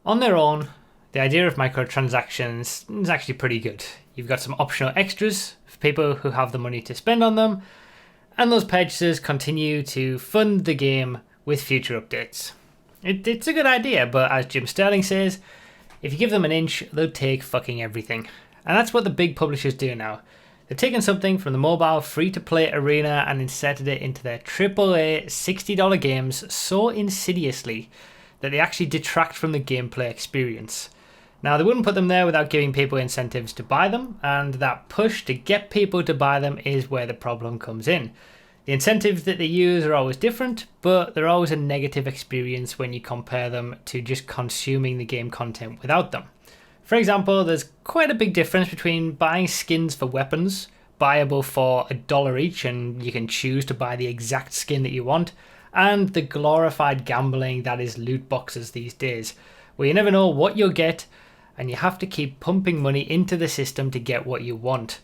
On their own, the idea of microtransactions is actually pretty good. You've got some optional extras for people who have the money to spend on them, and those purchases continue to fund the game with future updates. It's a good idea, but as Jim Sterling says, if you give them an inch, they'll take fucking everything. And that's what the big publishers do now. They've taken something from the mobile free-to-play arena and inserted it into their AAA $60 games so insidiously that they actually detract from the gameplay experience. Now, they wouldn't put them there without giving people incentives to buy them, and that push to get people to buy them is where the problem comes in. The incentives that they use are always different, but they're always a negative experience when you compare them to just consuming the game content without them. For example, there's quite a big difference between buying skins for weapons, buyable for $1 each, and you can choose to buy the exact skin that you want, and the glorified gambling that is loot boxes these days, where you never know what you'll get, and you have to keep pumping money into the system to get what you want.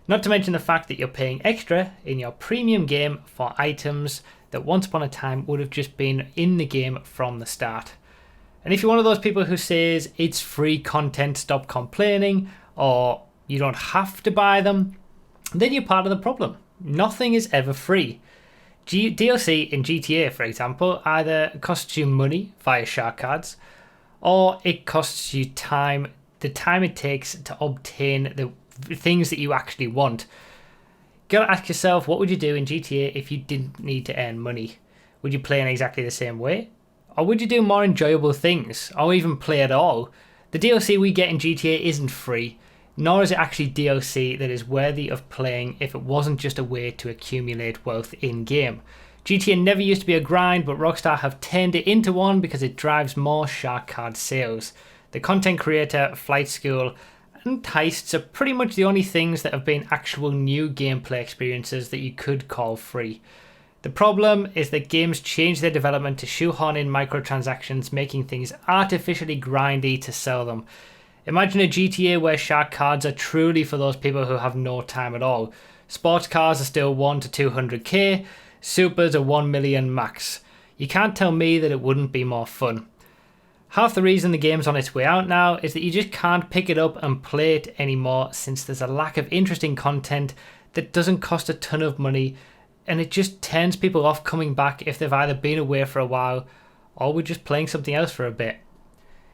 Not to mention the fact that you're paying extra in your premium game for items that once upon a time would have just been in the game from the start. And if you're one of those people who says it's free content, stop complaining, or you don't have to buy them, then you're part of the problem. Nothing is ever free. DLC in GTA, for example, either costs you money via shark cards, or it costs you time, the time it takes to obtain the things that you actually want. You gotta ask yourself, what would you do in GTA if you didn't need to earn money? Would you play in exactly the same way? Or would you do more enjoyable things, or even play at all? The DLC we get in GTA isn't free, nor is it actually DLC that is worthy of playing if it wasn't just a way to accumulate wealth in-game. GTA never used to be a grind, but Rockstar have turned it into one because it drives more shark card sales. The content creator, flight school, and heists are pretty much the only things that have been actual new gameplay experiences that you could call free. The problem is that games change their development to shoehorn in microtransactions, making things artificially grindy to sell them. Imagine a GTA where shark cards are truly for those people who have no time at all. Sports cars are still 1 to 200k, supers are 1 million max. You can't tell me that it wouldn't be more fun. Half the reason the game's on its way out now is that you just can't pick it up and play it anymore, since there's a lack of interesting content that doesn't cost a ton of money, and it just turns people off coming back if they've either been away for a while or we're just playing something else for a bit.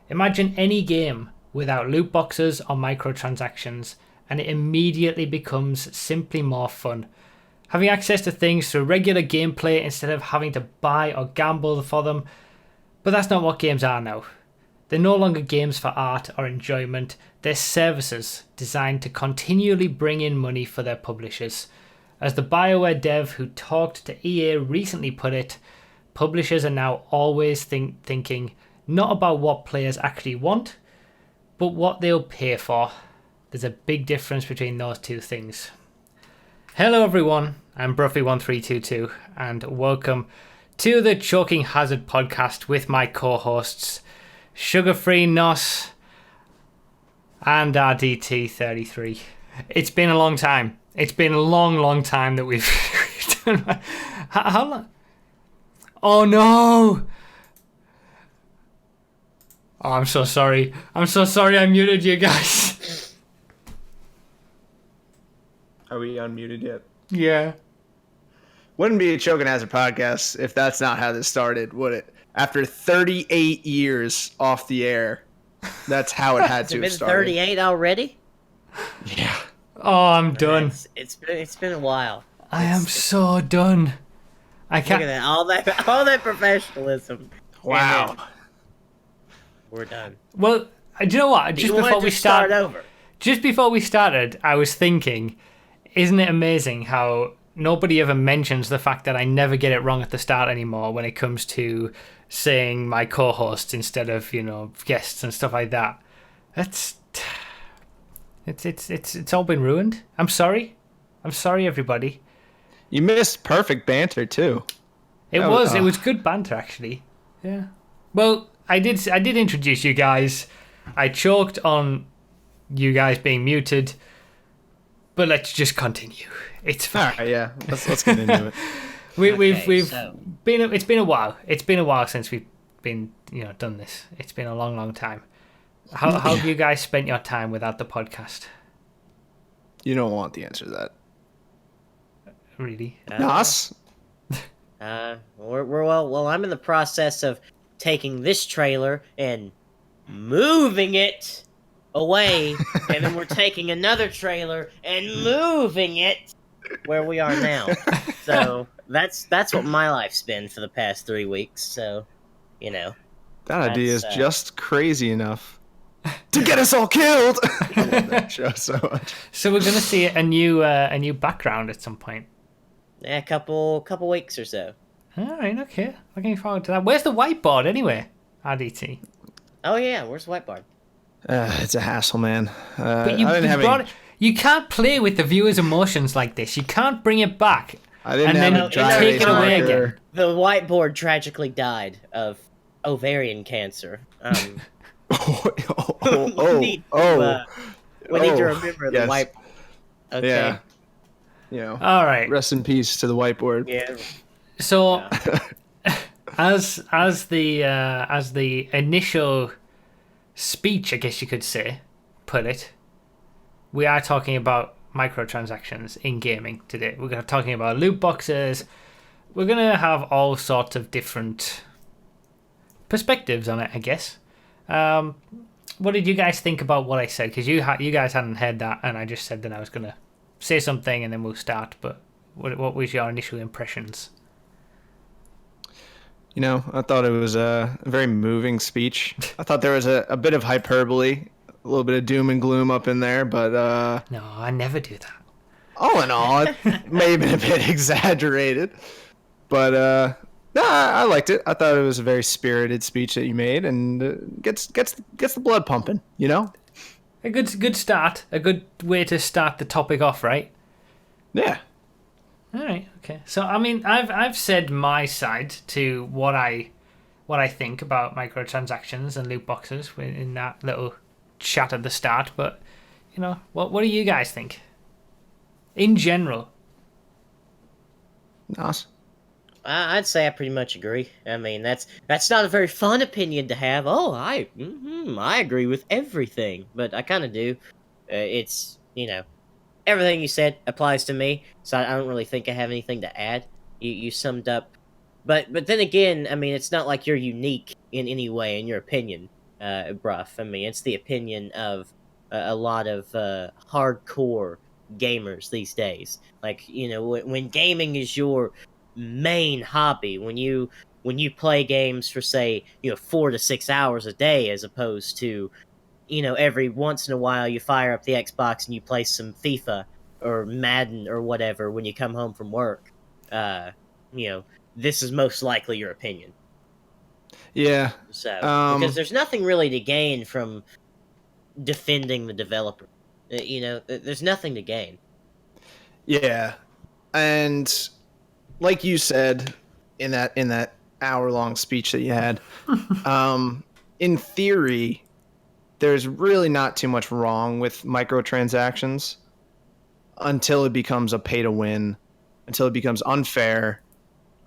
Imagine any game without loot boxes or microtransactions, and it immediately becomes simply more fun. Having access to things through regular gameplay instead of having to buy or gamble for them. But that's not what games are now. They're no longer games for art or enjoyment, they're services designed to continually bring in money for their publishers. As the BioWare dev who talked to EA recently put it, publishers are now always thinking not about what players actually want, but what they'll pay for. There's a big difference between those two things. Hello everyone, I'm Bruffy1322 and welcome to the Choking Hazard podcast with my co-hosts Sugar-Free Nos and RDT33. It's been a long time. It's been a long time that we've done. How long? Oh no! Oh, I'm so sorry. I'm so sorry I muted you guys. Are we unmuted yet? Yeah. Wouldn't be a Choking Hazard podcast if that's not how this started, would it? After 38 years off the air, that's how it had to have started. 38 already? Yeah. Oh, I'm done. It's been a while. I am so done. I Look can't. at that, all that professionalism. Wow. And then we're done. Well, do you know what? You wanted to start over. Just before we started, I was thinking, isn't it amazing how nobody ever mentions the fact that I never get it wrong at the start anymore when it comes to saying my co-hosts instead of, guests and stuff like that. It's all been ruined. I'm sorry. I'm sorry, everybody. You missed perfect banter too. It was good banter, actually. Yeah. Well, I did introduce you guys. I choked on you guys being muted, but let's just continue. It's fine. All right, yeah. Let's get into it. It's been a while. It's been a while since we've done this. It's been a long, long time. How have you guys spent your time without the podcast? You don't want the answer to that. Really? Nas? Well, I'm in the process of taking this trailer and moving it away, and then we're taking another trailer and moving it where we are now. So that's what my life's been for the past 3 weeks. So, that idea is that's, just crazy enough to get us all killed. I love that show so much. So we're gonna see a new background at some point. a couple weeks or so. All right, okay. Looking forward to that. Where's the whiteboard anyway, RDT? Oh yeah, where's the whiteboard? It's a hassle, man. But you I didn't have brought any. it. You can't play with the viewers' emotions like this. You can't bring it back. I didn't and have then a dry take erase it away marker. again. The whiteboard tragically died of ovarian cancer. We need to remember the yes. whiteboard. Okay. Yeah. All right. Rest in peace to the whiteboard. Yeah. So, as the initial speech, I guess you could say, put it, we are talking about microtransactions in gaming today. We're talking about loot boxes. We're gonna have all sorts of different perspectives on it, I guess. What did you guys think about what I said? Because you guys hadn't heard that, and I just said that I was gonna say something and then we'll start. But what was your initial impressions? I thought it was a very moving speech. I thought there was a bit of hyperbole, a little bit of doom and gloom up in there, but No, I never do that. all in all, it may have been a bit exaggerated. But no, I liked it. I thought it was a very spirited speech that you made, and gets the blood pumping. A good start. A good way to start the topic off, right? Yeah. All right. Okay. So I mean, I've said my side to what I think about microtransactions and loot boxes in that little chat at the start. But what do you guys think? In general. Nice. I'd say I pretty much agree. I mean, that's not a very fun opinion to have. Oh, I agree with everything, but I kind of do. It's everything you said applies to me, so I don't really think I have anything to add. You summed up, but then again, I mean, it's not like you're unique in any way in your opinion, Bruff. I mean, it's the opinion of a lot of hardcore gamers these days. Like when gaming is your main hobby, when you play games for say 4 to 6 hours a day, as opposed to every once in a while you fire up the Xbox and you play some FIFA or Madden or whatever when you come home from work. This is most likely your opinion. Yeah. So because there's nothing really to gain from defending the developer. There's nothing to gain. Yeah. And like you said in that hour-long speech that you had, in theory, there's really not too much wrong with microtransactions until it becomes a pay-to-win, until it becomes unfair.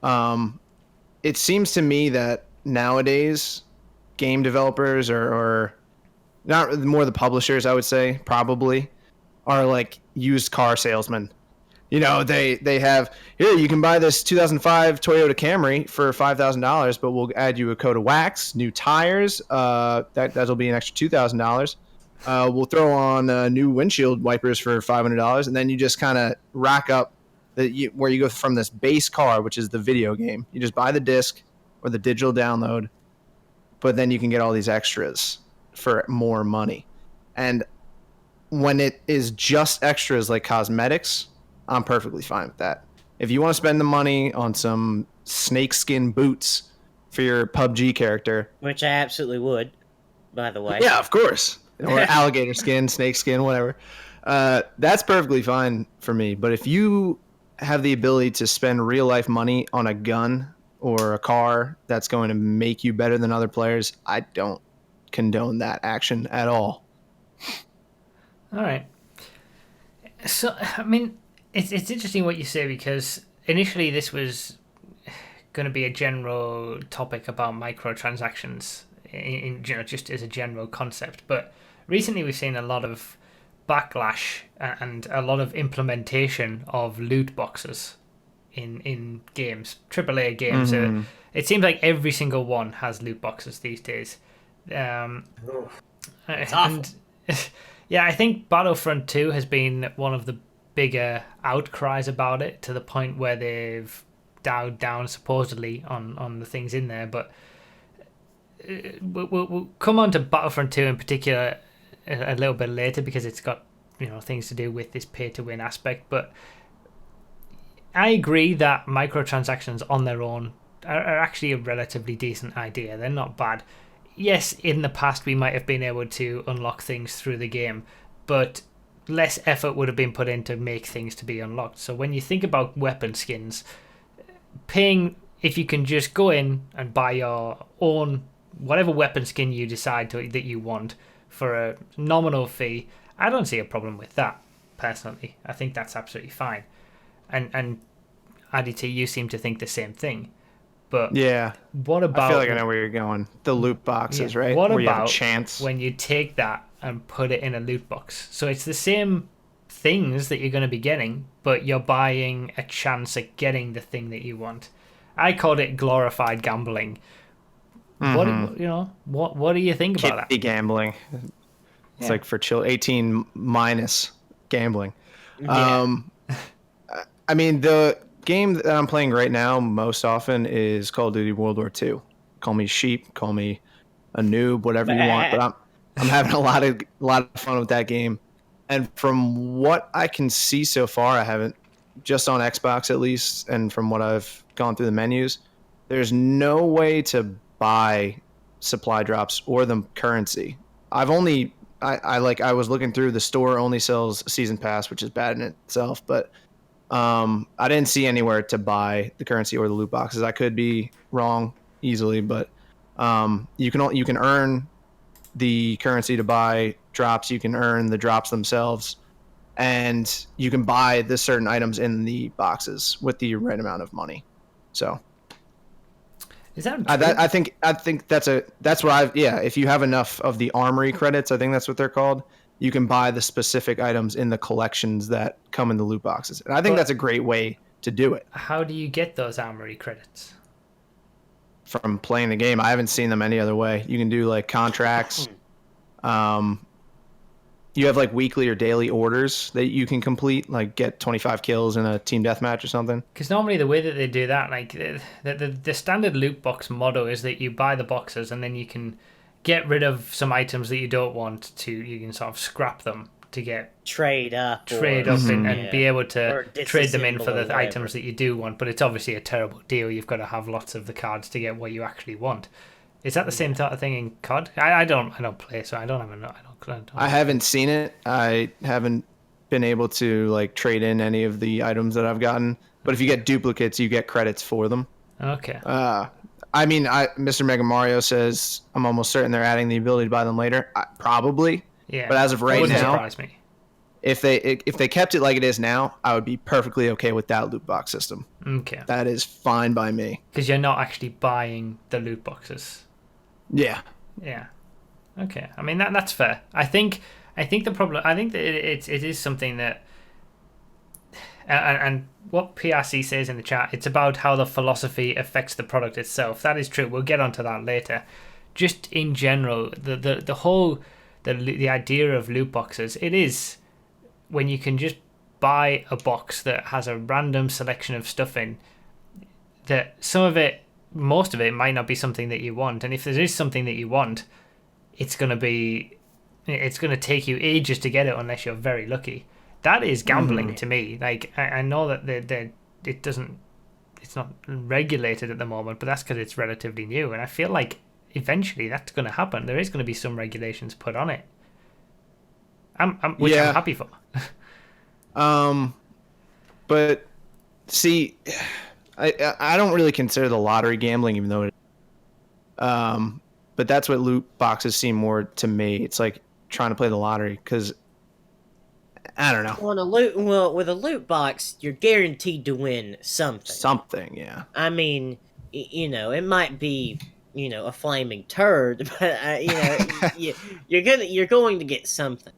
It seems to me that nowadays, game developers or not more the publishers, I would say, probably, are like used car salesmen. They have, here, you can buy this 2005 Toyota Camry for $5,000, but we'll add you a coat of wax, new tires. That'll be an extra $2,000. We'll throw on new windshield wipers for $500, and then you just kind of rack up where you go from this base car, which is the video game. You just buy the disc or the digital download, but then you can get all these extras for more money. And when it is just extras like cosmetics, I'm perfectly fine with that. If you want to spend the money on some snakeskin boots for your PUBG character, Which I absolutely would, by the way. yeah, of course, or alligator skin, snake skin, whatever, that's perfectly fine for me. But if you have the ability to spend real life money on a gun or a car that's going to make you better than other players, I don't condone that action at all. All right. So I mean, it's interesting what you say, because initially this was going to be a general topic about microtransactions just as a general concept. But recently we've seen a lot of backlash and a lot of implementation of loot boxes in games, AAA games. It seems like every single one has loot boxes these days. It's awful. Yeah, I think Battlefront 2 has been one of the bigger outcries about it, to the point where they've dialed down supposedly on the things in there. But we'll come on to Battlefront 2 in particular a little bit later, because it's got things to do with this pay to win aspect. But I agree that microtransactions on their own are actually a relatively decent idea. They're not bad. Yes, in the past we might have been able to unlock things through the game, but less effort would have been put in to make things to be unlocked. So when you think about weapon skins, if you can just go in and buy your own whatever weapon skin you decide that you want for a nominal fee, I don't see a problem with that, personally. I think that's absolutely fine. And ADT, you seem to think the same thing. But yeah, what about... I feel like I know where you're going. The loot boxes, right? What where you have about a chance? when you take that and put it in a loot box? So it's the same things that you're going to be getting, but you're buying a chance at getting the thing that you want. I called it glorified gambling. What do you think about that? Kiddie gambling. It's like for 18 minus gambling. Yeah. I mean, the game that I'm playing right now most often is Call of Duty World War II. Call me sheep, call me a noob, whatever you want. But I'm having a lot of fun with that game. And from what I can see so far, I haven't, just on Xbox at least, and from what I've gone through the menus, there's no way to buy supply drops or the currency. I was looking through, the store only sells season pass, which is bad in itself, but I didn't see anywhere to buy the currency or the loot boxes. I could be wrong easily, but you can earn the currency to buy drops. You can earn the drops themselves, and you can buy the certain items in the boxes with the right amount of money. So is that I think that's what if you have enough of the armory credits, I think that's what they're called, you can buy the specific items in the collections that come in the loot boxes. And I think that's a great way to do it. How do you get those armory credits? From playing the game. I haven't seen them any other way. You can do like contracts. You have like weekly or daily orders that you can complete, like get 25 kills in a team deathmatch or something. Because normally the way that they do that, like the standard loot box motto is that you buy the boxes and then you can get rid of some items that you don't want to. You can sort of scrap them to get trade up and be able to trade them in for the whatever items that you do want. But it's obviously a terrible deal. You've got to have lots of the cards to get what you actually want. Is that the same sort of thing in COD? I don't play, so I don't have I haven't seen it. I haven't been able to like trade in any of the items that I've gotten. But if you get duplicates, you get credits for them. Okay. Mr. Mega Mario says I'm almost certain they're adding the ability to buy them later. Probably. Yeah. But as of right now, surprise me. If they kept it like it is now, I would be perfectly okay with that loot box system. Okay. That is fine by me. Because you're not actually buying the loot boxes. Yeah. Yeah. Okay. I mean that's fair. I think the problem. I think that it is something that. And what PRC says in the chat, it's about how the philosophy affects the product itself. That is true. We'll get onto that later. Just in general, the whole the idea of loot boxes, it is when you can just buy a box that has a random selection of stuff in, that most of it might not be something that you want, and if there is something that you want, it's going to take you ages to get it unless you're very lucky. That is gambling to me. Like I know that it's not regulated at the moment, but that's because it's relatively new, and I feel like eventually that's going to happen. There is going to be some regulations put on it. I'm happy for. But see, I don't really consider the lottery gambling, even though it. But that's what loot boxes seem more to me. It's like trying to play the lottery because I don't know. With a loot box, you're guaranteed to win something. Something, yeah. I mean, it might be a flaming turd, but you're going to get something,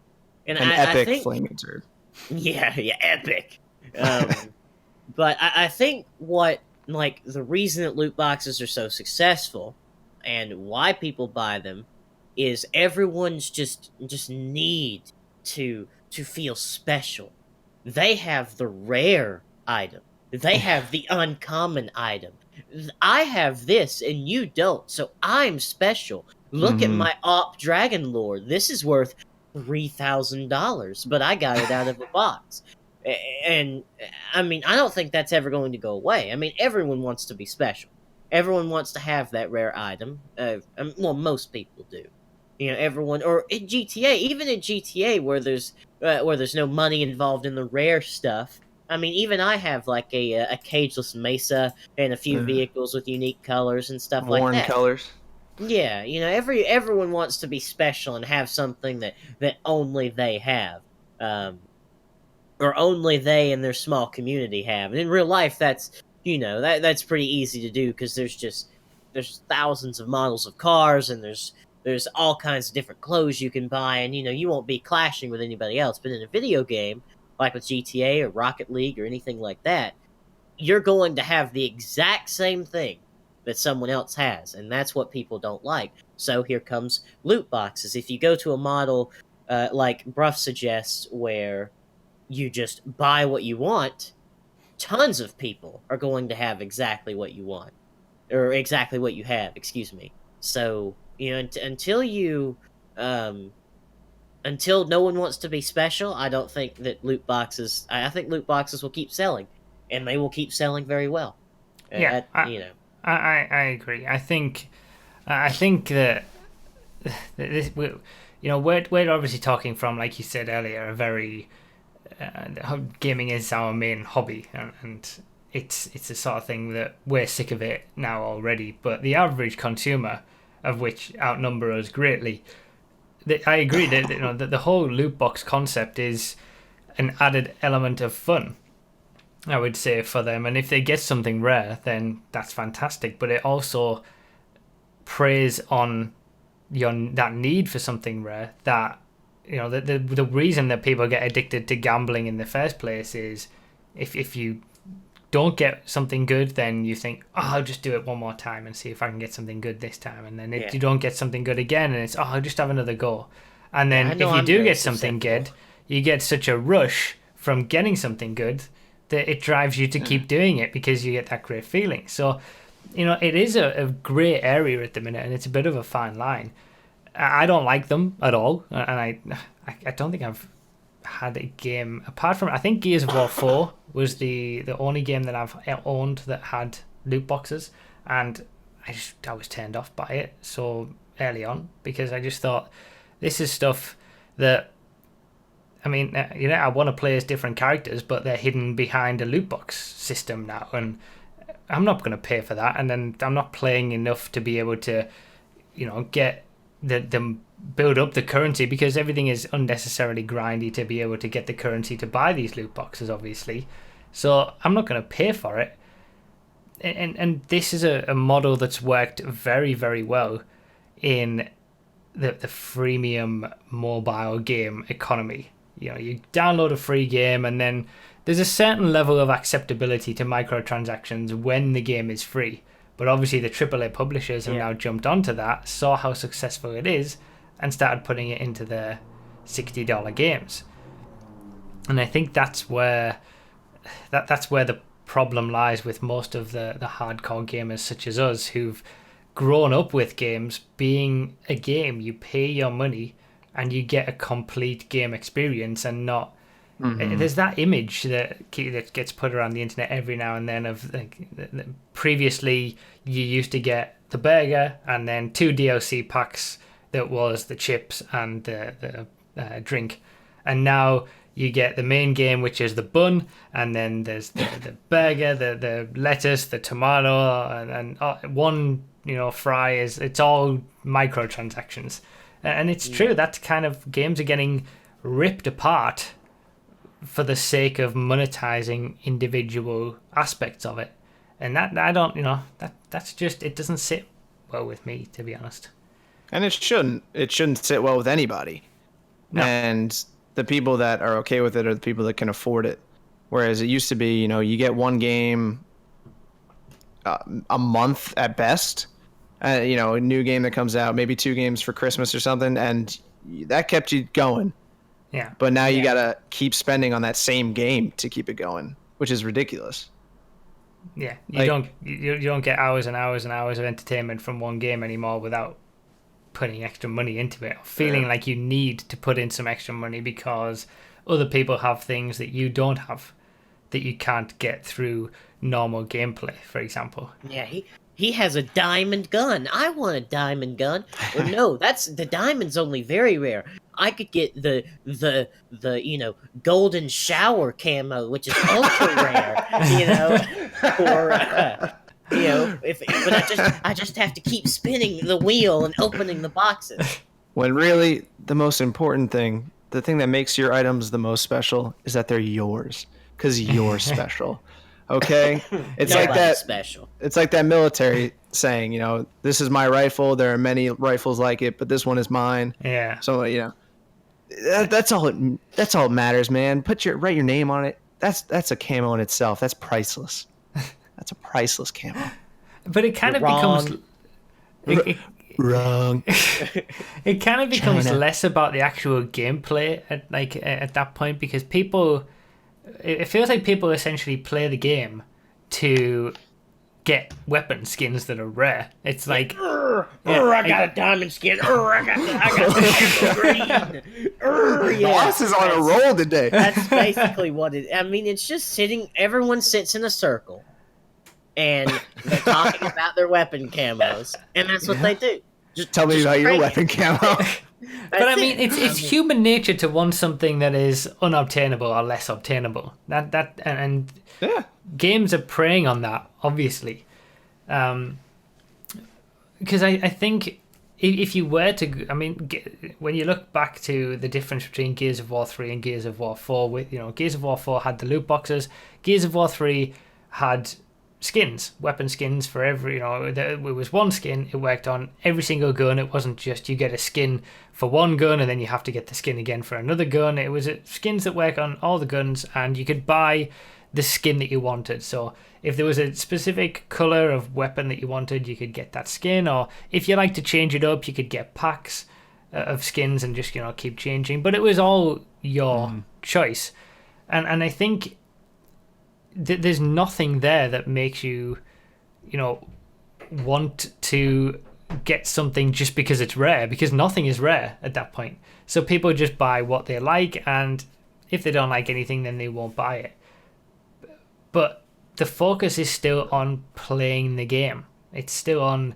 and An I epic think flaming turd. yeah, epic. But I think what like the reason that loot boxes are so successful and why people buy them is everyone's just need to feel special. They have the rare item. They have the uncommon item. I have this and you don't, so I'm special. Look at Mm-hmm. my Op Dragon Lord. This is worth $3,000, but I got it out of a box. And I mean, I don't think that's ever going to go away. I mean, everyone wants to be special. Everyone wants to have that rare item. Well, most people do. Everyone, or in GTA, even in GTA, where there's no money involved in the rare stuff. I mean, even I have like a cageless Mesa and a few vehicles with unique colors and stuff like Worn that. colors. Yeah, everyone wants to be special and have something that only they have, or only they and their small community have. And in real life, that's pretty easy to do because there's thousands of models of cars and there's all kinds of different clothes you can buy, and you won't be clashing with anybody else. But in a video game like with GTA or Rocket League or anything like that, you're going to have the exact same thing that someone else has, and that's what people don't like. So here comes loot boxes. If you go to a model like Bruff suggests, where you just buy what you want, tons of people are going to have exactly what you want, or exactly what you have, excuse me. So, until no one wants to be special, I don't think that loot boxes. I think loot boxes will keep selling, and they will keep selling very well. Yeah, I agree. I think that this we're obviously talking from, like you said earlier, a very gaming is our main hobby, and it's the sort of thing that we're sick of it now already. But the average consumer, of which outnumber us greatly, I agree that the whole loot box concept is an added element of fun, I would say, for them. And if they get something rare, then that's fantastic. But it also preys on that need for something rare. That the reason that people get addicted to gambling in the first place is if you don't get something good, then you think, I'll just do it one more time and see if I can get something good this time. And then if you don't get something good again, and it's, I'll just have another go. And then if you do get something good, you get such a rush from getting something good that it drives you to keep doing it because you get that great feeling. So, it is a grey area at the minute, and it's a bit of a fine line. I don't like them at all, and I don't think I've had a game apart from, I think Gears of War 4 was the only game that I've owned that had loot boxes, and I was turned off by it so early on because I just thought, this is stuff that, I mean, I want to play as different characters, but they're hidden behind a loot box system now, and I'm not going to pay for that. And then I'm not playing enough to be able to, get them build up the currency, because everything is unnecessarily grindy to be able to get the currency to buy these loot boxes, obviously. So I'm not going to pay for it. And this is a model that's worked very, very well in the freemium mobile game economy. You download a free game, and then there's a certain level of acceptability to microtransactions when the game is free. But obviously the AAA publishers have now jumped onto that, saw how successful it is, and started putting it into their $60 games. And I think that's where the problem lies with most of the hardcore gamers such as us, who've grown up with games being a game. You pay your money and you get a complete game experience, and not there's that image that gets put around the internet every now and then of previously you used to get the burger and then 2 DLC packs that was the chips and the drink, and now you get the main game, which is the bun, and then there's the burger, the lettuce, the tomato, and one fry. It's all microtransactions. And it's true that kind of games are getting ripped apart for the sake of monetizing individual aspects of it. And that I don't, that's just, it doesn't sit well with me, to be honest. And it shouldn't. It shouldn't sit well with anybody. No. And the people that are okay with it are the people that can afford it. Whereas it used to be, you get one game a month at best. A new game that comes out, maybe 2 games for Christmas or something, and that kept you going. Yeah. But now you gotta keep spending on that same game to keep it going, which is ridiculous. Yeah, you don't get hours and hours and hours of entertainment from one game anymore without putting extra money into it, or feeling like you need to put in some extra money because other people have things that you don't have, that you can't get through normal gameplay, for example. Yeah, he has a diamond gun. I want a diamond gun. Well, no, the diamond's only very rare. I could get the golden shower camo, which is ultra rare. Or but I just have to keep spinning the wheel and opening the boxes. When really the most important thing, the thing that makes your items the most special, is that they're yours, because you're special. Okay, it's like that. Special. It's like that military saying, this is my rifle. There are many rifles like it, but this one is mine. Yeah. So that's all. That's all it matters, man. Write your name on it. That's a camo in itself. That's priceless. That's a priceless camo. But it kind of becomes wrong. It kind of becomes China. less about the actual gameplay at that point, because it feels like people essentially play the game to get weapon skins that are rare. It's like, I got a diamond skin. I got the green. Boss is on a roll today. That's basically what it. I mean, it's just sitting. Everyone sits in a circle, and they're talking about their weapon camos, and that's what they do. Tell me about your weapon camo. But I mean, it's human nature to want something that is unobtainable or less obtainable. And Yeah. games are preying on that, obviously. Because I think if you were to, when you look back to the difference between Gears of War 3 and Gears of War 4, Gears of War 4 had the loot boxes. Gears of War 3 had skins, weapon skins for every, it was one skin, it worked on every single gun. It wasn't just you get a skin for one gun and then you have to get the skin again for another gun. It was skins that work on all the guns, and you could buy the skin that you wanted. So if there was a specific color of weapon that you wanted, you could get that skin, or if you like to change it up, you could get packs of skins and just keep changing. But it was all your choice, and I think there's nothing there that makes you want to get something just because it's rare, because nothing is rare at that point. So people just buy what they like, and if they don't like anything, then they won't buy it. But the focus is still on playing the game. It's still on,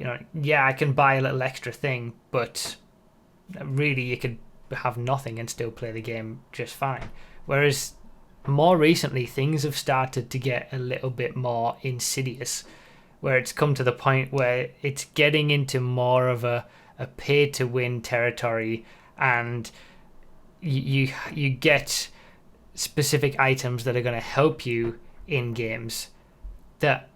I can buy a little extra thing, but really you could have nothing and still play the game just fine. Whereas more recently, things have started to get a little bit more insidious, where it's come to the point where it's getting into more of a pay-to-win territory, and you get specific items that are going to help you in games that,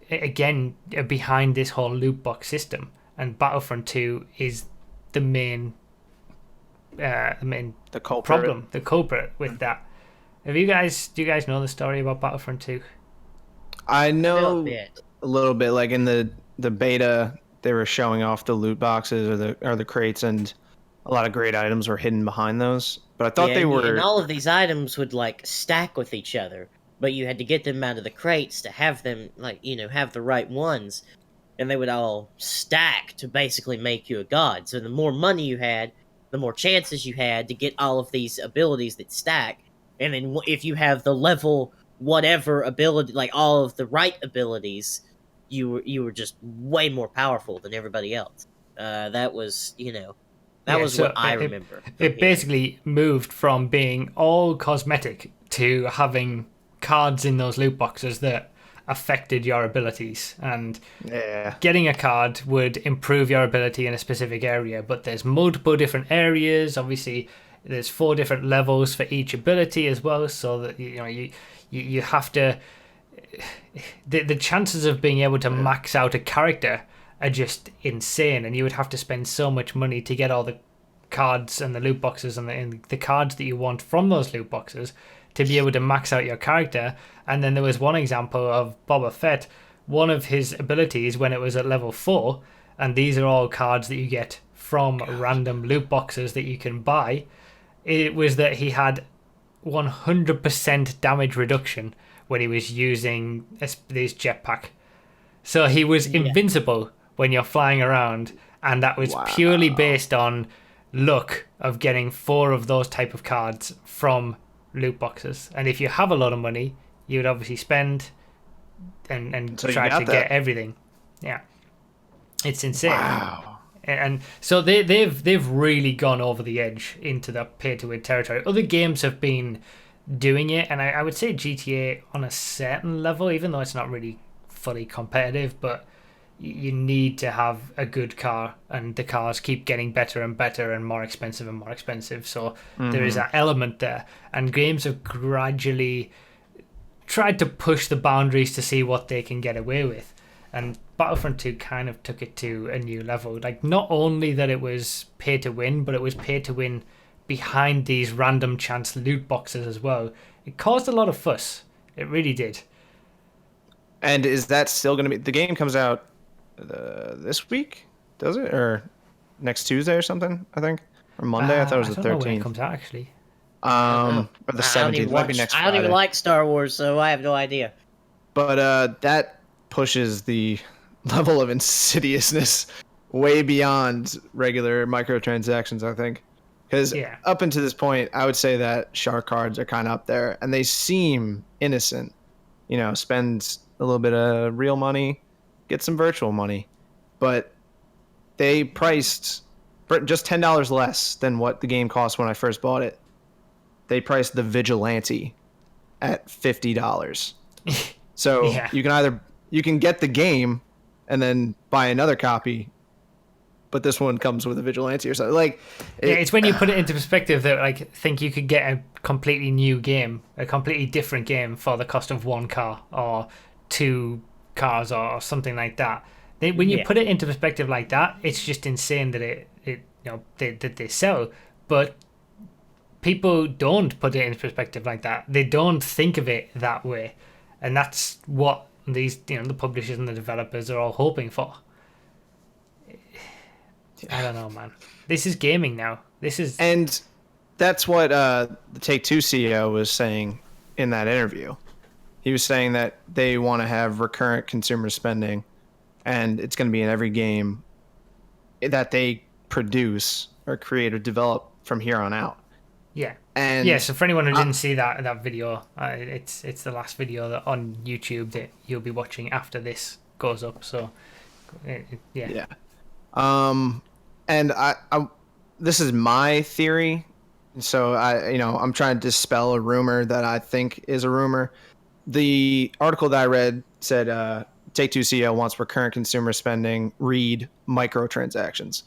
again, are behind this whole loot box system. And Battlefront 2 is the main The culprit. problem, the culprit with that. Do you guys know the story about Battlefront 2? I know bit. a little bit. Like in the beta, they were showing off the loot boxes or the crates, and a lot of great items were hidden behind those. But I thought they were. And all of these items would stack with each other, but you had to get them out of the crates to have them have the right ones, and they would all stack to basically make you a god. So the more money you had, the more chances you had to get all of these abilities that stack. And then if you have the level whatever ability, all of the right abilities, you were just way more powerful than everybody else. That was what I remember. It basically moved from being all cosmetic to having cards in those loot boxes that affected your abilities, and getting a card would improve your ability in a specific area. But there's multiple different areas. Obviously, there's 4 different levels for each ability as well, so that you have to the chances of being able to max out a character are just insane, and you would have to spend so much money to get all the cards and the loot boxes and the cards that you want from those loot boxes to be able to max out your character. And then there was one example of Boba Fett. One of his abilities when it was at level 4, and these are all cards that you get from random loot boxes that you can buy, it was that he had 100% damage reduction when he was using this jetpack. So he was invincible when you're flying around, and that was purely based on luck of getting 4 of those type of cards from loot boxes. And if you have a lot of money, you would obviously spend and So you try got to that. get everything. Yeah, it's insane. Wow. And so they've really gone over the edge into the pay to win territory. Other games have been doing it, and I would say GTA on a certain level, even though it's not really fully competitive, but you need to have a good car, and the cars keep getting better and better and more expensive and more expensive. So there is that element there, and games have gradually tried to push the boundaries to see what they can get away with. And Battlefront 2 kind of took it to a new level. Like, not only that it was pay to win, but it was pay to win behind these random chance loot boxes as well. It caused a lot of fuss. It really did. And is that still going to be... The game comes out this week, does it? Or next Tuesday or something, I think? Or Monday? I thought it was the I don't know when it 13th. comes out, actually. Or the I don't 17th. even Might be watch- next I Friday. don't even like Star Wars, so I have no idea. But that pushes the level of insidiousness way beyond regular microtransactions, I think. Because up until this point, I would say that shark cards are kind of up there, and they seem innocent. You know, spend a little bit of real money, get some virtual money. But they priced for just $10 less than what the game cost when I first bought it. They priced the Vigilante at $50. So you can get the game and then buy another copy, but this one comes with a Vigilante or something. Like, it's when you put it into perspective that think you could get a completely new game, a completely different game for the cost of one car or 2 cars or something like that. When you put it into perspective like that, it's just insane that that they sell. But people don't put it into perspective like that. They don't think of it that way, and that's what these the publishers and the developers are all hoping for. I don't know, man. This is gaming now. And that's what the Take-Two CEO was saying in that interview. He was saying that they want to have recurrent consumer spending, and it's going to be in every game that they produce or create or develop from here on out. Yeah. And so for anyone who didn't see that video, it's the last video that on YouTube that you'll be watching after this goes up. So yeah. And I this is my theory. So I'm trying to dispel a rumor that I think is a rumor. The article that I read said Take-Two CEO wants recurrent consumer spending, read microtransactions.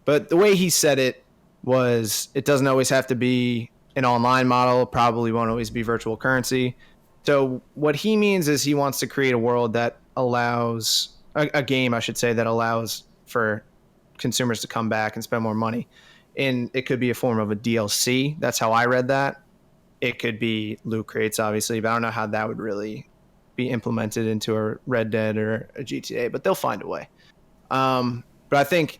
But the way he said it was, it doesn't always have to be an online model, probably won't always be virtual currency. So what he means is he wants to create a world that allows, a game, I should say, that allows for consumers to come back and spend more money. And it could be a form of a DLC. That's how I read that. It could be loot crates, obviously, but I don't know how that would really be implemented into a Red Dead or a GTA, but they'll find a way. But I think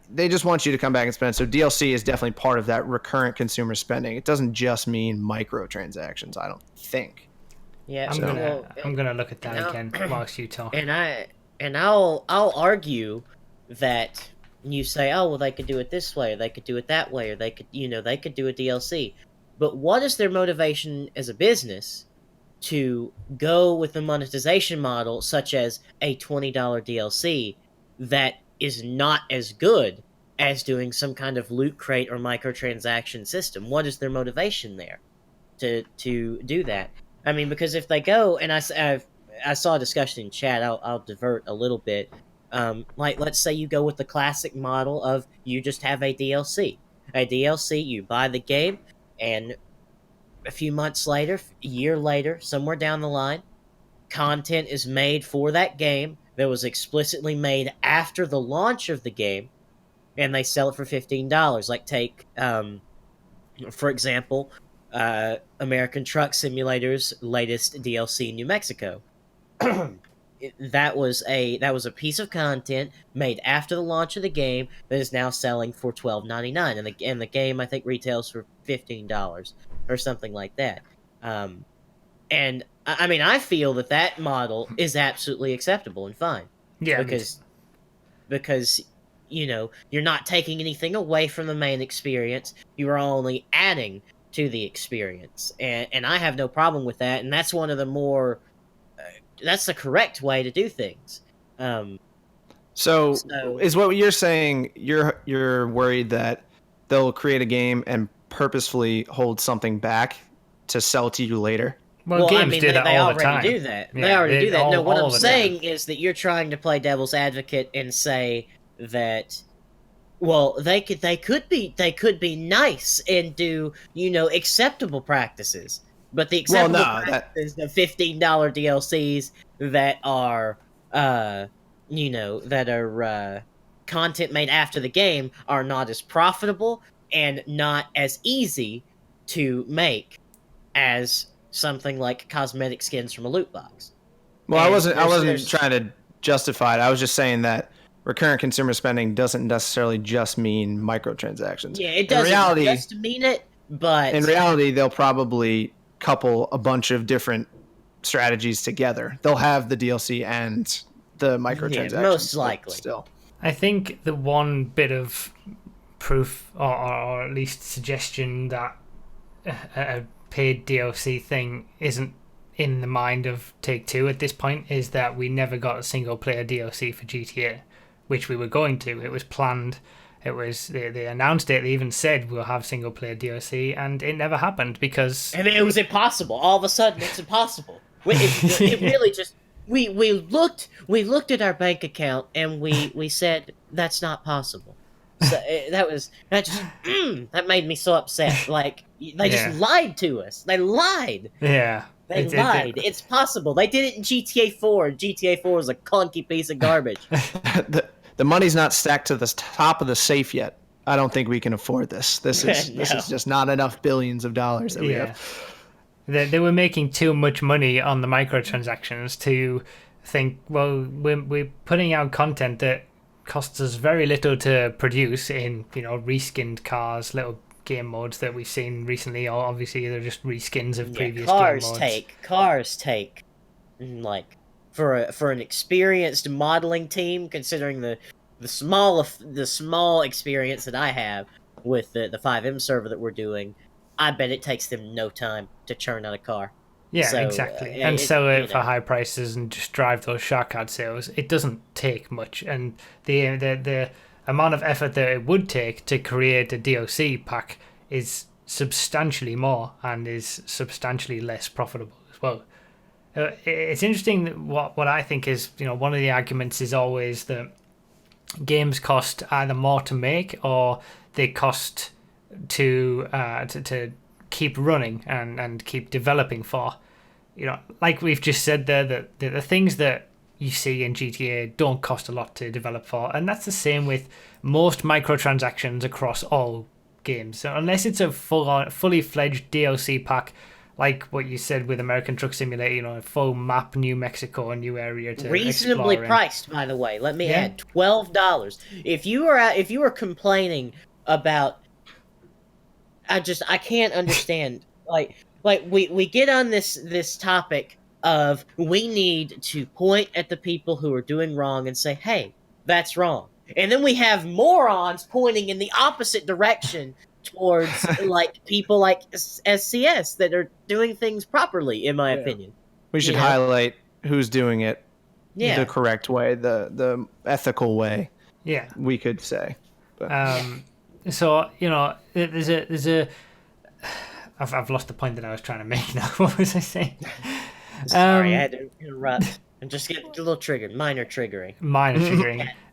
they just want you to come back and spend. So DLC is definitely part of that recurrent consumer spending. It doesn't just mean microtransactions, I don't think. Yeah, I'm gonna look at that again whilst you talk. And I'll argue that you say, oh well, they could do it this way, or they could do it that way, or they could do a DLC. But what is their motivation as a business to go with a monetization model such as a $20 DLC that is not as good as doing some kind of loot crate or microtransaction system? What is their motivation there to do that? I mean, because if they go, and I saw a discussion in chat, I'll divert a little bit. Like, let's say you go with the classic model of you just have a DLC. You buy the game, and a few months later, a year later, somewhere down the line, content is made for that game that was explicitly made after the launch of the game, and they sell it for $15. Like take, for example, American Truck Simulator's latest DLC in New Mexico. That was a piece of content made after the launch of the game that is now selling for $12.99, and the game I think retails for $15 or something like that. And I mean, I feel that model is absolutely acceptable and fine. Yeah, because you're not taking anything away from the main experience. You are only adding to the experience, and I have no problem with that. And that's one of the more that's the correct way to do things. So is what you're saying? You're worried that they'll create a game and purposefully hold something back to sell to you later? Well, games do that all the time. They already do that. Yeah, they already do that. No, what I'm the saying time. is that you're trying to play devil's advocate and say that, well, they could be nice and do acceptable practices, but the acceptable practices, the $15 DLCs that are content made after the game are not as profitable and not as easy to make as something like cosmetic skins from a loot box. Well, I wasn't trying to justify it. I was just saying that recurrent consumer spending doesn't necessarily just mean microtransactions. Yeah, it doesn't just mean it, but in reality, they'll probably couple a bunch of different strategies together. They'll have the DLC and the microtransactions. Yeah, most likely. Still, I think the one bit of proof, or at least suggestion, that a paid DLC thing isn't in the mind of Take-Two at this point is that we never got a single player DLC for GTA, which we were going to. It was planned. It was they announced it. They even said we'll have single player DLC, and it never happened because it was impossible. All of a sudden, it's impossible. It really just we looked at our bank account and we said that's not possible. So that made me so upset. Like they just lied to us. They lied. Yeah. They lied. It's possible. They did it in GTA 4. GTA 4 is a clunky piece of garbage. The money's not stacked to the top of the safe yet. I don't think we can afford this. This is No. This is just not enough billions of dollars that we have. They were making too much money on the microtransactions to think, well, we're putting out content that costs us very little to produce in, reskinned cars, little game modes that we've seen recently. Or obviously, they're just reskins of previous game modes. Cars take like for an experienced modeling team, considering the small experience that I have with the 5M server that we're doing. I bet it takes them no time to churn out a car. Yeah, exactly. And sell it for high prices and just drive those shark card sales. It doesn't take much. And the amount of effort that it would take to create a DLC pack is substantially more and is substantially less profitable as well. It's interesting that what I think is, one of the arguments is always that games cost either more to make or they cost to keep running and keep developing for. Like we've just said there, that the things that you see in GTA don't cost a lot to develop for, and that's the same with most microtransactions across all games. So unless it's a fully fledged DLC pack, like what you said with American Truck Simulator, a full map, New Mexico, a new area to reasonably explore priced, by the way. Let me add $12. If you are complaining about, I can't understand. like we get on this topic of we need to point at the people who are doing wrong and say, hey, that's wrong. And then we have morons pointing in the opposite direction towards people like SCS that are doing things properly, in my opinion. We should highlight who's doing it the correct way, the ethical way. Yeah, we could say. But. So there's a. I've lost the point that I was trying to make now. What was I saying? Sorry, I had to interrupt and just get a little triggered. Minor triggering.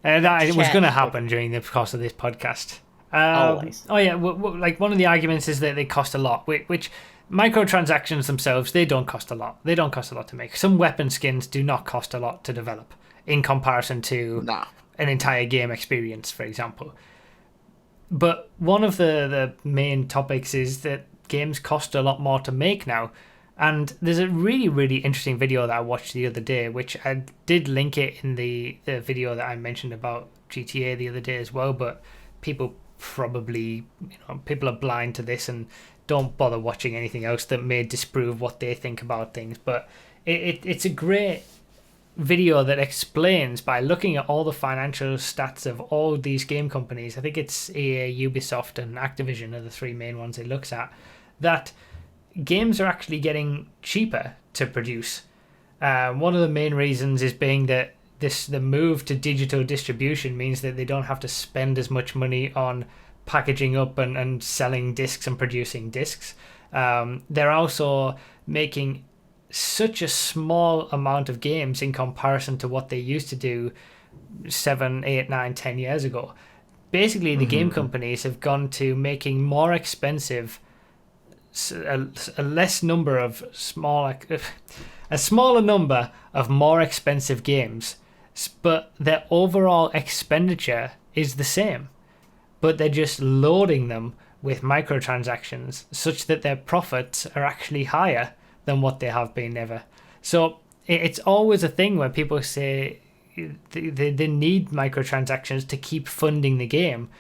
And that was going to happen during the course of this podcast. Always. Oh yeah, like one of the arguments is that they cost a lot, which microtransactions themselves, they don't cost a lot. They don't cost a lot to make. Some weapon skins do not cost a lot to develop in comparison to No. an entire game experience, for example. But one of the main topics is that games cost a lot more to make now. And there's a really, really interesting video that I watched the other day, which I did link it in the video that I mentioned about GTA the other day as well, but people probably, people are blind to this and don't bother watching anything else that may disprove what they think about things. But it's a great video that explains, by looking at all the financial stats of all these game companies, I think it's EA, Ubisoft and Activision are the three main ones it looks at, that games are actually getting cheaper to produce. One of the main reasons is being that the move to digital distribution means that they don't have to spend as much money on packaging up and selling discs and producing discs. They're also making such a small amount of games in comparison to what they used to do 7, 8, 9, 10 years ago. Basically, the game companies have gone to making more expensive, a smaller number of more expensive games, but their overall expenditure is the same. But they're just loading them with microtransactions such that their profits are actually higher than what they have been ever. So it's always a thing where people say they need microtransactions to keep funding the game,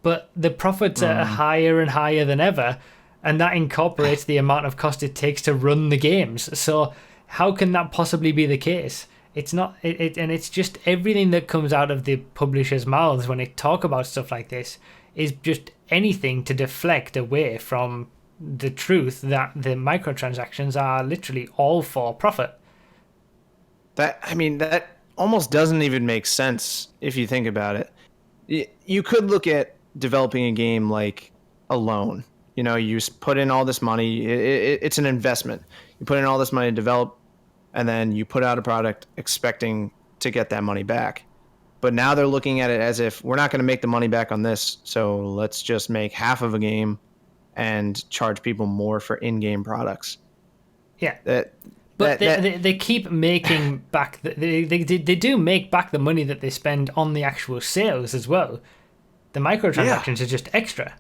but the profits are higher and higher than ever, and that incorporates the amount of cost it takes to run the games. So how can that possibly be the case? It's not, and it's just everything that comes out of the publishers' mouths when they talk about stuff like this is just anything to deflect away from the truth that the microtransactions are literally all for profit. That almost doesn't even make sense if you think about it. You could look at developing a game like a loan. You put in all this money. It's an investment. You put in all this money to develop, and then you put out a product expecting to get that money back. But now they're looking at it as if we're not going to make the money back on this, so let's just make half of a game and charge people more for in-game products. Yeah. They keep making back they do make back the money that they spend on the actual sales as well. The microtransactions are just extra.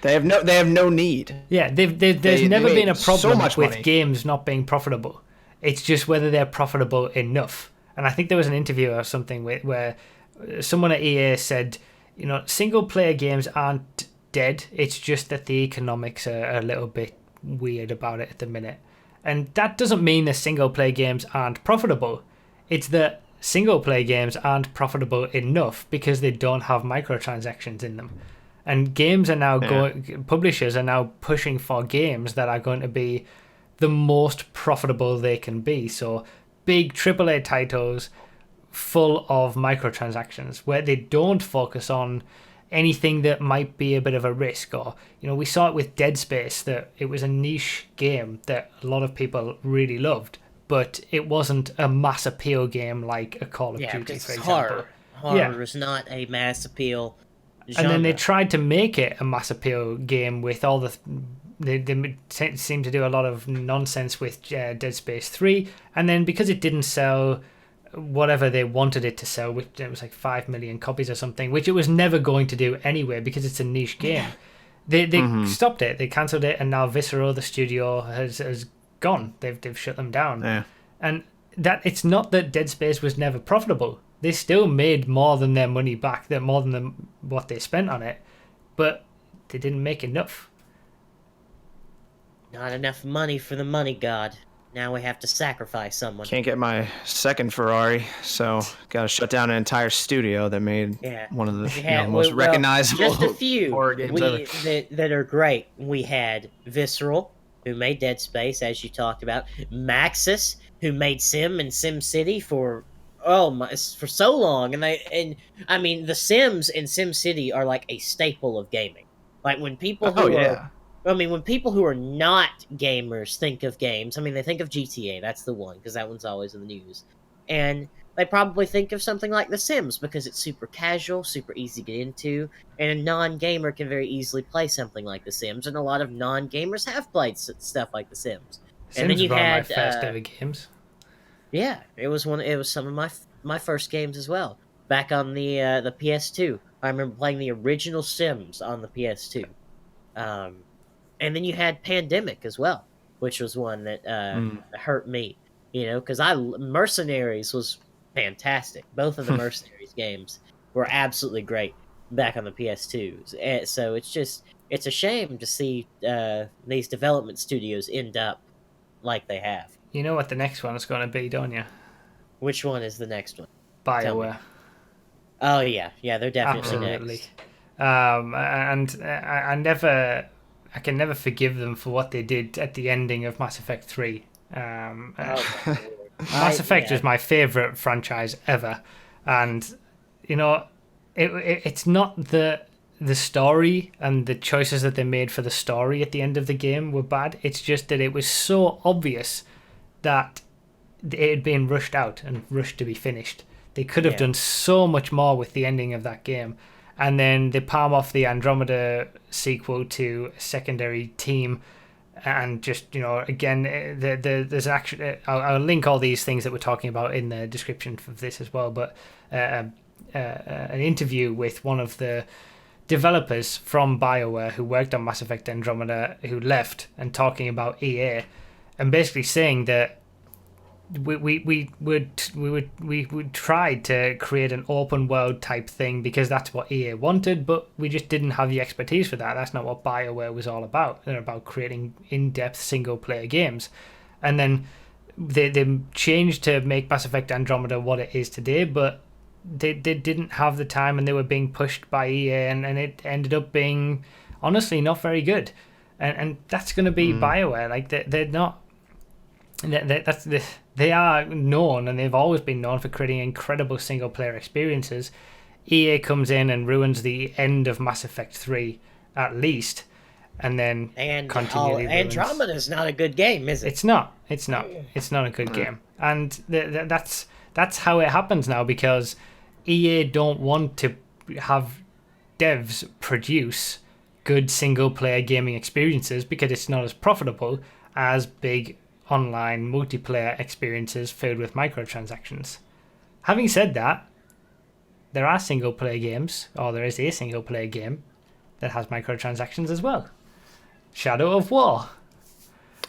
They have no need. Yeah, there's never been a problem with money. games not being profitable. It's just whether they're profitable enough. And I think there was an interview or something where someone at EA said, single player games aren't dead. It's just that the economics are a little bit weird about it at the minute. And that doesn't mean that single player games aren't profitable. It's that single player games aren't profitable enough because they don't have microtransactions in them. And games are now publishers are now pushing for games that are going to be the most profitable they can be. So big AAA titles full of microtransactions where they don't focus on anything that might be a bit of a risk. Or we saw it with Dead Space, that it was a niche game that a lot of people really loved, but it wasn't a mass appeal game like a Call of Duty, for example. Horror is not a mass appeal genre. And then they tried to make it a mass appeal game with all the they seem to do a lot of nonsense with Dead Space 3, and then because it didn't sell whatever they wanted it to sell, which it was like 5 million copies or something, which it was never going to do anyway because it's a niche game. They stopped it, they cancelled it, and now Visceral, the studio, has gone. They've shut them down. Yeah. And that it's not that Dead Space was never profitable. They still made more than their money back, more than what they spent on it, but they didn't make enough. Not enough money for the money god. Now we have to sacrifice someone. Can't get my second Ferrari, so got to shut down an entire studio that made one of the most recognizable just a few horror games ever. that are great. We had Visceral, who made Dead Space, as you talked about. Maxis, who made Sim and Sim City for so long, and I mean the Sims and Sim City are like a staple of gaming. Like when people when people who are not gamers think of games, they think of GTA. That's the one, because that one's always in the news. And they probably think of something like The Sims because it's super casual, super easy to get into, and a non-gamer can very easily play something like The Sims, and a lot of non-gamers have played stuff like The Sims. And then Sims you were one of my had, first ever games. yeah, it was one. It was some of my first games as well. Back on the PS2, I remember playing the original Sims on the PS2. Um, and then you had Pandemic as well, which was one that hurt me, because I Mercenaries was fantastic. Both of the Mercenaries games were absolutely great back on the PS2s. And so it's a shame to see these development studios end up like they have. You know what the next one is going to be, don't you? Which one is the next one? Tell me. BioWare. Oh yeah, they're definitely Absolutely. next. And I can never forgive them for what they did at the ending of Mass Effect 3. Oh, my Lord. Mass Effect is my favorite franchise ever, and it's not the story and the choices that they made for the story at the end of the game were bad. It's just that it was so obvious that it had been rushed out and rushed to be finished. They could have done so much more with the ending of that game. And then they palm off the Andromeda sequel to a secondary team. And just, again, there's actually... I'll link all these things that we're talking about in the description of this as well. But an interview with one of the developers from BioWare who worked on Mass Effect Andromeda who left, and talking about EA and basically saying that we tried to create an open world type thing because that's what EA wanted, but we just didn't have the expertise for that. That's not what BioWare was all about. They're about creating in-depth single player games. And then they changed to make Mass Effect Andromeda what it is today, but they didn't have the time, and they were being pushed by EA, and it ended up being honestly not very good. And that's going to be BioWare. Like they're not. They are known, and they've always been known for creating incredible single player experiences. EA comes in and ruins the end of Mass Effect 3 at least, and then continually ruins. Andromeda's not a good game, is it? It's not a good game, and that's how it happens now, because EA don't want to have devs produce good single player gaming experiences because it's not as profitable as big online multiplayer experiences filled with microtransactions. Having said that, there are single player games, or there is a single player game that has microtransactions as well. Shadow of War.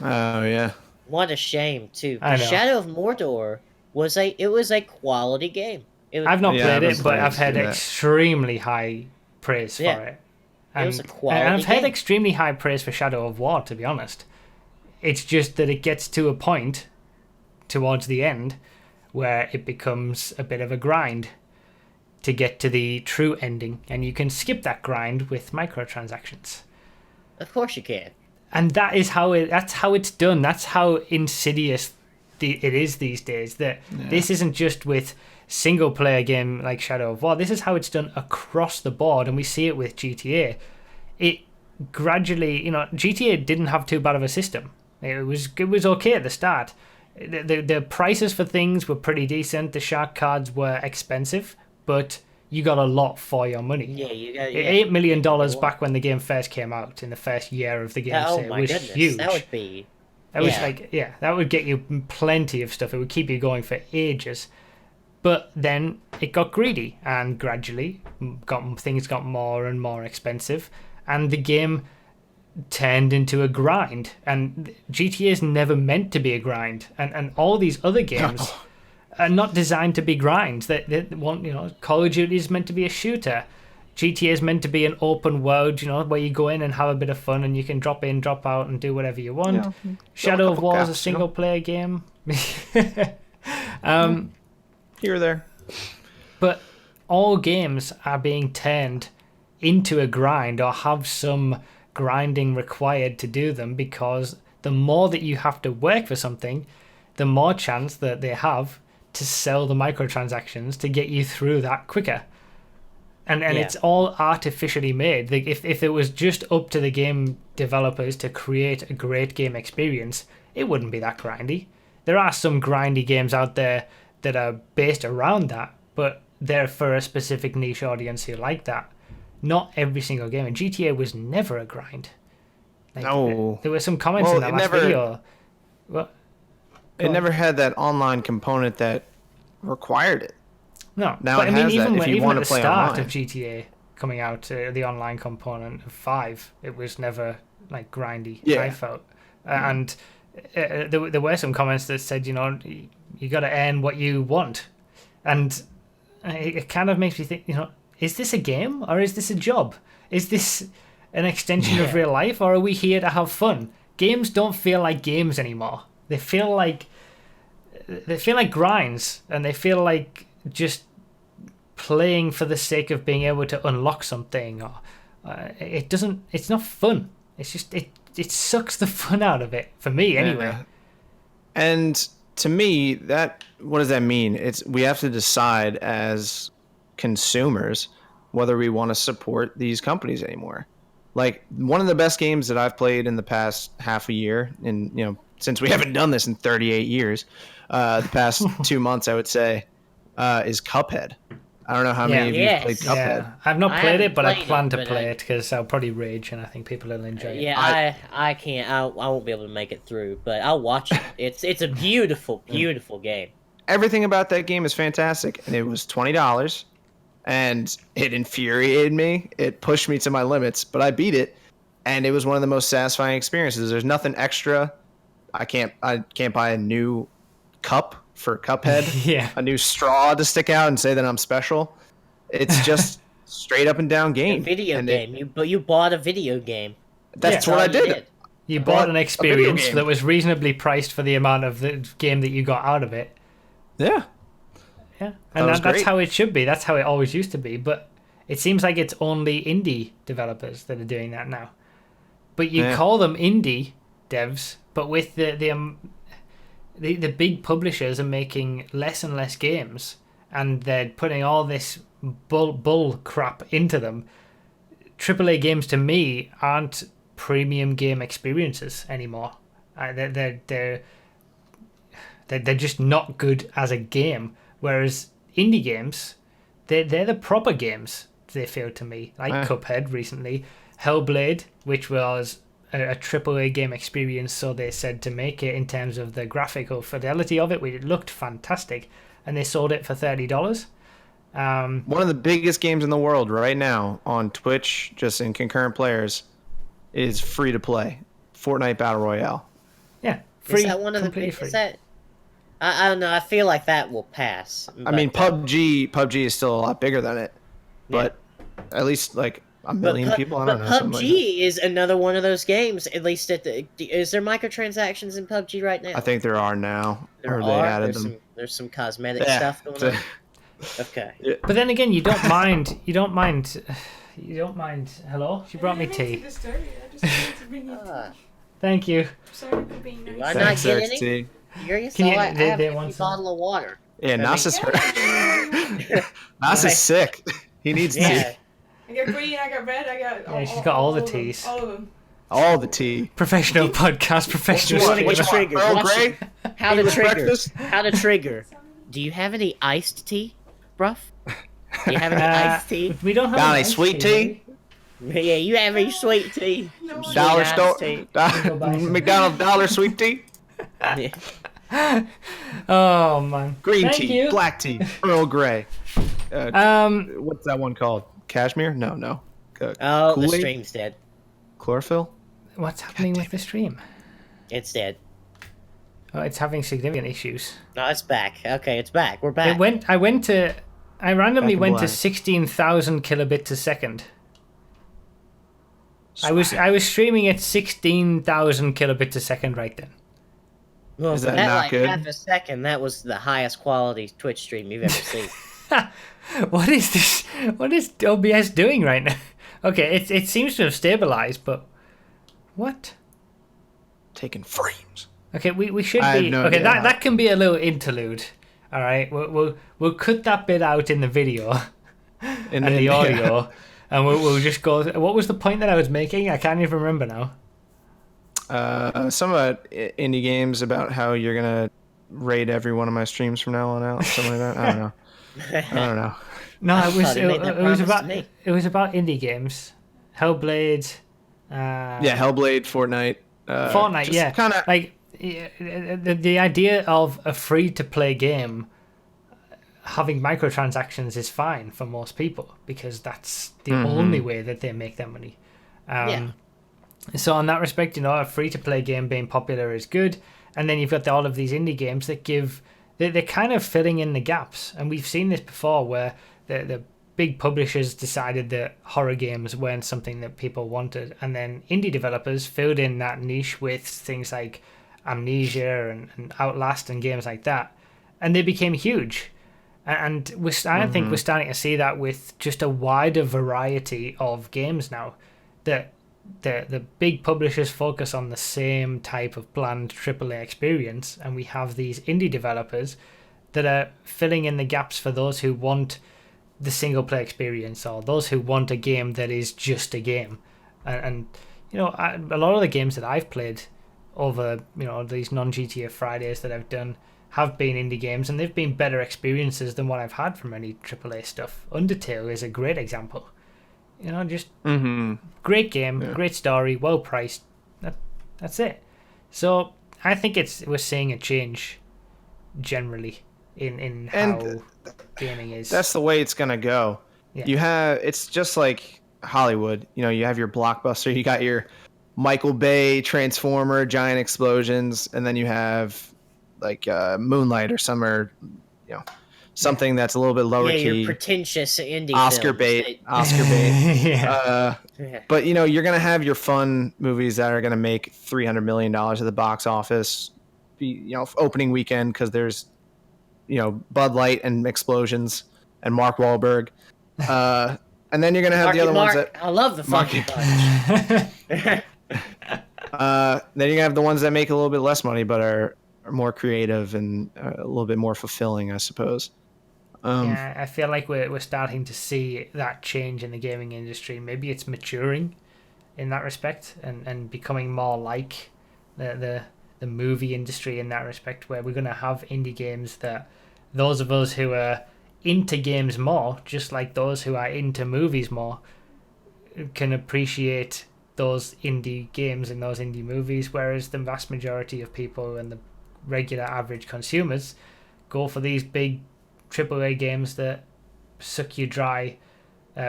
Oh yeah. What a shame too. I know. Shadow of Mordor was a quality game. I've not played it, but I've played heard extremely high praise for it. It was a quality and I've heard game. extremely high praise for Shadow of War, to be honest. It's just that it gets to a point towards the end where it becomes a bit of a grind to get to the true ending, and you can skip that grind with microtransactions. Of course you can. And that's how it's done. That's how insidious it is these days. That this isn't just with single player game like Shadow of War. This is how it's done across the board, and we see it with GTA. It gradually, GTA didn't have too bad of a system. It was okay at the start. The prices for things were pretty decent. The shark cards were expensive, but you got a lot for your money. Yeah, you got $8 million back when the game first came out in the first year of the game. Oh It my was goodness, huge. that would be. That was that would get you plenty of stuff. It would keep you going for ages. But then it got greedy, and gradually things got more and more expensive, and the game turned into a grind. And GTA is never meant to be a grind, and all these other games are not designed to be grinds. They want, Call of Duty is meant to be a shooter. GTA is meant to be an open world, where you go in and have a bit of fun, and you can drop in, drop out, and do whatever you want. Yeah. Shadow of War is a single player game. Here or there. But all games are being turned into a grind, or have some grinding required to do them, because the more that you have to work for something, the more chance that they have to sell the microtransactions to get you through that quicker. And it's all artificially made. Like if it was just up to the game developers to create a great game experience, it wouldn't be that grindy. There are some grindy games out there that are based around that, but they're for a specific niche audience who like that. Not every single game. And GTA was never a grind. Like, No. There were some comments in that last video. What? It never had that online component that required it. No. Now but it I mean, has that even, if you even want at to the play start online. of GTA coming out, the online component of 5, it was never like grindy. Yeah. I felt, and there were some comments that said, you got to earn what you want, and it kind of makes me think, is this a game or is this a job? Is this an extension of real life, or are we here to have fun? Games don't feel like games anymore. They feel like grinds, and they feel like just playing for the sake of being able to unlock something, or it's not fun. It's just it sucks the fun out of it for me anyway. Yeah. And to me, what does that mean? We have to decide as consumers whether we want to support these companies anymore. Like, one of the best games that I've played in the past half a year, and since we haven't done this in 38 years, the past 2 months I would say, is Cuphead. I don't know how many of you have played Cuphead. Yeah, I've not I played it, haven't but I played plan it, to but play it because I'll probably rage, and I think people will enjoy it. Yeah, I can't. I won't be able to make it through, but I'll watch it. It's a beautiful, beautiful game. Everything about that game is fantastic, and it was $20, and it infuriated me. It pushed me to my limits, but I beat it, and it was one of the most satisfying experiences. There's nothing extra. I can't buy a new cup for Cuphead, Yeah. a new straw to stick out and say that I'm special. It's just straight up and down game. A video game. You bought a video game. That's what I did. You bought bought an a video experience game. that was reasonably priced for the amount of the game that you got out of it. Yeah. Yeah, That and was that's great. how it should be. That's how it always used to be. But it seems like it's only indie developers that are doing that now. But you call them indie devs, but with the big publishers are making less and less games, and they're putting all this bull crap into them. AAA games to me aren't premium game experiences anymore. They're just not good as a game. Whereas indie games, they're the proper games, they feel to me. Like Cuphead recently, Hellblade, which was a AAA game experience, so they said, to make it in terms of the graphical fidelity of it. It looked fantastic, and they sold it for $30. One of the biggest games in the world right now on Twitch, just in concurrent players, is free to play. Fortnite Battle Royale. Yeah, free. Is that one of the completely big? free. Is that? I don't know. I feel like that will pass. I mean, but, PUBG is still a lot bigger than it, but at least like a million people. I don't know. But something like that. PUBG is another one of those games. At least is there microtransactions in PUBG right now? I think there are now, there or are. they added them. There's some cosmetic Yeah. stuff going on. Okay. But then again, you don't mind. Hello, she brought me tea. I just wanted to bring you tea. Thank you. Sorry for being Do nice. I not Thanks, get any? XT. Curious? Can you- I they have a want some? bottle of water. Yeah, Nas is hurt. Nas Right. is sick. He needs Yeah. tea. I got green, I got red, I got Yeah, she's got all the of them, teas. all of them. All the tea. Professional podcast, professional. you want? What you Get want? triggered. Earl Watch Grey? How to English trigger? breakfast? How to trigger? Do you have any iced tea, bruv? Do you have any iced tea? We don't have Got any iced sweet tea? Yeah, you have any sweet tea? Some sweet Dollar iced store, tea. Go buy some. McDonald's dollar sweet tea, Yeah. Oh man. green Thank tea, you. black tea, Earl Grey. What's that one called? Cashmere? No. Oh, the Kool-Aid? stream's dead. Chlorophyll? What's happening with the stream? It's dead. Oh, it's having significant issues. No, it's back. Okay, it's back. We're back. I randomly Back in went to black. 16,000 kilobits a second. I was streaming at 16,000 kilobits a second right then. Well, Is for that that not like good? half a second, that was the highest quality Twitch stream you've ever seen. What is this? What is OBS doing right now? Okay, it seems to have stabilized, but what? Taking frames. Okay, we should I have be no okay. idea That how- that can be a little interlude. All right, we'll cut that bit out in the video and the audio, and we'll just go. What was the point that I was making? I can't even remember now. Some indie games about how you're gonna raid every one of my streams from now on out, something like that. I don't know. I don't know. No, I it was thought he made that it was promise to about me. it was about indie games, Hellblade, Yeah, Hellblade, Fortnite. Fortnite. Yeah, Kind of. like the idea of a free to play game having microtransactions is fine for most people because that's the only way that they make their money. Yeah. So in that respect, a free to play game being popular is good, and then you've got all of these indie games that they're kind of filling in the gaps, and we've seen this before where the big publishers decided that horror games weren't something that people wanted, and then indie developers filled in that niche with things like Amnesia and Outlast and games like that, and they became huge. And I think we're starting to see that with just a wider variety of games now, that the big publishers focus on the same type of bland AAA experience, and we have these indie developers that are filling in the gaps for those who want the single player experience or those who want a game that is just a game. And a lot of the games that I've played over these non-GTA Fridays that I've done have been indie games, and they've been better experiences than what I've had from any AAA stuff. Undertale is a great example. Just great game, great story, well priced. That's it. So I think we're seeing a change generally in how gaming is. That's the way it's gonna go. Yeah. It's just like Hollywood. You have your blockbuster. You got your Michael Bay Transformer giant explosions, and then you have like Moonlight or something that's a little bit lower key. Your pretentious indie Oscar films bait. Yeah. But you're gonna have your fun movies that are gonna make $300 million at the box office, opening weekend because there's Bud Light and explosions and Mark Wahlberg, and then you're gonna have the other ones that I love the Funky Bunch. then you're gonna have the ones that make a little bit less money but are more creative and a little bit more fulfilling, I suppose. Yeah, I feel like we're starting to see that change in the gaming industry. Maybe it's maturing in that respect and becoming more like the movie industry in that respect, where we're going to have indie games that those of us who are into games more, just like those who are into movies more, can appreciate those indie games and those indie movies, whereas the vast majority of people and the regular average consumers go for these big AAA games that suck you dry,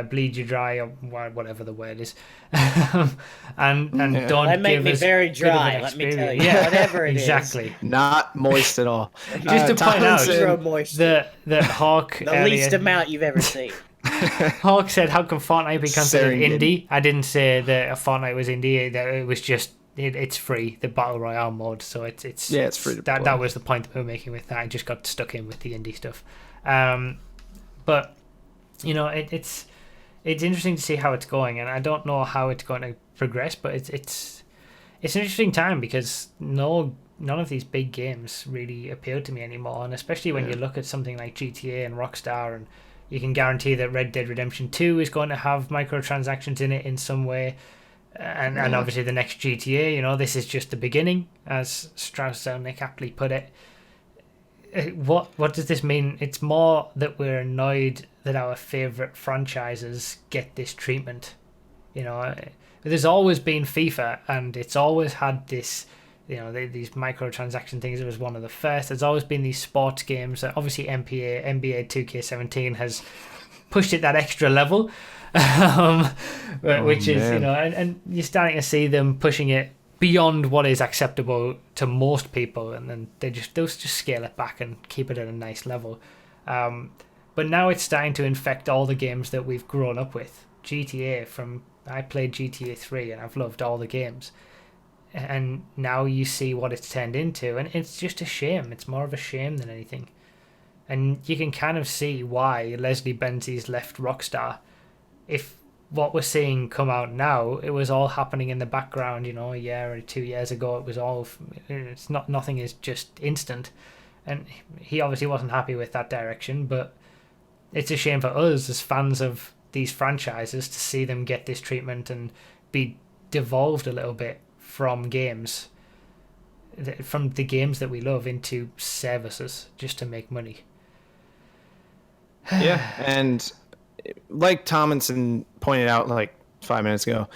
bleed you dry, or whatever the word is, and don't that make give me us very good of an dry. Let me tell you, Yeah, whatever it exactly. Not moist at all. Just to point out Zero moisture. the Hawk The least amount you've ever seen. Hawk said, "How can Fortnite be considered Serengeti. indie?" I didn't say that Fortnite was indie. That it was just it's free, the battle royale mode. So it's it's free to play. That was the point that we were making with that. I just got stuck in with the indie stuff. But it's interesting to see how it's going, and I don't know how it's going to progress. But it's an interesting time because none of these big games really appeal to me anymore, and especially when you look at something like GTA and Rockstar, and you can guarantee that Red Dead Redemption 2 is going to have microtransactions in it in some way, and obviously the next GTA, this is just the beginning, as Strauss Zelnick aptly put it. What does this mean? It's more that we're annoyed that our favourite franchises get this treatment. There's always been FIFA, and it's always had this, these microtransaction things. It was one of the first. There's always been these sports games. Obviously, NBA 2K17 has pushed it that extra level, which is, and you're starting to see them pushing it beyond what is acceptable to most people, and then they'll just scale it back and keep it at a nice level. But now it's starting to infect all the games that we've grown up with. I played GTA 3 and I've loved all the games, and now you see what it's turned into, and it's just a shame. It's more of a shame than anything, and you can kind of see why Leslie Benzies left Rockstar. If what we're seeing come out now, it was all happening in the background, a year or 2 years ago. Nothing is just instant, and he obviously wasn't happy with that direction. But it's a shame for us as fans of these franchises to see them get this treatment and be devolved a little bit from games. from the games that we love into services just to make money. Yeah, and like Tomlinson pointed out like 5 minutes ago,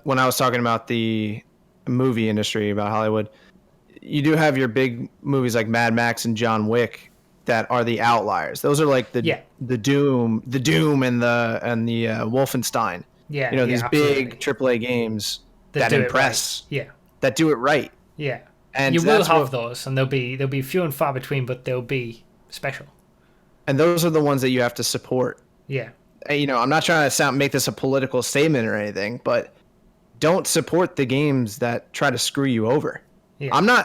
when I was talking about the movie industry, about Hollywood, you do have your big movies like Mad Max and John Wick that are the outliers. Those are like the Doom and the Wolfenstein. Yeah, You know, these absolutely. big AAA games that do it impress, right. that do it right. Yeah, And you will have those, and they'll be few and far between, but they'll be special. And those are the ones that you have to support. Yeah. You know, I'm not trying to make this a political statement or anything, but don't support the games that try to screw you over. Yeah.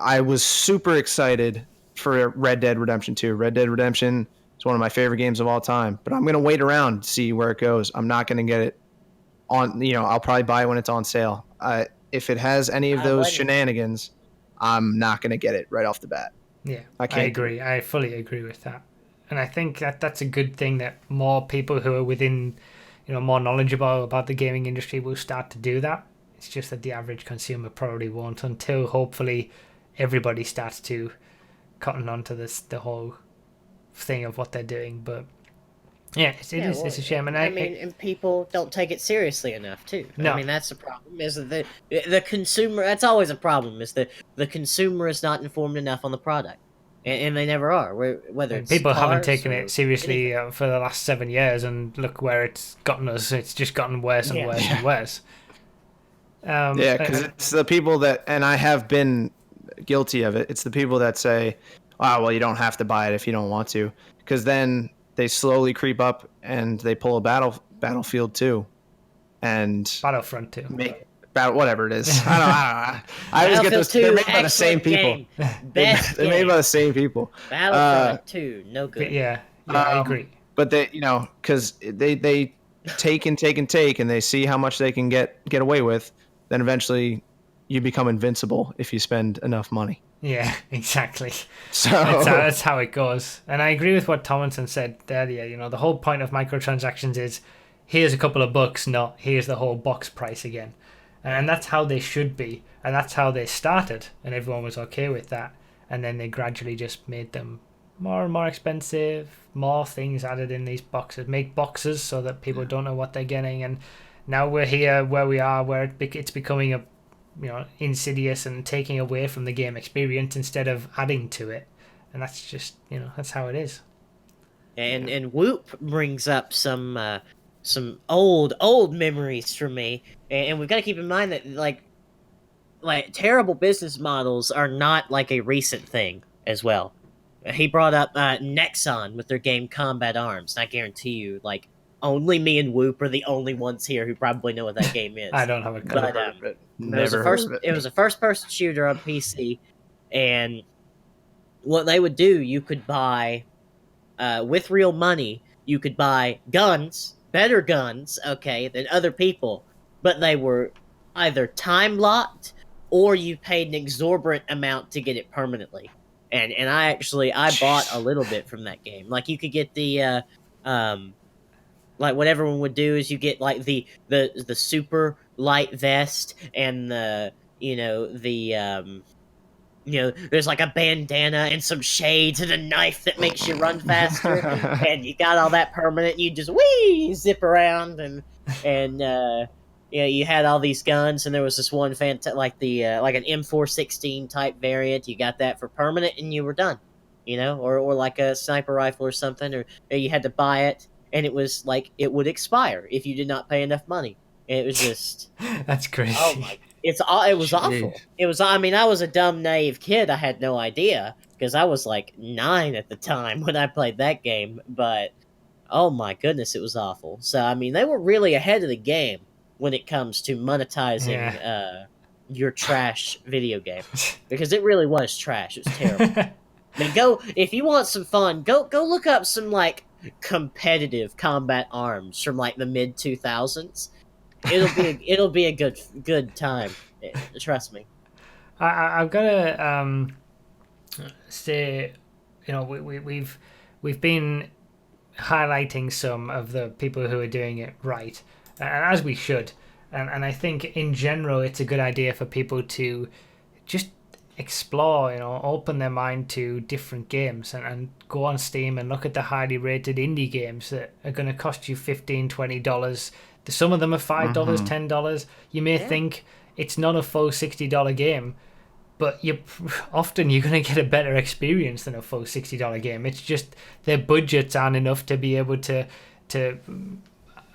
I was super excited for Red Dead Redemption 2. Red Dead Redemption is one of my favorite games of all time, but I'm going to wait around to see where it goes. I'm not going to get it on, I'll probably buy it when it's on sale. If it has any of those shenanigans, I'm not going to get it right off the bat. Yeah, I agree. I fully agree with that. And I think that's a good thing, that more people who are within, more knowledgeable about the gaming industry will start to do that. It's just that the average consumer probably won't, until hopefully everybody starts to cotton onto the whole thing of what they're doing. But yeah, it's a shame. And and people don't take it seriously enough too. No. I mean, that's the problem. Is that the consumer? That's always a problem. Is that the consumer is not informed enough on the product. And they never are. Whether it's people haven't taken it seriously for the last 7 years, and look where it's gotten us. It's just gotten worse and worse and worse. Because it's the people that, and I have been guilty of it. It's the people that say, "Oh, well, you don't have to buy it if you don't want to," because then they slowly creep up and they pull a Battlefield 2, and Battlefront 2. Whatever it is. I don't know. I always get those. They're made by the same people. They're made by the same people. Battlefront 2, no good. Yeah, I agree. But they, because they take and take and take, and they see how much they can get away with. Then eventually, you become invincible if you spend enough money. Yeah, exactly. So that's how it goes. And I agree with what Tomlinson said earlier. The whole point of microtransactions is, here's a couple of bucks, not here's the whole box price again. And that's how they should be. And that's how they started. And everyone was okay with that. And then they gradually just made them more and more expensive. More things added in these boxes. Make boxes so that people don't know what they're getting. And now we're here where we are, where it's becoming insidious and taking away from the game experience instead of adding to it. And that's just, that's how it is. And Whoop brings up some old memories for me, and we've got to keep in mind that like terrible business models are not like a recent thing as well. He brought up Nexon with their game Combat Arms, and I guarantee you, like, only me and Whoop are the only ones here who probably know what that game is. I don't have a clue. But it was a first-person shooter on PC, and what they would do, you could buy with real money. You could buy guns. Better guns, than other people, but they were either time locked or you paid an exorbitant amount to get it permanently. And I bought a little bit from that game. Like, you could get the like what everyone would do is you get like the super light vest and there's like a bandana and some shades and a knife that makes you run faster, and you got all that permanent. You just zip around and you had all these guns, and there was this one like an M416 type variant. You got that for permanent, and you were done. Or like a sniper rifle or something, or you had to buy it, and it was like it would expire if you did not pay enough money. And it was just that's crazy. Oh my. It was awful. It was. I mean, I was a dumb, naive kid. I had no idea because I was like 9 at the time when I played that game. But oh my goodness, it was awful. So I mean, they were really ahead of the game when it comes to monetizing your trash video game, because it really was trash. It was terrible. I mean, if you want some fun, go look up some like competitive Combat Arms from like the mid 2000s. It'll be a good time. Trust me. I've got to say, we've been highlighting some of the people who are doing it right, and as we should. And I think in general, it's a good idea for people to just explore, open their mind to different games and go on Steam and look at the highly rated indie games that are going to cost you $15-$20. Some of them are $5, $10. You may think it's not a full $60 game, but often you're going to get a better experience than a full $60 game. It's just their budgets aren't enough to be able to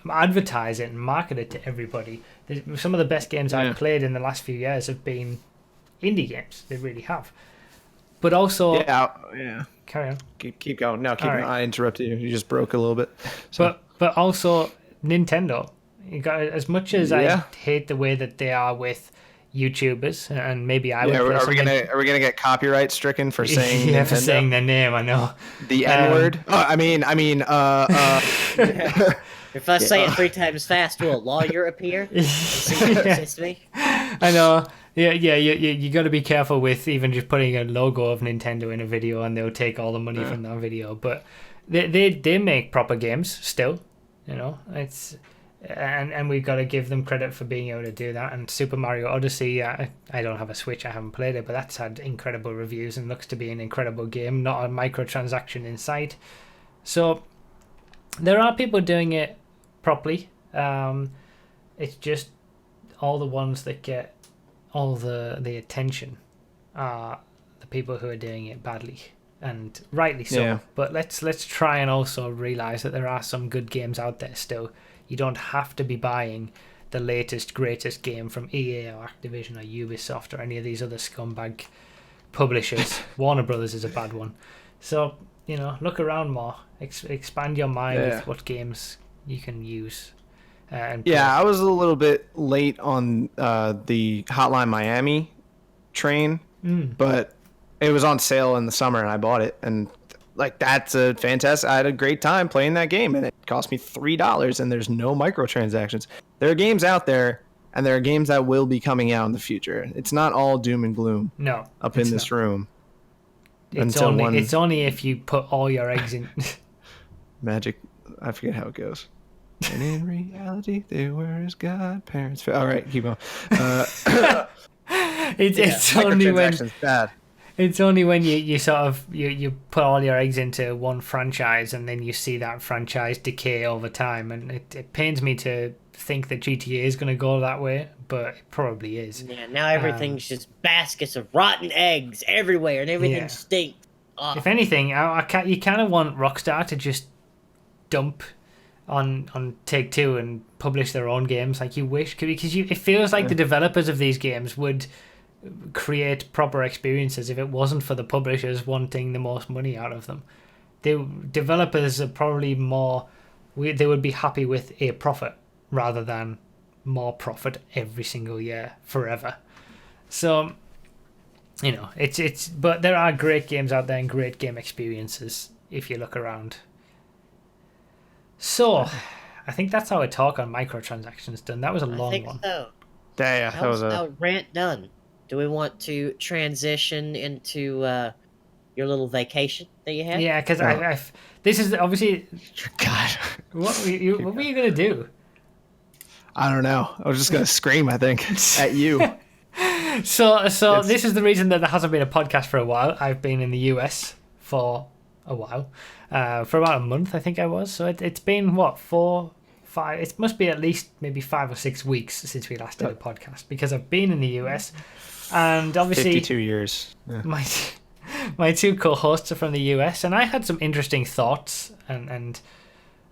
advertise it and market it to everybody. Some of the best games I've played in the last few years have been indie games. They really have. But also... Yeah. Carry on. Keep going. No, keep All going. right. I interrupted you. You just broke a little bit. So. But also Nintendo. You got, as much as I hate the way that they are with YouTubers, and maybe I would. Are we gonna get copyright stricken for saying for saying their name? I know the N word. If I say it 3 times fast, will a lawyer appear? Assist me? I know. Yeah. You got to be careful with even just putting a logo of Nintendo in a video, and they'll take all the money from that video. But they make proper games still. It's. And we've got to give them credit for being able to do that. And Super Mario Odyssey, I don't have a Switch, I haven't played it, but that's had incredible reviews and looks to be an incredible game, not a microtransaction in sight. So there are people doing it properly. It's just all the ones that get all the attention are the people who are doing it badly, and rightly so. Yeah. But let's try and also realize that there are some good games out there still. You don't have to be buying the latest, greatest game from EA or Activision or Ubisoft or any of these other scumbag publishers. Warner Brothers is a bad one. So, look around more. Expand your mind with what games you can use. I was a little bit late on the Hotline Miami train, but it was on sale in the summer and I bought it. And that's a fantastic. I had a great time playing that game, and it cost me $3, and there's no microtransactions. There are games out there, and there are games that will be coming out in the future. It's not all doom and gloom. No, up in this room. It's only if you put all your eggs in magic. I forget how it goes. And in reality, they were his godparents. All right, keep on. It's only when bad. It's only when you sort of you put all your eggs into one franchise and then you see that franchise decay over time, and it pains me to think that GTA is going to go that way, but it probably is. Yeah, now everything's just baskets of rotten eggs everywhere, and everything stinks. Oh. If anything, you kind of want Rockstar to just dump on Take-Two and publish their own games like you wish, because it feels like the developers of these games would create proper experiences if it wasn't for the publishers wanting the most money out of them. The developers are probably they would be happy with a profit rather than more profit every single year forever. So but there are great games out there and great game experiences if you look around. So I think that's our talk on microtransactions done. That was a long one. So. Yeah, that was our rant done. Do we want to transition into your little vacation that you had? Yeah, because this is obviously... God. What were you going to do? I don't know. I was just going to scream, I think, at you. So this is the reason that there hasn't been a podcast for a while. I've been in the US for a while. For about a month, I think I was. So it's been, 4, 5... It must be at least maybe 5 or 6 weeks since we last did a podcast, because I've been in the US... And obviously 52 years. Yeah. My two co-hosts are from the US, and I had some interesting thoughts and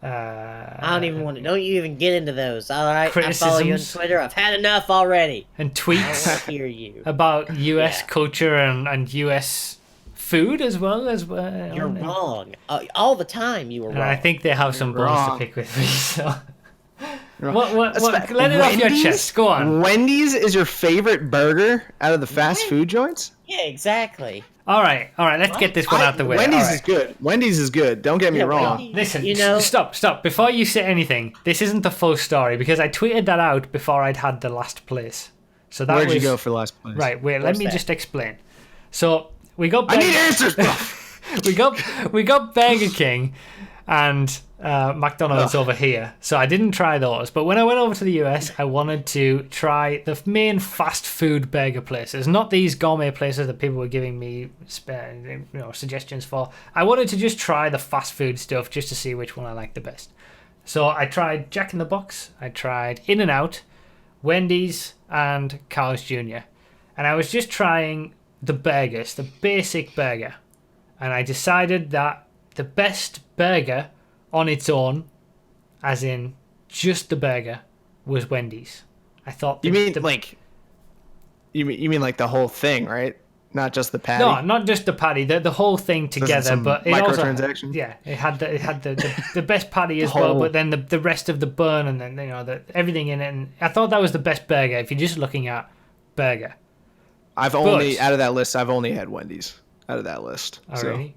I don't you even get into those. All right, I follow you on Twitter. I've had enough already. And tweets I want to hear you. about US culture and US food as well. You're wrong. All the time you were wrong. And I think they have some bones to pick with me, so... What? Let it off your chest. Go on. Wendy's is your favorite burger out of the fast food joints? Yeah, exactly. All right. Let's get this one out the way. Wendy's is good. Wendy's is good. Don't get me wrong. Listen, stop. Before you say anything, this isn't the full story, because I tweeted that out before I'd had the last place. So where'd you go for last place? Right. Wait. Let me just explain. So we got. I need answers, bro. we got Burger King. and McDonald's over here. So I didn't try those. But when I went over to the US, I wanted to try the main fast food burger places, not these gourmet places that people were giving me suggestions for. I wanted to just try the fast food stuff just to see which one I liked the best. So I tried Jack in the Box, I tried In-N-Out, Wendy's, and Carl's Jr. And I was just trying the burgers, the basic burger. And I decided that the best burger on its own, as in just the burger, was Wendy's. I thought... You mean like the whole thing, right? Not just the patty? No, not just the patty, the whole thing together. But it microtransactions? It had the best patty as well, but then the rest of the bun and then everything in it. And I thought that was the best burger if you're just looking at burger. Out of that list, I've only had Wendy's out of that list. Oh, so, really?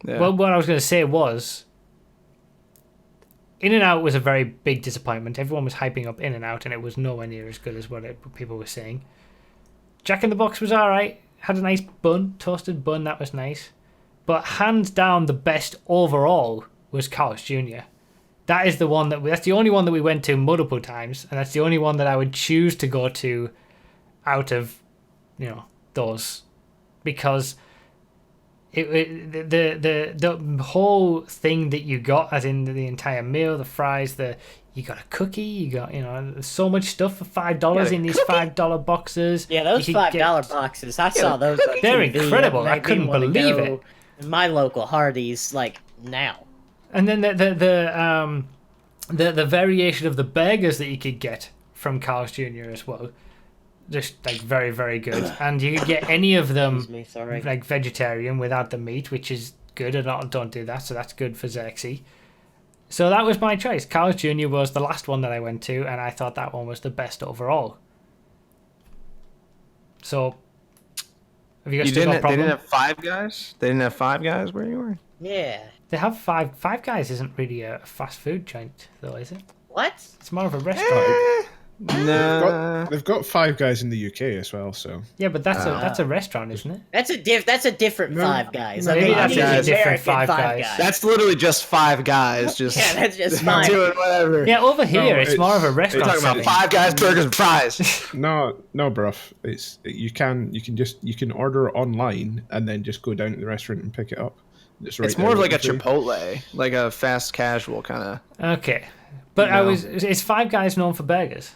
Yeah. Well, what I was going to say was In-N-Out was a very big disappointment. Everyone was hyping up In-N-Out, and it was nowhere near as good as what people were saying. Jack in the Box was all right. Had a nice bun, toasted bun, that was nice. But hands down, the best overall was Carl's Jr. That's the only one that we went to multiple times, and that's the only one that I would choose to go to out of, those, because the whole thing that you got, as in the entire meal, the fries, you got a cookie, you got so much stuff for $5 in these $5 boxes. Yeah, those $5 boxes. I saw those. On They're TV, incredible. I couldn't believe it. My local Hardee's, now. And then the variation of the burgers that you could get from Carl's Jr. as well, just very, very good. And you could get any of them vegetarian without the meat, which is good. I don't do that, so that's good for Xerxes. So that was my choice. Carl's Jr. was the last one that I went to, and I thought that one was the best overall. So, have you guys still got a problem? They didn't have Five Guys? They didn't have Five Guys where you were? Yeah. They have Five Guys isn't really a fast food joint, though, is it? What? It's more of a restaurant. No. They've got Five Guys in the UK as well, so... Yeah, but that's a restaurant, isn't it? That's a different Five Guys. Maybe that's a different Five Guys. That's literally just Five Guys. Just yeah, that's just fine. doing whatever. Yeah, over here it's more of a restaurant. You're talking about Five Guys burgers and fries. No, bruv. You can order online and then just go down to the restaurant and pick it up. It's more of like a Chipotle, like a fast casual kind of. Okay, but is Five Guys known for burgers?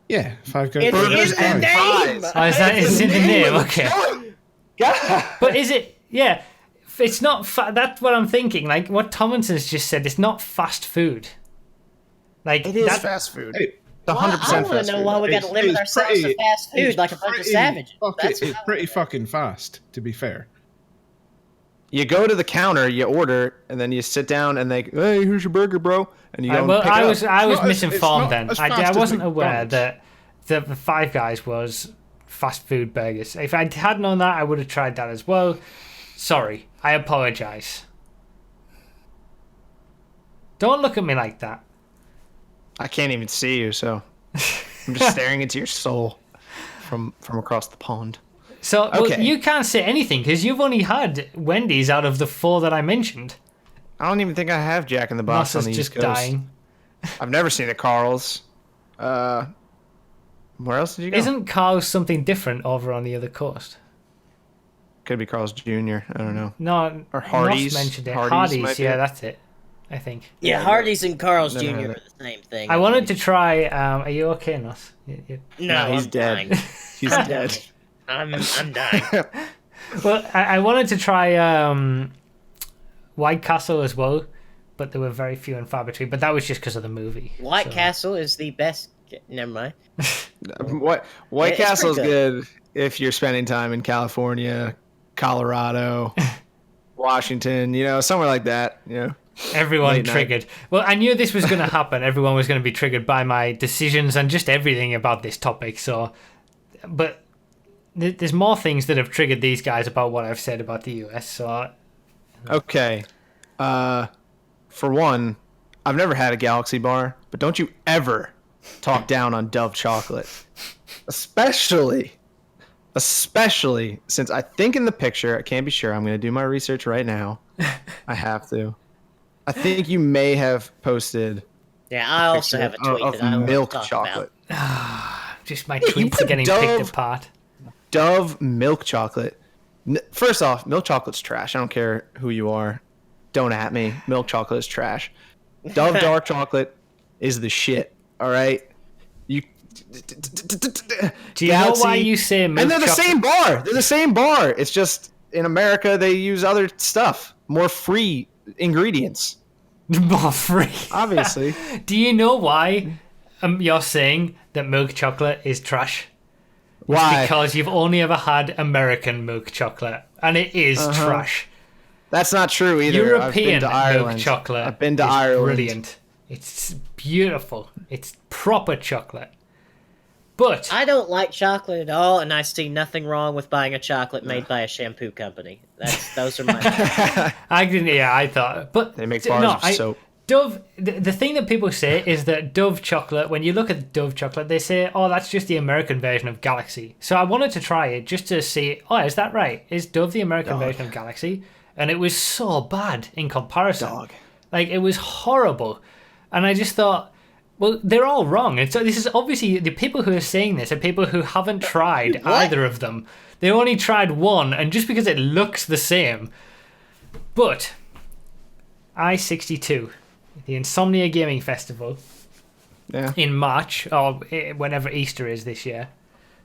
Yeah, Five Guys. Burgers and fries. Oh, it's in the name? Okay. But is it? Yeah, it's not. That's what I'm thinking. Like what Tomlinson's just said. It's not fast food. Like it is fast food. Hey, 100% I want to know why we got to limit ourselves to fast food like a bunch of savages. It's pretty fucking fast, to be fair. You go to the counter, you order, and then you sit down, and they, hey, here's your burger, bro, and you go. Well, I was misinformed then. I wasn't aware that the Five Guys was fast food burgers. If I had known that, I would have tried that as well. Sorry, I apologize. Don't look at me like that. I can't even see you, so I'm just staring into your soul from across the pond. So okay. Well, you can't say anything because you've only had Wendy's out of the 4 that I mentioned. I don't even think I have Jack in the Box on the East Coast. Dying. I've never seen a Carl's. Where else did you go? Isn't Carl's something different over on the other coast? Could be Carl's Jr. I don't know. No, or Hardee's. Ross mentioned it. Hardee's, yeah, that's it. I think. Yeah, Hardee's and Carl's Jr. are the same thing. I wanted to try. Are you okay, Nos? No, he's dead. He's dead. I'm dying. Well, I wanted to try White Castle as well, but there were very few and far between. But that was just because of the movie. White Castle is the best. Never mind. White Castle's good if you're spending time in California, Colorado, Washington, somewhere like that. Everyone triggered. Well, I knew this was going to happen. Everyone was going to be triggered by my decisions and just everything about this topic. So, but there's more things that have triggered these guys about what I've said about the US. So, okay. For one, I've never had a Galaxy bar, but don't you ever talk down on Dove chocolate, especially since I think in the picture, I can't be sure. I'm going to do my research right now. I have to. I think you may have posted Yeah, I also picture have a tweet of that I want to milk talk chocolate. about. Just my Yeah, you tweets are put getting Dove- picked apart. Dove milk chocolate. First off, milk chocolate's trash. I don't care who you are. Don't at me. Milk chocolate is trash. Dove dark chocolate is the shit. All right. You. Do you know why you say milk And they're the chocolate? same bar. They're the same bar. It's just in America they use other stuff, more free ingredients. More free. Obviously. Do you know why you're saying that milk chocolate is trash? Why? Because you've only ever had American milk chocolate, and it is trash. That's not true either. European I've been to milk Ireland. chocolate I've been to is Ireland. brilliant. It's beautiful. It's proper chocolate. But I don't like chocolate at all, and I see nothing wrong with buying a chocolate made by a shampoo company. Those are my. I didn't. Yeah, I thought. But They make bars of soap. Dove. The thing that people say is that Dove chocolate. When you look at Dove chocolate, they say, "Oh, that's just the American version of Galaxy." So I wanted to try it just to see. Oh, is that right? Is Dove the American version of Galaxy? And it was so bad in comparison. Dog. Like it was horrible, and I just thought, well, they're all wrong. And so this is obviously the people who are saying this are people who haven't tried either of them. They only tried one, and just because it looks the same. But I-62, the Insomnia Gaming Festival, Yeah. in March or whenever Easter is this year,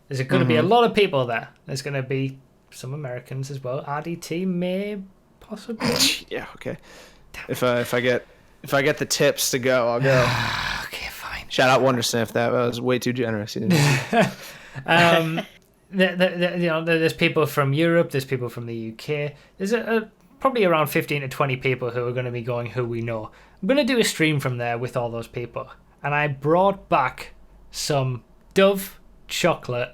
there's going to be a lot of people there. There's going to be some Americans as well. RDT may possibly. Yeah. Okay. If I get the tips to go, I'll go. Okay, fine. Shout out Wondersniff. That was way too generous. There's people from Europe. There's people from the UK. There's probably around 15 to 20 people who are going to be going who we know. I'm going to do a stream from there with all those people. And I brought back some Dove chocolate.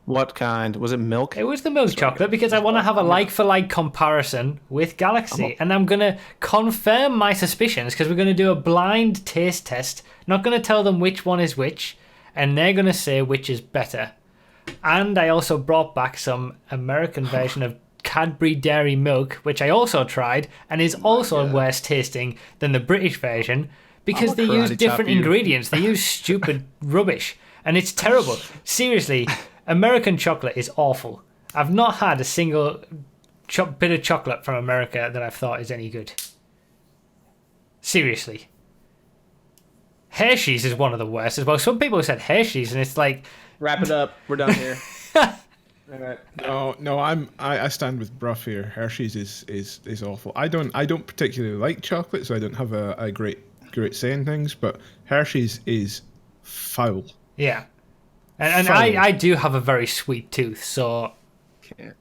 What kind? Was it milk? It was the milk chocolate because I want to have a like-for-like comparison with Galaxy. And I'm going to confirm my suspicions because we're going to do a blind taste test. Not going to tell them which one is which. And they're going to say which is better. And I also brought back some American version of Cadbury Dairy Milk, which I also tried and is also worse tasting than the British version because they use karate different chop you. ingredients. They use stupid rubbish. And it's terrible. Seriously, American chocolate is awful. I've not had a single bit of chocolate from America that I've thought is any good. Seriously. Hershey's is one of the worst as well. Some people said Hershey's, and it's like... Wrap it up. We're done here. All right. No, I stand with Bruff here. Hershey's is awful. I don't particularly like chocolate, so I don't have a great say in things. But Hershey's is foul. Yeah. And Foul. I do have a very sweet tooth, so... Can't.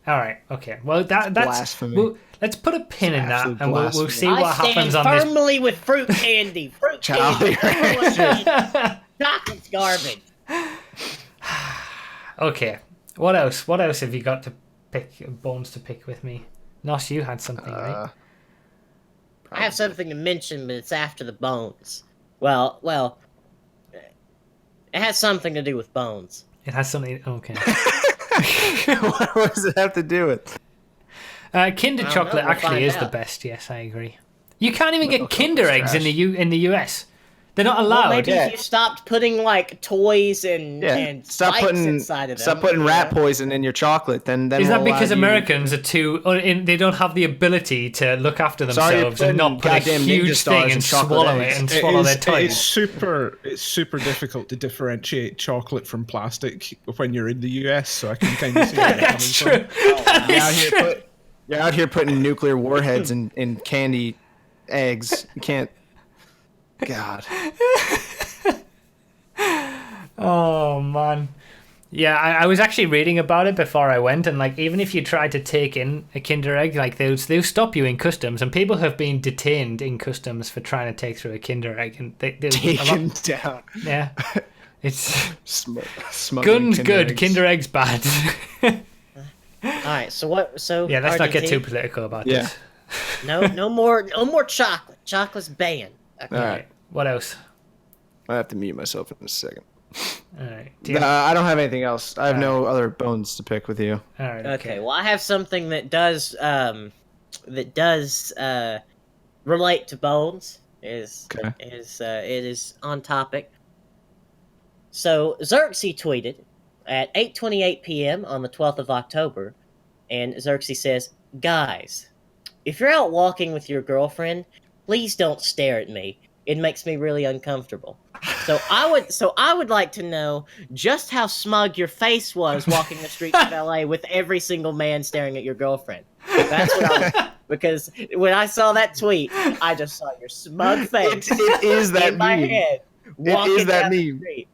All right, okay. Well, that's... Blasphemy. Let's put a pin in that, Absolute and we'll blasphemy. see what I stand happens on this. firmly with fruit candy. Fruit Charlie candy. Chocolate's garbage. Okay. What else? What else have you got to pick, bones to pick with me? Nos, you had something, right? I have something to mention, but it's after the bones. Well, it has something to do with bones. It has something... Okay. What does it have to do with? Kinder I don't chocolate know, we'll actually find is the out. best. Yes, I agree. You can't even get Milk Kinder chocolate's eggs in the US. They're not Well, allowed. maybe yeah. if you stopped putting like toys and Stop spikes putting inside of them. stop putting you rat know? poison in your chocolate. Then Is that we'll because allow you- Americans are too... they don't have the ability to look after Sorry, you're themselves and not put a putting goddamn huge Ninja Stars thing in and chocolate swallow eggs. it and swallow their It's toys? it's super difficult to differentiate chocolate from plastic when you're in the US, so I can kind of see where you're coming That's true. from. That You're out, is here true. you're out here putting nuclear warheads in candy eggs. You can't. God. Oh man, yeah. I was actually reading about it before I went, and like even if you tried to take in a Kinder egg, like they'll stop you in customs, and people have been detained in customs for trying to take through a Kinder egg, and they Taken down. yeah, it's Smuggling guns Kinder good, eggs. Kinder eggs bad. All right, so what? So Yeah, let's not get RDT? too political about Yeah. this. No more chocolate. Chocolate's banned. Okay. All All right. right, what else? I have to mute myself in a second. All right, do you- I don't have anything else. I have no other bones to pick with you. all right, Okay. Well, I have something that does relate to Bones. Is Okay. it is on topic. So Xerxes tweeted at 8:28 p.m. on the 12th of October, and Xerxes says, "Guys, if you're out walking with your girlfriend, please don't stare at me. It makes me really uncomfortable." So I would like to know just how smug your face was walking the streets of LA with every single man staring at your girlfriend. That's what I was, because when I saw that tweet, I just saw your smug face It is that in my meme. head It walking is that down the meme. street.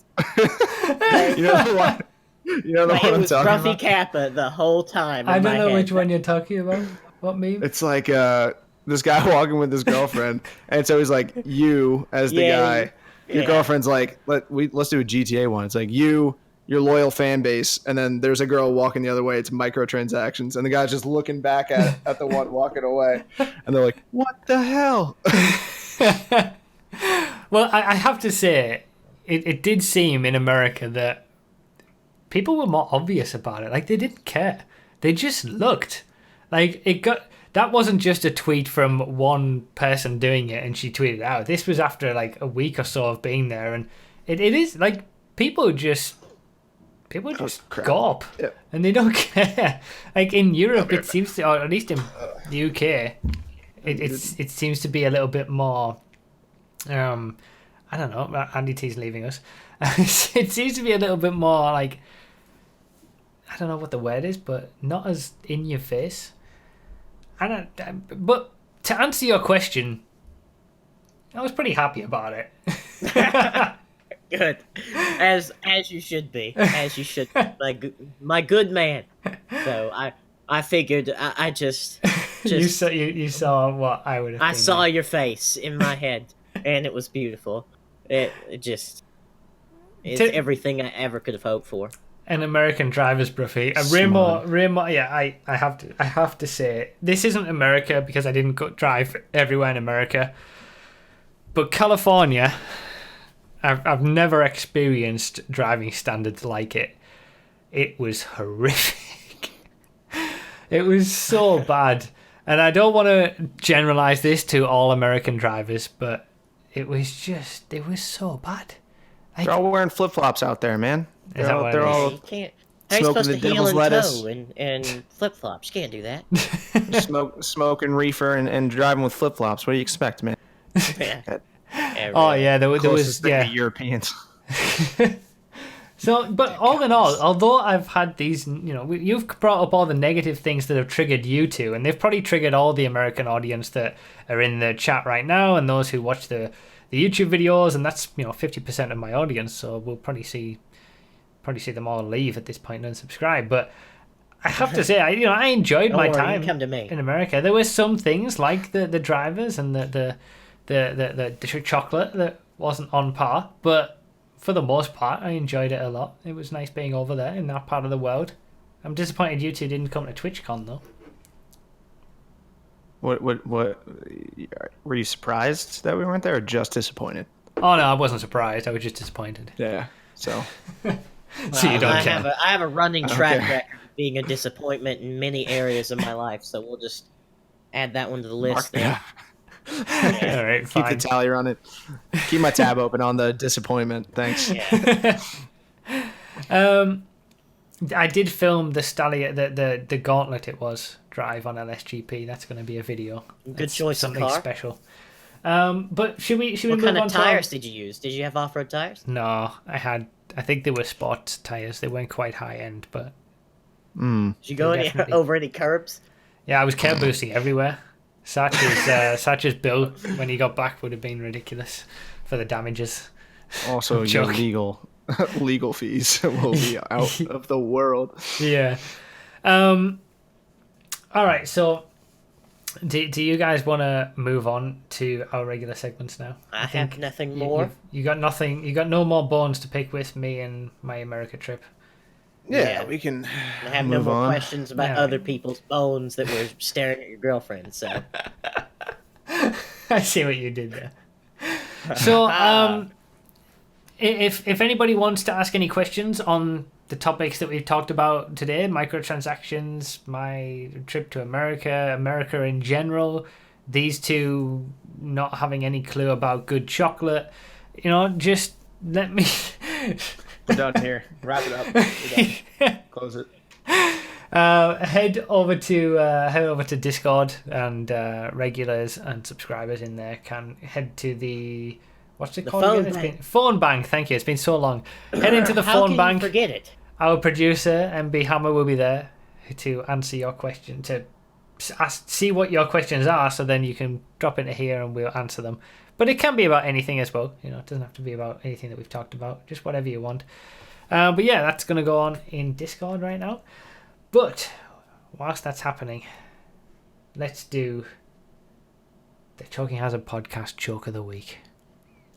You know the one. You know the But one it I'm was talking Ruffy about. Kappa the whole time. I in don't my know head. which one you're talking about. What meme? It's like this guy walking with his girlfriend, and so he's like you as the Yeah, guy. Your yeah. girlfriend's like, let's do a GTA one. It's like you, your loyal fan base, and then there's a girl walking the other way. It's microtransactions, and the guy's just looking back at the one walking away, and they're like, what the hell? Well, I have to say, it did seem in America that people were more obvious about it. Like, they didn't care. They just looked. Like, that wasn't just a tweet from one person doing it and she tweeted it out. This was after, like, a week or so of being there. And it is, like, people just crap. gawp. Yeah. And they don't care. Like, in Europe, it seems to, or at least in the UK, it seems to be a little bit more... I don't know. Andy T's leaving us. It seems to be a little bit more like, I don't know what the word is, but not as in your face. But to answer your question, I was pretty happy about it. Good, as you should be, as you should, my good man. So I figured I just you saw what I would have. I saw your face in my head, and it was beautiful. It's everything I ever could have hoped for. An American driver's Bruffy. Remo, yeah, I have to say, this isn't America because I didn't drive everywhere in America. But California, I've never experienced driving standards like it. It was horrific. It was so bad. And I don't want to generalize this to all American drivers, but it was so bad. They're all wearing flip flops out there, man. Is that what it They're is? all You can't. How are you smoking supposed the to heel devil's and lettuce. toe and flip flops? You can't do that. smoking reefer and driving with flip flops. What do you expect, man? Yeah. Oh yeah, there was Closest thing yeah. to Europeans. So, but all in all, although I've had these, you've brought up all the negative things that have triggered you two, and they've probably triggered all the American audience that are in the chat right now, and those who watch the YouTube videos, and that's 50% of my audience. So we'll probably see them all leave at this point and unsubscribe. But I have to say, I enjoyed my Don't worry, you time come to me. in America. There were some things like the drivers and the chocolate that wasn't on par, but for the most part, I enjoyed it a lot. It was nice being over there in that part of the world. I'm disappointed you two didn't come to TwitchCon though. What? Were you surprised that we weren't there, or just disappointed? Oh no, I wasn't surprised. I was just disappointed. Yeah. So. So you don't I care. have a running don't track care. record of being a disappointment in many areas of my life, so we'll just add that one to the list. Yeah. All right, Keep fine. the tally on it. Keep my tab open on the disappointment. Thanks. Yeah. I did film the gauntlet it was drive on LSGP. That's going to be a video. Good That's choice of something car. special. But should we What move kind on of to our- tires did you use? Did you have off-road tires? No, I think they were sport tires. They weren't quite high end, but Mm. Did you go Definitely. over any curbs? yeah, I was curb boosting everywhere. Satch's bill when he got back would have been ridiculous for the damages. Also, your Joke. legal fees will be out of the world. Yeah. All right. So, do you guys want to move on to our regular segments now? I think have nothing You- more. You got nothing. You got no more bones to pick with me and my America trip. Yeah, Yeah. we can I have no move more on. questions about Yeah. other people's bones that were staring at your girlfriend. So I see what you did there. So, if anybody wants to ask any questions on the topics that we've talked about today, microtransactions, my trip to America in general, these two not having any clue about good chocolate, just let me. We're done here. Wrap it up. We're done. Close it. Head over to Discord, and regulars and subscribers in there can head to the what's it called phone again? bank. Phone bank. Thank you. It's been so long. Head into the How phone can bank. You forget it. Our producer MB Hammer will be there to answer your question, to see what your questions are, so then you can drop into here and we'll answer them. But it can be about anything as well. It doesn't have to be about anything that we've talked about. Just whatever you want. But yeah, that's going to go on in Discord right now. But whilst that's happening, let's do the Choking Hazard podcast Choke of the Week.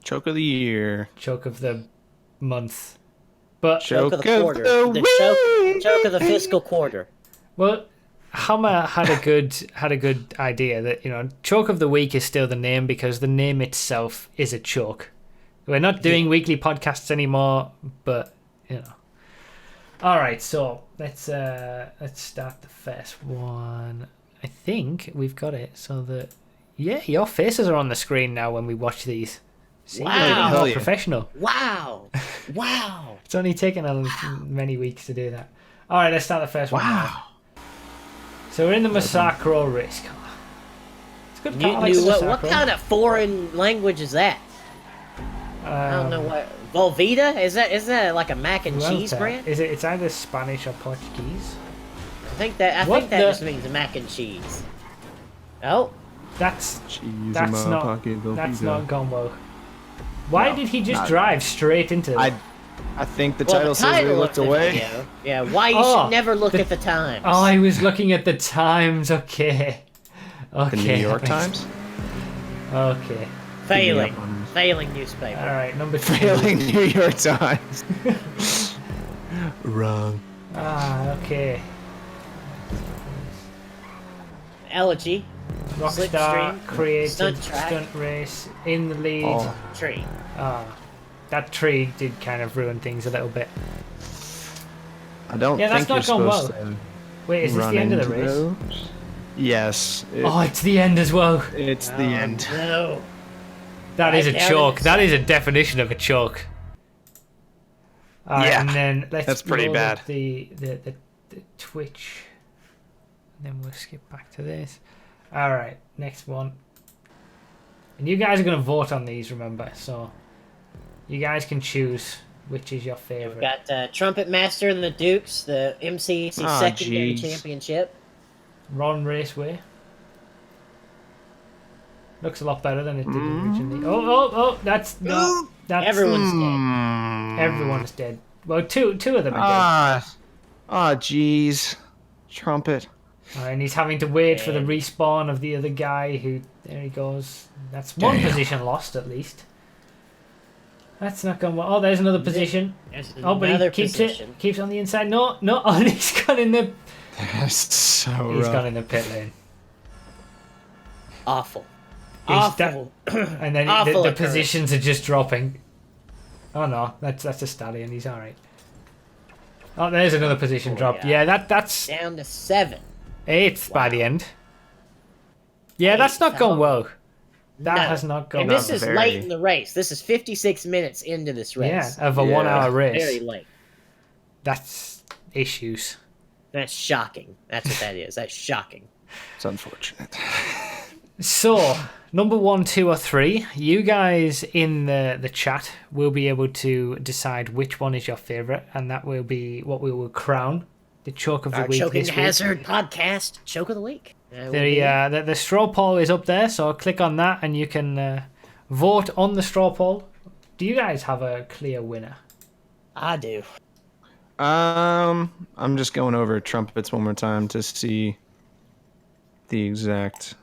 Choke of the year. Choke of the month. But Choke of the quarter. Choke of the fiscal quarter. well, Hammer had a good idea that Choke of the Week is still the name because the name itself is a choke. We're not doing weekly podcasts anymore, but All right, so let's start the first one. I think we've got it so that your faces are on the screen now when we watch these. See, Wow. we're more professional. Wow. Wow. It's only taken many weeks to do that. All right, let's start the first one. Wow. So we're in the Massacro race car. It's a good car. I like the What Massacro. kind of foreign language is that? I don't know what. Volvita? Is that like a mac and cheese Vuelta. brand? It's either Spanish or Portuguese. I think that just means mac and cheese. Oh, That's Cheese in That's my not- pocket, that's Velveeta. not gone well. Why No, did he just not- drive straight into I it? think the well, title says we looked of the away. video. Yeah, why you Oh, should never look at the times. Oh, I was looking at the Times. Okay. The New York that makes- Times. Okay. Failing newspaper. All right, number 2. Failing New York Times. Wrong. Okay. Elegy, Rockstar Slipstream, created Stunt Track. stunt race in the lead. Oh. tree. That tree did kind of ruin things a little bit. I don't Yeah, that's think you're not gone supposed well. to Wait, is this run the end of the into race? those. Yes. Oh, it's the end as well. It's the end. No. That is a Right down choke. in the That is a definition of a choke. Yeah, and then let's that's pretty roll bad. up the Twitch. And then we'll skip back to this. All right, next one. And you guys are going to vote on these, remember? So you guys can choose which is your We've favorite. got Trumpet Master and the Dukes, the MCC Oh, Secondary jeez. Championship. Ron Raceway. Looks a lot better than it did originally. Oh, that's Everyone's dead. everyone's dead. Well, two of them are dead. Jeez. Trumpet. And he's having to wait for the respawn of the other guy who... There he goes. That's one Damn. position lost, at least. That's not going well. Oh, there's another position. There's Oh, but he another keeps position. it. Keeps on the inside. No. Oh, and he's gone in the... That's so He's rough. gone in the pit lane. Awful. He's Awful. And then Awful the occurrence. positions are just dropping. Oh, no. That's a stallion. He's all right. Oh, there's another position drop. yeah. Yeah, that's Down to 7. 8th by the end. Yeah, that's not gone well. That has not gone And well. this is very- late in the race. This is 56 minutes into this Yeah, race. of a Yeah. 1 hour race. Very late. That's issues. That's shocking. That's what that is. That's shocking. It's unfortunate. So, number 1, 2, or 3, you guys in the chat will be able to decide which one is your favourite, and that will be what we will crown the choke of the Our week Choking this week. Hazard podcast. Choke of the week. Will be- The straw poll is up there, so click on that and you can vote on the straw poll. Do you guys have a clear winner? I do. I'm just going over trumpets one more time to see the exact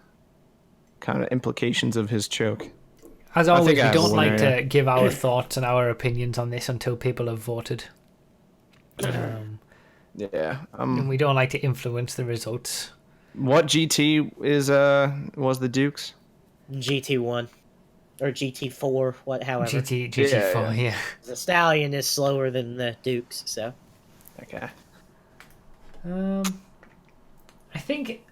kind of implications of his choke. As I always, think we I have don't a like winner, to give our thoughts and our opinions on this until people have voted. Yeah. And we don't like to influence the results. What GT was the Dukes? GT1 or GT4, however. GT4, yeah. The Stallion is slower than the Dukes, so. Okay. I think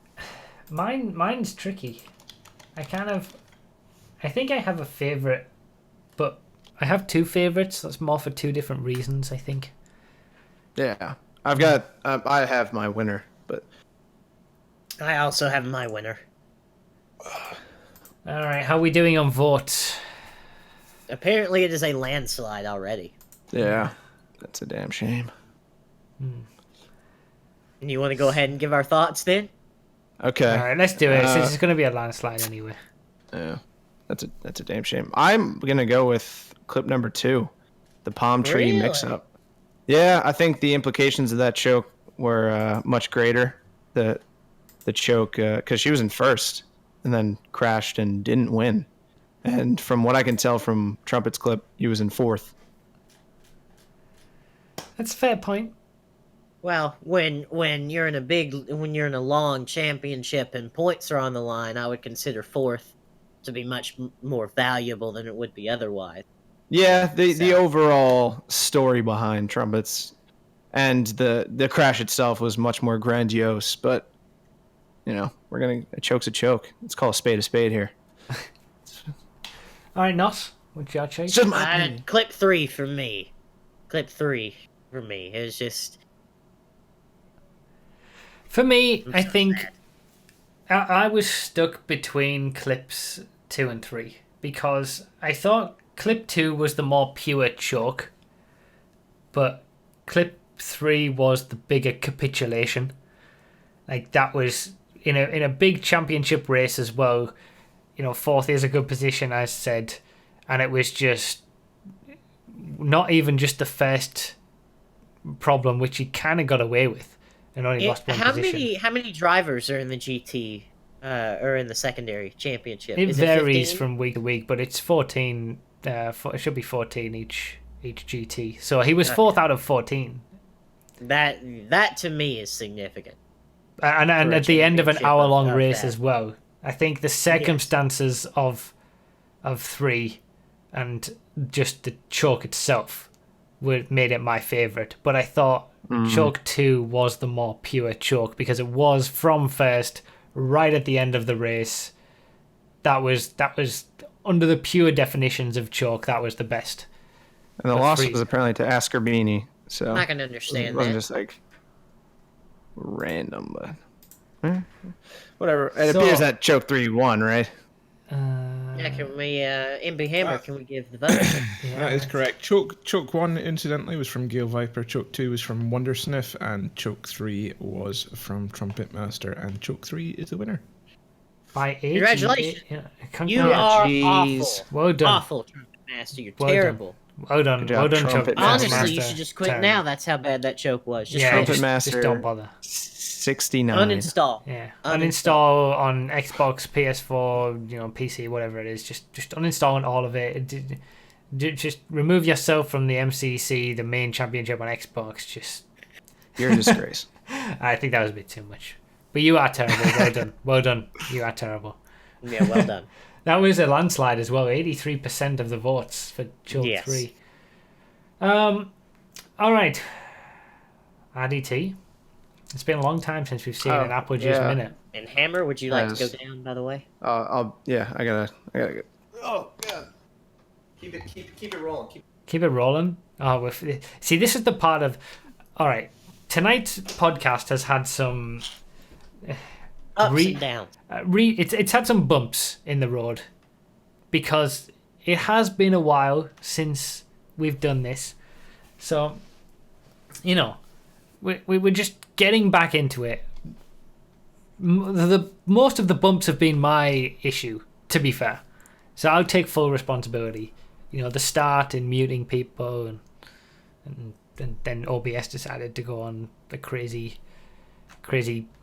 mine's tricky. I think I have a favorite, but I have two favorites. That's more for two different reasons, I think. Yeah, I've got. I have my winner, but I also have my winner. All right, how are we doing on votes? Apparently, it is a landslide already. yeah, that's a damn shame. You want to go ahead and give our thoughts then? Okay. All right, let's do it. Since it's going to be a landslide anyway. Yeah, that's a damn shame. I'm gonna go with clip number 2, the palm tree Really? mix-up. Yeah, I think the implications of that choke were much greater. The choke, because she was in first and then crashed and didn't win. And from what I can tell from Trumpet's clip, he was in fourth. That's a fair point. Well, when you're in a long championship and points are on the line, I would consider fourth to be much more valuable than it would be otherwise. Yeah, the overall story behind Trumpets and the crash itself was much more grandiose, but a choke's a choke. Let's call a spade here. All right, Nos, what's your choice? It's just my opinion. Clip 3 for me. Clip 3 for me. It was just... For me, I'm I so think sad. I was stuck between clips 2 and 3 because I thought clip 2 was the more pure choke, but clip 3 was the bigger capitulation. Like, that was in a big championship race as well. Fourth is a good position, as said, and it was just not even just the first problem, which he kind of got away with and only lost one position. How many drivers are in the GT or in the secondary championship? It Is varies 15? from week to week, but it's 14. It should be 14 each GT. So he was fourth out of 14. That to me is significant. And For a at the end of an championship hour-long of race that. as well. I think the circumstances of 3 and just the choke itself made it my favourite. But I thought choke 2 was the more pure choke because it was from first right at the end of the race. That was under the pure definitions of choke. That was the best. And the for loss free. was apparently to Ascorbini, so I'm not gonna it understand wasn't that. just like random, but whatever. It So- appears that choke 3 won, right? Yeah, can we, MB Hammer, can we give the vote? That is correct. Choke 1, incidentally, was from Gale Viper. Choke 2 was from Wondersniff, and Choke 3 was from Trumpet Master. And Choke 3 is the winner. By 8. Congratulations. Yeah, You are jeez. awful. Well done. Awful, Trumpet Master. You're Well done. terrible. Well done. Good job, Well done, Trumpet Trumpet Master. Honestly, you Master. should just quit Terrible. now. That's how bad that choke was. Just Yeah, Trumpet just Master. don't bother. 69. uninstall. Yeah, Uninstall. uninstall on Xbox, PS4, PC, whatever it is. Just uninstalling all of it. Just remove yourself from the MCC, the main championship on Xbox. Just, You're a disgrace. I think that was a bit too much. But you are terrible. Well done. Well done. You are terrible. Yeah, well done. That was a landslide as well. 83% of the votes for Choke Yes. 3. All right. RDT. It's been a long time since we've seen an apple juice yeah. minute. And Hammer, would you like to Yes. go down, by the way? I gotta go. Oh god. Keep it rolling. Keep it rolling. Oh, see, this is the part of. All right, tonight's podcast has had some. Ups and downs. It's had some bumps in the road, because it has been a while since we've done this, so we're just getting back into it. The most of the bumps have been my issue, to be fair, so I'll take full responsibility. The start in muting people, and then OBS decided to go on the crazy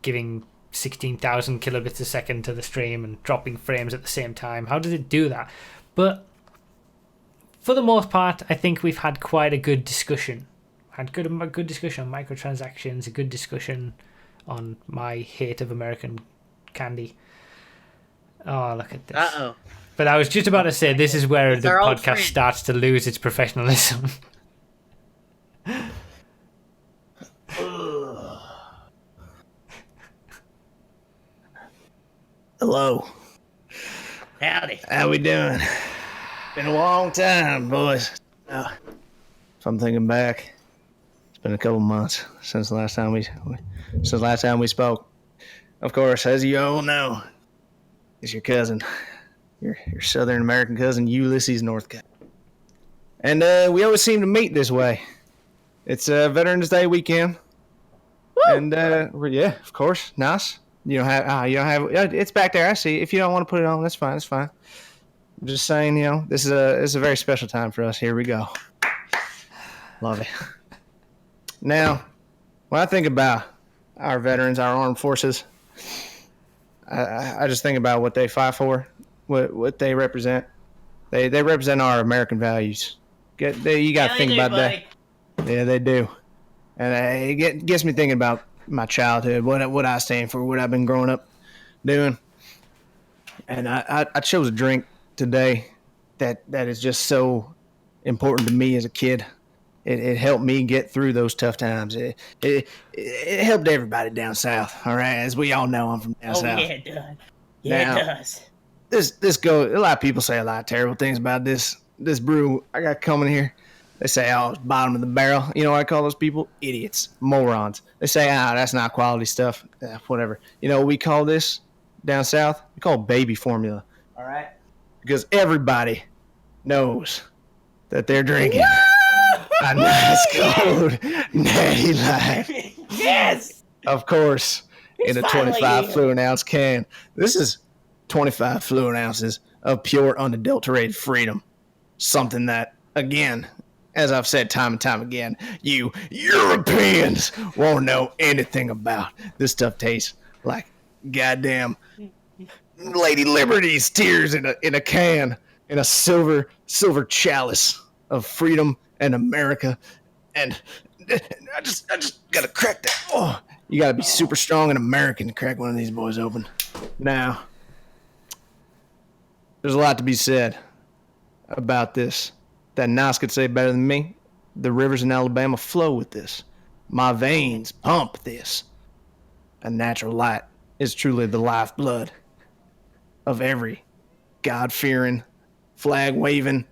giving 16,000 kilobits a second to the stream and dropping frames at the same time. How did it do that? But for the most part, I think we've had quite a good discussion. A good discussion on microtransactions, a good discussion on my hate of American candy. Oh, look at this. Uh-oh. But I was just about to say, this is where It's the our old podcast friend. starts to lose its professionalism. Hello. Howdy. How we doing? Been a long time, boys. If I'm thinking back, it's been a couple months since the last time we spoke. Of course, as you all know, it's your cousin, your Southern American cousin, Ulysses Northcutt. And we always seem to meet this way. It's Veterans Day weekend. Woo! And yeah, of course, nice. You don't have it's back there. I see. If you don't want to put it on, that's fine. That's fine. I'm just saying, this is a very special time for us. Here we go. Love it. Now, when I think about our veterans, our armed forces, I just think about what they fight for, what they represent. They represent our American values. You got to think about that. Yeah, they do. And it gets me thinking about my childhood, what I stand for, what I've been growing up doing. And I chose a drink today that is just so important to me as a kid. It helped me get through those tough times. It helped everybody down south. All right, as we all know, I'm from down south. Yeah, it does. Yeah, it does. This goes. A lot of people say a lot of terrible things about this brew I got coming here. They say, "Oh, it's bottom of the barrel." You know what I call those people? Idiots, morons. They say, that's not quality stuff." Whatever. You know what we call this down south? We call it baby formula. All right, because everybody knows that they're drinking a nice cold natty light. Yes. Of course, in a 25 fluid ounce can. This is 25 fluid ounces of pure, unadulterated freedom. Something that, again, as I've said time and time again, you Europeans won't know anything about. This stuff tastes like goddamn Lady Liberty's tears in a can, in a silver chalice of freedom and America. And I just gotta crack that. Oh, you gotta be super strong and American to crack one of these boys open. Now, there's a lot to be said about this that Nas could say better than me. The rivers in Alabama flow with this. My veins pump this. A natural light is truly the lifeblood of every God-fearing, flag-waving,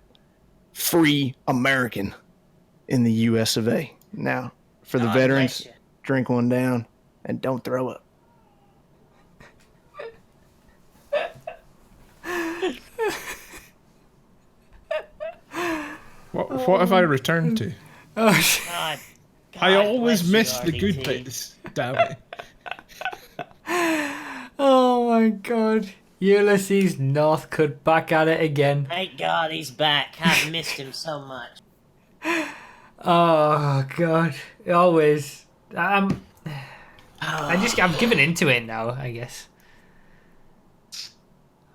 free American in the U.S. of A. Now, for the veterans, drink one down and don't throw up. What have I returned to? Oh, God, I always bless miss you, the good RDT. bits. Damn it. oh my God. Ulysses Northcutt back at it again. Thank God he's back. I've missed him so much. Oh God. Always. I'm giving into it now, I guess.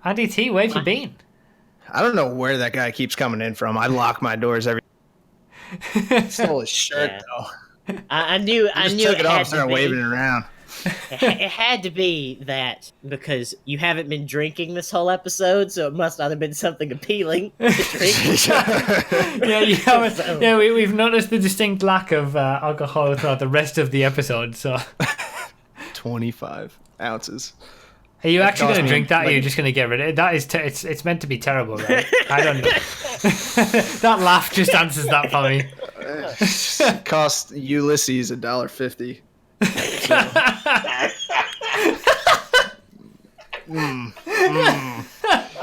RDT, where have you been? I don't know where that guy keeps coming in from. I lock my doors every. Stole his shirt though. I knew Took it off had and started to be. waving it around. It had to be that because you haven't been drinking this whole episode, so it must not have been something appealing to drink. We've noticed the distinct lack of alcohol throughout the rest of the episode. So, 25 ounces. are you actually cost going to me, drink that? Or are you like- just going to get rid of it? That is, it's meant to be terrible, right? I don't know. That laugh just answers that for me. Cost Ulysses $1.50.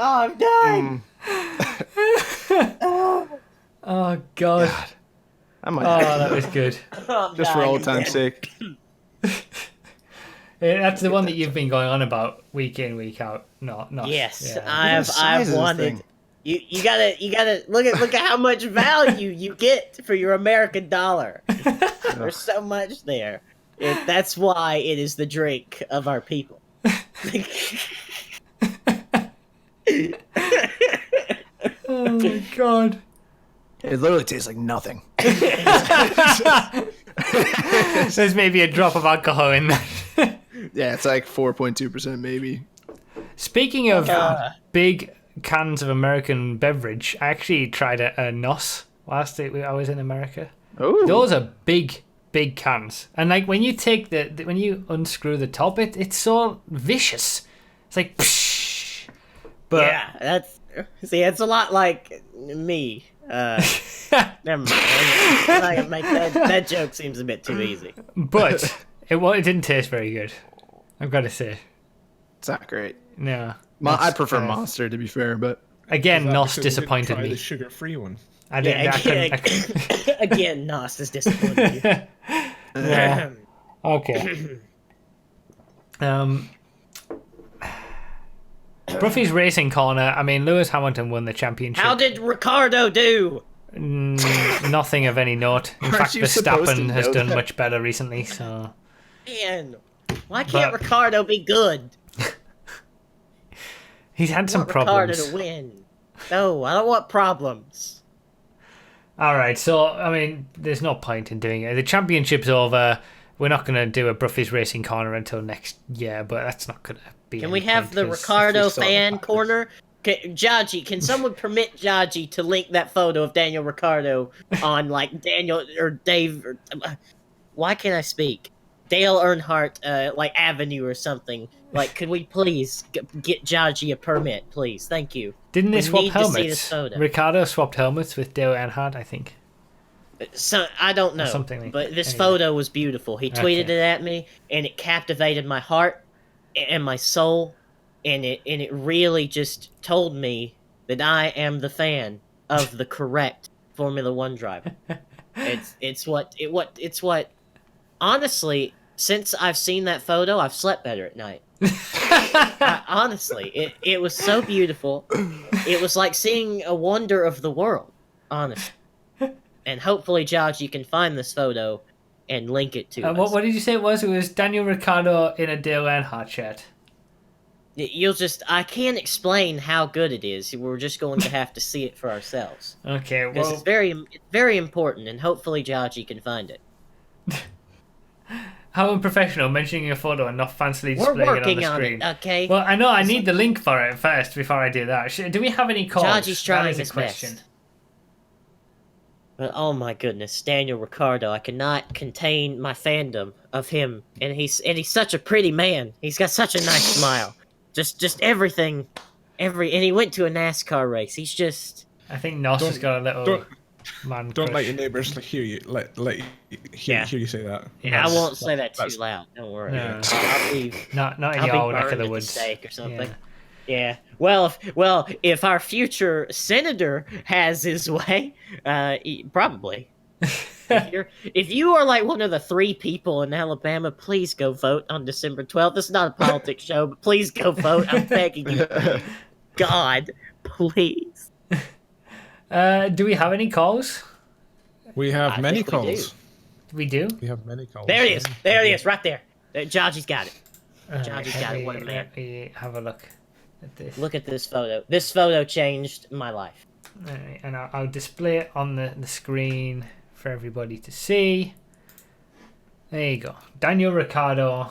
Oh, I'm dying. Oh God. I might Oh, that was good. I'm just for dying old time's again. sake. Yeah, that's the one that you've been going on about week in, week out. Not. Yes, Yeah. I've size of this wanted. thing? You gotta look at how much value you get for your American dollar. There's so much there. That's why it is the drink of our people. Oh my God. It literally tastes like nothing. There's maybe a drop of alcohol in that. Yeah, it's like 4.2% maybe. Speaking of big cans of American beverage, I actually tried a NOS last week I was in America. Oh, Those are big cans, and like when you take when you unscrew the top, it's so vicious. It's like psh, But yeah, it's a lot like me. Never mind. I'm not gonna make that joke seems a bit too easy. but it didn't taste very good. I've got to say. It's not great. No. I prefer Monster, to be fair, but Again, Is that Nos because you didn't disappointed try me. the sugar-free one. I didn't. Yeah, again, Nos is disappointed you. Yeah. Okay. Bruffy's Racing Corner. I mean, Lewis Hamilton won the championship. How did Ricardo do? Nothing of any note. In Aren't fact, you supposed to Verstappen has know done that? much better recently. So Man, why can't But- Ricardo be good? he's had I some want Ricardo problems. to win. No, I don't want problems. All right, so I mean, there's no point in doing it. The championship's over. We're not going to do a Bruffy's Racing Corner until next year, but that's not going to be. Can any we have point, the 'cause- Ricardo we saw the fan pictures. corner? Jaji, can someone permit Jaji to link that photo of Daniel Ricardo on like Daniel or Dave? Or, why can't I speak? Dale Earnhardt, like Avenue or something. Like, could we please get Jaji a permit, please? Thank you. Didn't they we swap need to see this helmets? photo. Ricardo swapped helmets with Dale Earnhardt, I think. So I don't know, something like but that. this Anyway. photo was beautiful. He tweeted Okay. it at me, and it captivated my heart and my soul, and it really just told me that I am the fan of the correct Formula One driver. It's what. Honestly, since I've seen that photo, I've slept better at night. Honestly, it was so beautiful. It was like seeing a wonder of the world. Honestly. And hopefully, Josh, you can find this photo and link it to us. What did you say it was? It was Daniel Ricciardo in a Dale Earnhardt shirt. I can't explain how good it is. We're just going to have to see it for ourselves. Okay, Because well, it's very important, and hopefully, Josh, you can find it. how unprofessional mentioning a photo and not fancily We're displaying it on working the on screen. it, okay? Well, I know I need the link for it first before I do that. Do we have any calls? Jaji's trying That is a his question. best. But oh my goodness, Daniel Ricciardo! I cannot contain my fandom of him, and he's such a pretty man. He's got such a nice smile. Just everything, and he went to a NASCAR race. He's just I think Nos has got a little don't- man Don't crush. let your neighbours hear you. Let you Yeah. hear you say that. I That's- won't say that too that's- loud. Don't worry. No. I'll be Not in I'll your be neck of burned the at the woods. stake or something. Yeah. Yeah. Well, if our future senator has his way, probably. If you are like one of the 3 people in Alabama, please go vote on December 12th. This is not a politics show, but please go vote. I'm begging you. God, please. Do we have any calls? We have I many think we do. calls. We do. We have many calls. There he is. There he is, right there. Jaji's got it. Johnny's Let got it. me- What a man. Let me have a look at this. Look at this photo. This photo changed my life. Alright, and I'll display it on the screen for everybody to see. There you go. Daniel Ricciardo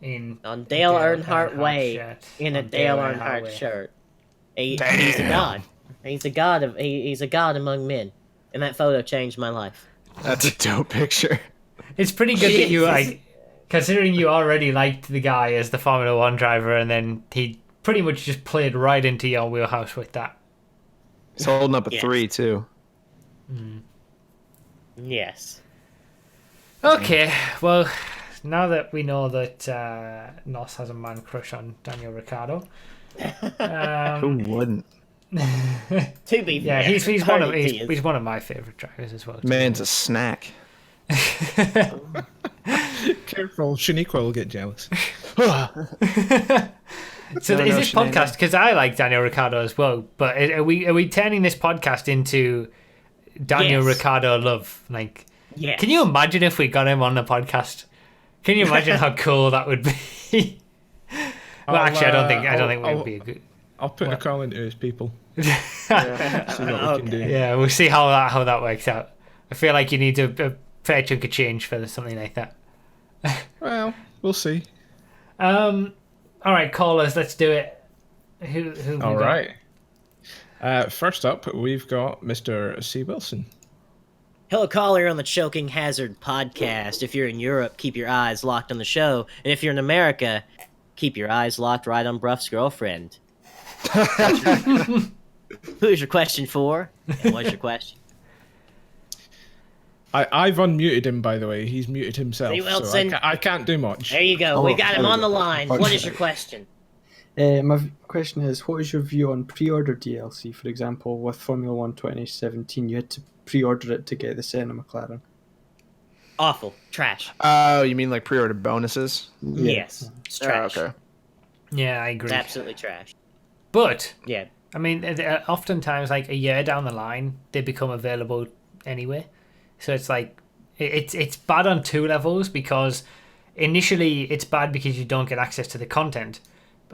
in On Dale Earnhardt Earnhardt Way, shirt. in a On Dale Earnhardt Earnhardt Way. shirt. He's a god. He's a god of he's a god among men. And that photo changed my life. that's a dope picture. It's pretty good that you Jesus. like, considering you already liked the guy as the Formula One driver, and then he pretty much just played right into your wheelhouse with that. He's holding up a Yes. 3 too. Yes. Okay, well, now that we know that Nos has a man crush on Daniel Ricciardo, Who wouldn't? To be yeah, fair, he's one of Cardi B is- he's one of my favorite drivers as well. Man's a snack. Careful, Shaniqua will get jealous. So No, is no, this Sinead. podcast, because I like Daniel Ricciardo as well, but are we turning this podcast into Daniel Yes. Ricciardo love? Like, Yes. can you imagine if we got him on the podcast? Can you imagine how cool that would be? Well, actually, I don't think it would be a good. I'll put a What? call into his people. See what we can do. Yeah, we'll see how that works out. I feel like you need a fair chunk of change for something like that. Well, we'll see. All right, callers, let's do it. Who have we All got? right. First up, we've got Mr. C. Wilson. Hello, caller on the Choking Hazard podcast. If you're in Europe, keep your eyes locked on the show. And if you're in America, keep your eyes locked right on Bruff's girlfriend. Who's your question for? And what's your question? I've unmuted him, by the way. He's muted himself, See, so Wilson? I can't do much. There you go. Oh, We got him there we on go. the line. Okay. What is your question? My question is, what is your view on pre-order DLC? For example, with Formula 1 2017, you had to pre-order it to get the Senna McLaren. Awful. Trash. Oh, you mean like pre-order bonuses? Yes. It's trash. Oh, okay. Yeah, I agree. It's absolutely trash. But Yeah. I mean, oftentimes, like a year down the line, they become available anyway. So it's like it's bad on two levels, because initially it's bad because you don't get access to the content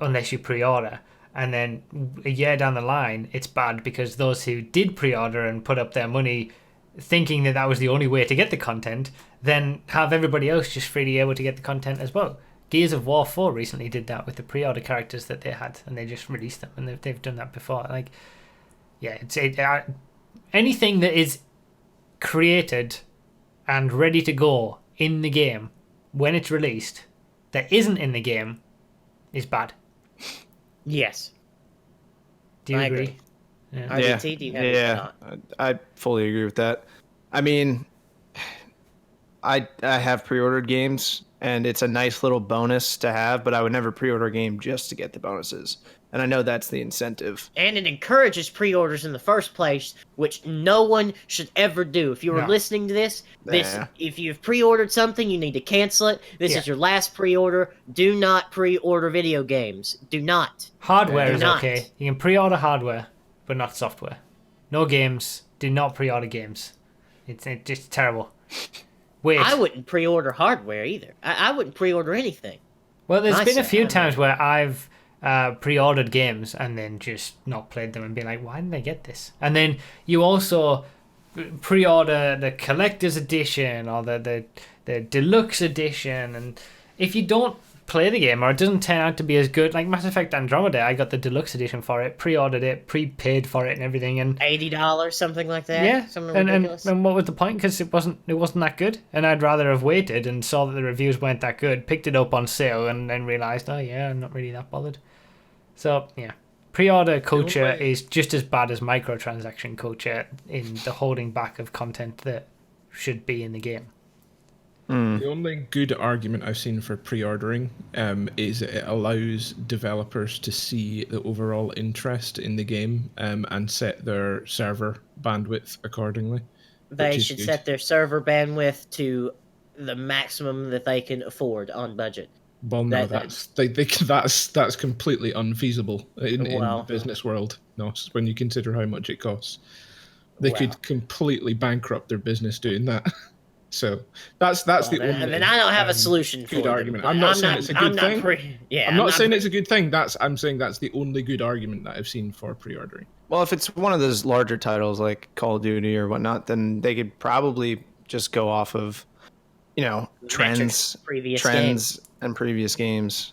unless you pre-order, and then a year down the line it's bad because those who did pre-order and put up their money thinking that that was the only way to get the content then have everybody else just freely able to get the content as well. Gears of War 4 recently did that with the pre-order characters that they had, and they just released them, and they've done that before. Like, yeah, anything that is created and ready to go in the game when it's released that isn't in the game is bad. Yes. Do you I agree? agree. Yeah. RDT, do you have any thought? I fully agree with that. I mean, I have pre-ordered games, and it's a nice little bonus to have, but I would never pre-order a game just to get the bonuses. And I know that's the incentive. And it encourages pre-orders in the first place, which no one should ever do. If you were No. listening to this, Nah. if you've pre-ordered something, you need to cancel it. This Yeah. is your last pre-order. Do not pre-order video games. Do not. Hardware Do is not. okay. You can pre-order hardware, but not software. No games. Do not pre-order games. It's just terrible. Wait. I wouldn't pre-order hardware either. I wouldn't pre-order anything. Well, there's been a Myself, few I times mean. where I've pre-ordered games and then just not played them and been like, why didn't I get this? And then you also pre-order the collector's edition or the deluxe edition, and if you don't play the game or it doesn't turn out to be as good, like Mass Effect Andromeda, I got the deluxe edition for it, pre-ordered it, prepaid for it and everything, and $80, something like that. yeah, Something and ridiculous. what was the point? Because it wasn't that good, and I'd rather have waited and saw that the reviews weren't that good, picked it up on sale, and then realised, oh yeah, I'm not really that bothered. So yeah, pre-order culture is just as bad as microtransaction culture in the holding back of content that should be in the game. The only good argument I've seen for pre-ordering is it allows developers to see the overall interest in the game and set their server bandwidth accordingly. They which is should good. set their server bandwidth to the maximum that they can afford on budget. Well, no, that's completely unfeasible in Well- the business world. No, when you consider how much it costs, they Well. could completely bankrupt their business doing that. So that's the only. And then I don't have a solution for good them, argument. but I'm not saying it's a good thing. Yeah, I'm not saying it's a good thing. I'm saying that's the only good argument that I've seen for pre-ordering. Well, if it's one of those larger titles like Call of Duty or whatnot, then they could probably just go off of, trends, and previous games.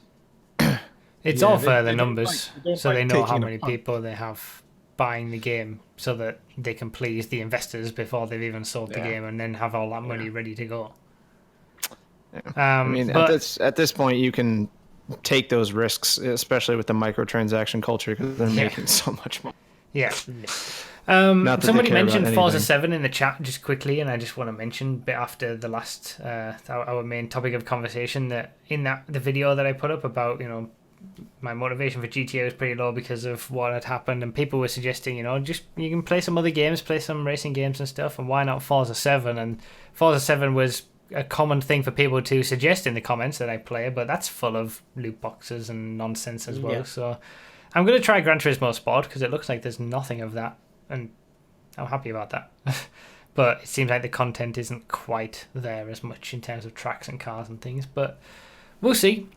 It's Yeah, all they- for they the don't numbers, like- they don't so they like know how taking many a punt. people they have buying the game, so that they can please the investors before they've even sold the Yeah. game, and then have all that money ready to go. I mean, but at this point, you can take those risks, especially with the microtransaction culture, because they're making so much money. yeah. Not that they Somebody care about mentioned Forza anything. 7 in the chat just quickly, and I just want to mention a bit after the last our main topic of conversation, that in the video that I put up about my motivation for GTA was pretty low because of what had happened, and people were suggesting just you can play some other games, play some racing games and stuff, and why not Forza 7? And Forza 7 was a common thing for people to suggest in the comments that I play, but that's full of loot boxes and nonsense as well. Yeah. So I'm going to try Gran Turismo Sport because it looks like there's nothing of that, and I'm happy about that. But it seems like the content isn't quite there as much in terms of tracks and cars and things, but we'll see.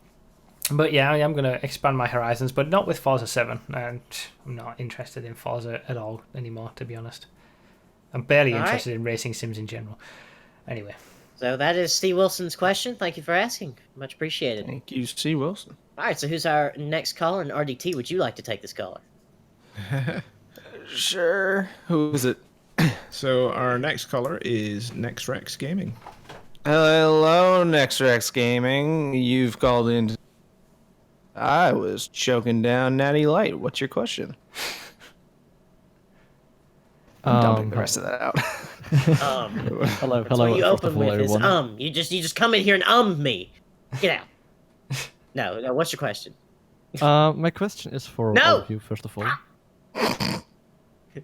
But yeah, I am going to expand my horizons, but not with Forza 7, and I'm not interested in Forza at all anymore, to be honest. I'm barely All right. interested in racing sims in general. Anyway. So that is Steve Wilson's question. Thank you for asking. Much appreciated. Thank you, C. Wilson. All right, so who's our next caller? And RDT, would you like to take this caller? Sure. Who is it? So our next caller is NextRex Gaming. Hello, NextRex Gaming. You've called in. I was choking down Natty Light. What's your question? I'm dumping the rest of that out. Hello, That's what you first open of all, with everyone. is you just come in here and me. Get out. No, what's your question? My question is for No! all of you, first of all.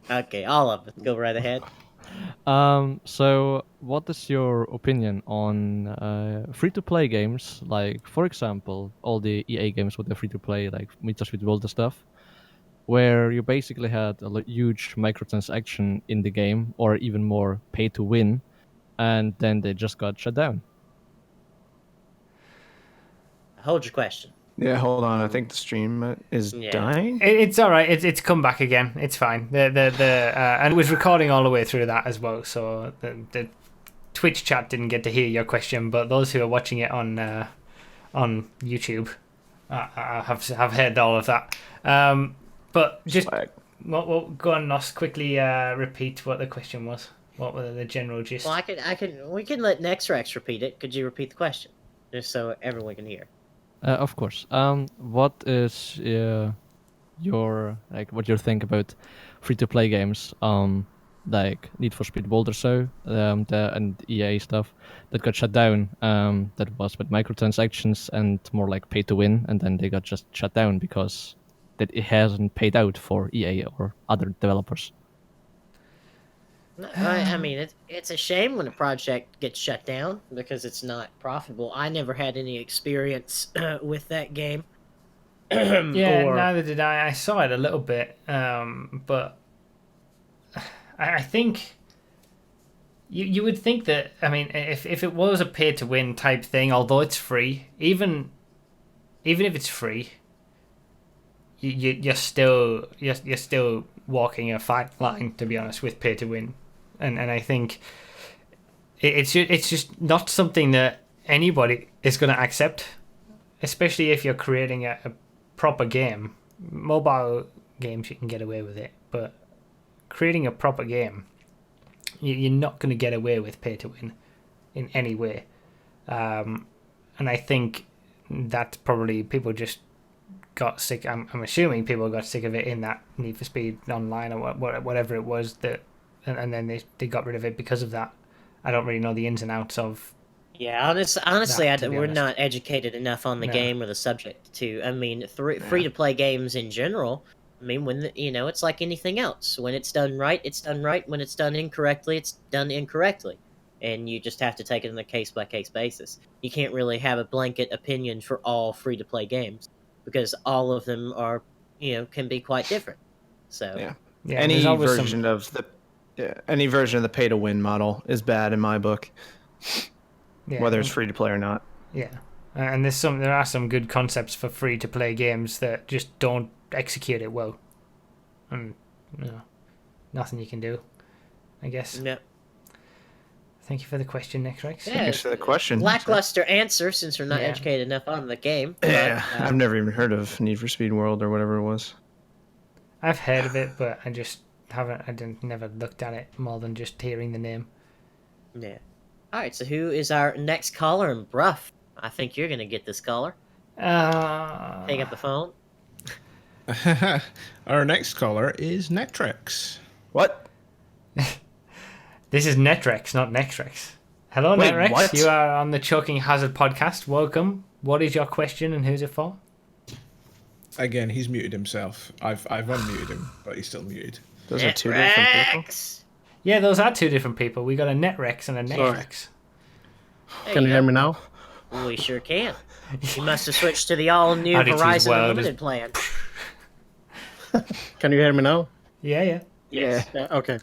Okay, all of it. Go right ahead. So what is your opinion on free-to-play games? Like, for example, all the EA games with the free-to-play, like Need for Speed World and stuff, where you basically had a huge microtransaction in the game, or even more pay-to-win, and then they just got shut down. Hold your question. Yeah, hold on. I think the stream is Yeah. dying. It's all right. It's come back again. It's fine. And it was recording all the way through that as well. So the Twitch chat didn't get to hear your question, but those who are watching it on YouTube have heard all of that. But just go on, Nos. Quickly repeat what the question was. What were the general gist? Well, we can let Nexrex repeat it. Could you repeat the question, just so everyone can hear? Of course. What is your what you think about free-to-play games? Like Need for Speed World or so, and EA stuff that got shut down. That was with microtransactions and more like pay-to-win, and then they got just shut down because that it hasn't paid out for EA or other developers. I mean, it's a shame when a project gets shut down because it's not profitable. I never had any experience with that game. Yeah, neither did I. I saw it a little bit, but I think you would think that. I mean, if it was a pay to win type thing, although it's free, even if it's free, you're still walking a fine line, to be honest, with pay to win. And I think it's just not something that anybody is going to accept, especially if you're creating a proper game. Mobile games, you can get away with it, but creating a proper game, you're not going to get away with pay to win in any way. And I think that probably people just got sick. I'm assuming people got sick of it in that Need for Speed Online or whatever it was that. And then they got rid of it because of that. I don't really know the ins and outs of. Yeah, honestly, we're honest. not educated enough on the game or the subject to. I mean, free to play games in general. I mean, when it's like anything else. When it's done right, it's done right. When it's done incorrectly, it's done incorrectly, and you just have to take it on a case by case basis. You can't really have a blanket opinion for all free to play games because all of them are can be quite different. So yeah, any version of the pay to win model is bad in my book. Yeah, whether it's free to play or not. Yeah, and there are some good concepts for free to play games that just don't execute it well, and nothing you can do, I guess. Yep. Thank you for the question, Nexrex. Yeah, thanks for the question. Lackluster answer since we're not educated enough on the game. Yeah, I've never even heard of Need for Speed World or whatever it was. I've heard of it, but I just never looked at it more than just hearing the name. Yeah. All right. So who is our next caller? And Bruff, I think you're gonna get this caller. Pick up the phone. Our next caller is Nectrex. What? This is Netrex, not Nexrex. Hello, Wait, Netrex. what? You are on the Choking Hazard podcast. Welcome. What is your question and who's it for? Again, he's muted himself. I've unmuted him, but he's still muted. Those are two different people. Yeah, those are two different people. We got a Netrex and a Netrex. Can you hear me now? We sure can. You must have switched to the all-new Oddity's Horizon World Unlimited plan. Can you hear me now? Yeah. Yes. Yeah, okay.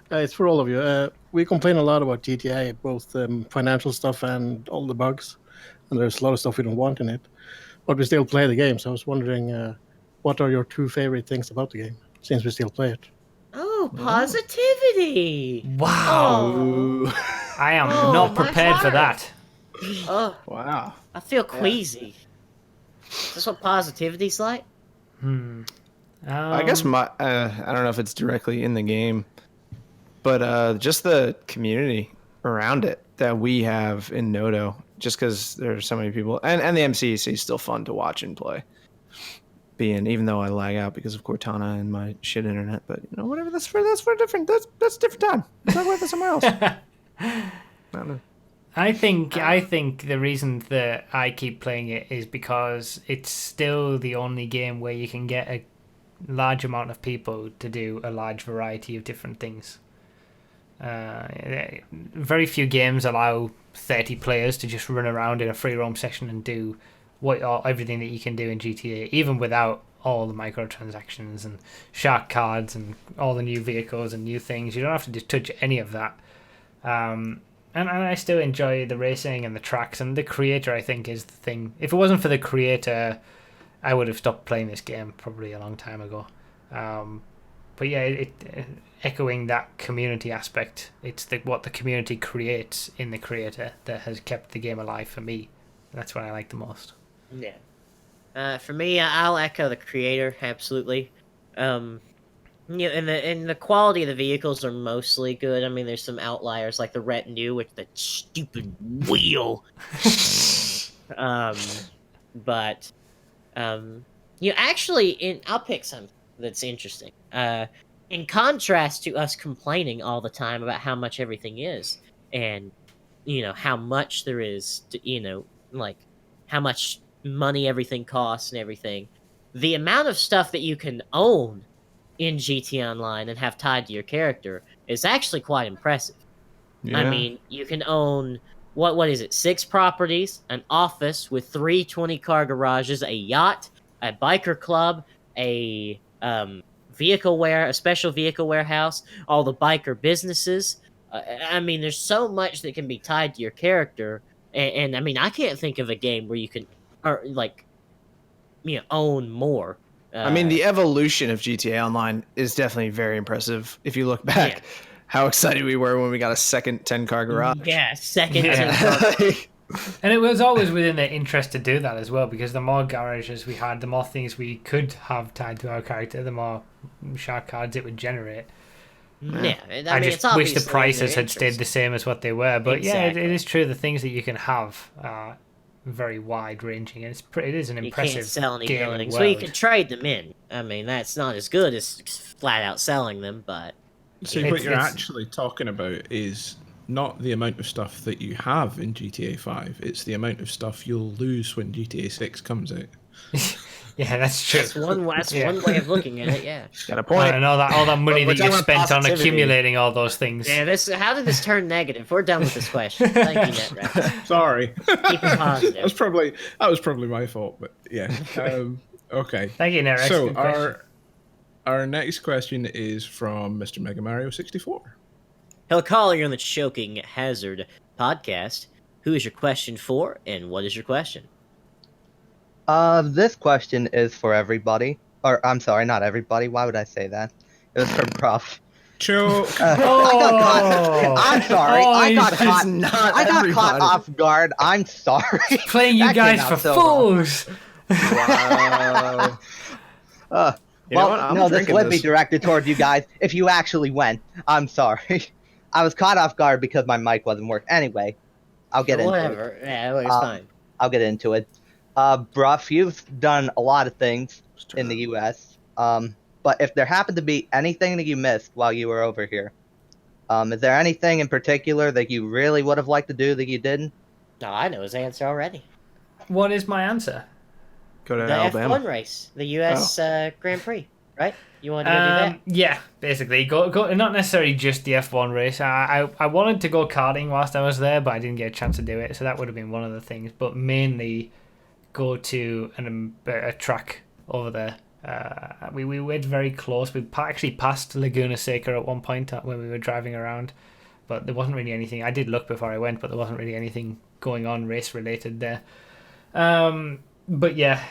It's for all of you. We complain a lot about GTA, both financial stuff and all the bugs. And there's a lot of stuff we don't want in it. But we still play the game, so I was wondering, what are your two favorite things about the game, since we still play it? Oh, positivity! Wow. Oh. I am not prepared for that. Oh, Wow. I feel queasy. Is this what positivity's like? I guess I don't know if it's directly in the game, but just the community around it that we have in Noto, just because there's so many people, and the MCEC is still fun to watch and play. being, even though I lag out because of Cortana and my shit internet, but whatever. That's for a different. That's a different time. We'll talk about that somewhere else. I don't know. I think the reason that I keep playing it is because it's still the only game where you can get a large amount of people to do a large variety of different things. Very few games allow 30 players to just run around in a free roam session and do everything that you can do in GTA, even without all the microtransactions and shark cards and all the new vehicles and new things. You don't have to just touch any of that. And I still enjoy the racing and the tracks, and the creator, I think, is the thing. If it wasn't for the creator, I would have stopped playing this game probably a long time ago. But yeah, echoing that community aspect, it's what the community creates in the creator that has kept the game alive for me. That's what I like the most. Yeah. For me, I'll echo the creator, absolutely. And the quality of the vehicles are mostly good. I mean, there's some outliers like the retinue with the stupid wheel. But actually, I'll pick something that's interesting. In contrast to us complaining all the time about how much everything is, and how much there is to, like how much money everything costs and everything, the amount of stuff that you can own in GTA Online and have tied to your character is actually quite impressive. Yeah. I mean, you can own what is it? 6 properties, an office with 3 20-car garages, a yacht, a biker club, a special vehicle warehouse, all the biker businesses. I mean, there's so much that can be tied to your character, and I mean, I can't think of a game where you can, own more. I mean, the evolution of GTA Online is definitely very impressive. If you look back, how excited we were when we got a second 10-car garage. Yeah, second 10-car. And it was always within their interest to do that as well, because the more garages we had, the more things we could have tied to our character, the more shark cards it would generate. Yeah, I just wish the prices had stayed the same as what they were. But exactly. Yeah, it is true. The things that you can have are very wide ranging, and it is an impressive. You can't sell any gaming buildings. world. Well, you can trade them in. I mean, that's not as good as flat out selling them, but. So what you're actually talking about is not the amount of stuff that you have in GTA 5, it's the amount of stuff you'll lose when GTA 6 comes out. Yeah, that's true. That's one way of looking at it, yeah. Got a point. And all that money that you spent on positivity. Accumulating all those things. Yeah, how did this turn negative? We're done with this question. Thank you, NetRack. Sorry. Keep it positive. That was probably my fault, but yeah. Okay. Thank you, NetRack. So our next question is from Mr. Mega Mario 64. Hello, caller, you're on the Choking Hazard podcast. Who is your question for, and what is your question? This question is for everybody. Or, I'm sorry, not everybody. Why would I say that? It was for Prof. Choke. I got caught. I'm sorry. I got caught off guard. I'm sorry. Playing you guys for fools. Wow. This would be directed towards you guys if you actually went. I'm sorry. I was caught off guard because my mic wasn't working. Anyway, I'll get into it. Whatever. Yeah, it's fine. I'll get into it. Bruff, you've done a lot of things in the U.S. But if there happened to be anything that you missed while you were over here, is there anything in particular that you really would have liked to do that you didn't? No, I know his answer already. What is my answer? Go to The Alabama. F1 race, the U.S. Grand Prix, right? You want to go do that? Yeah, basically. Go. Not necessarily just the F1 race. I wanted to go karting whilst I was there, but I didn't get a chance to do it, so that would have been one of the things. But mainly go to a track over there. We went very close. We actually passed Laguna Seca at one point when we were driving around, but there wasn't really anything. I did look before I went, but there wasn't really anything going on race related there. But yeah,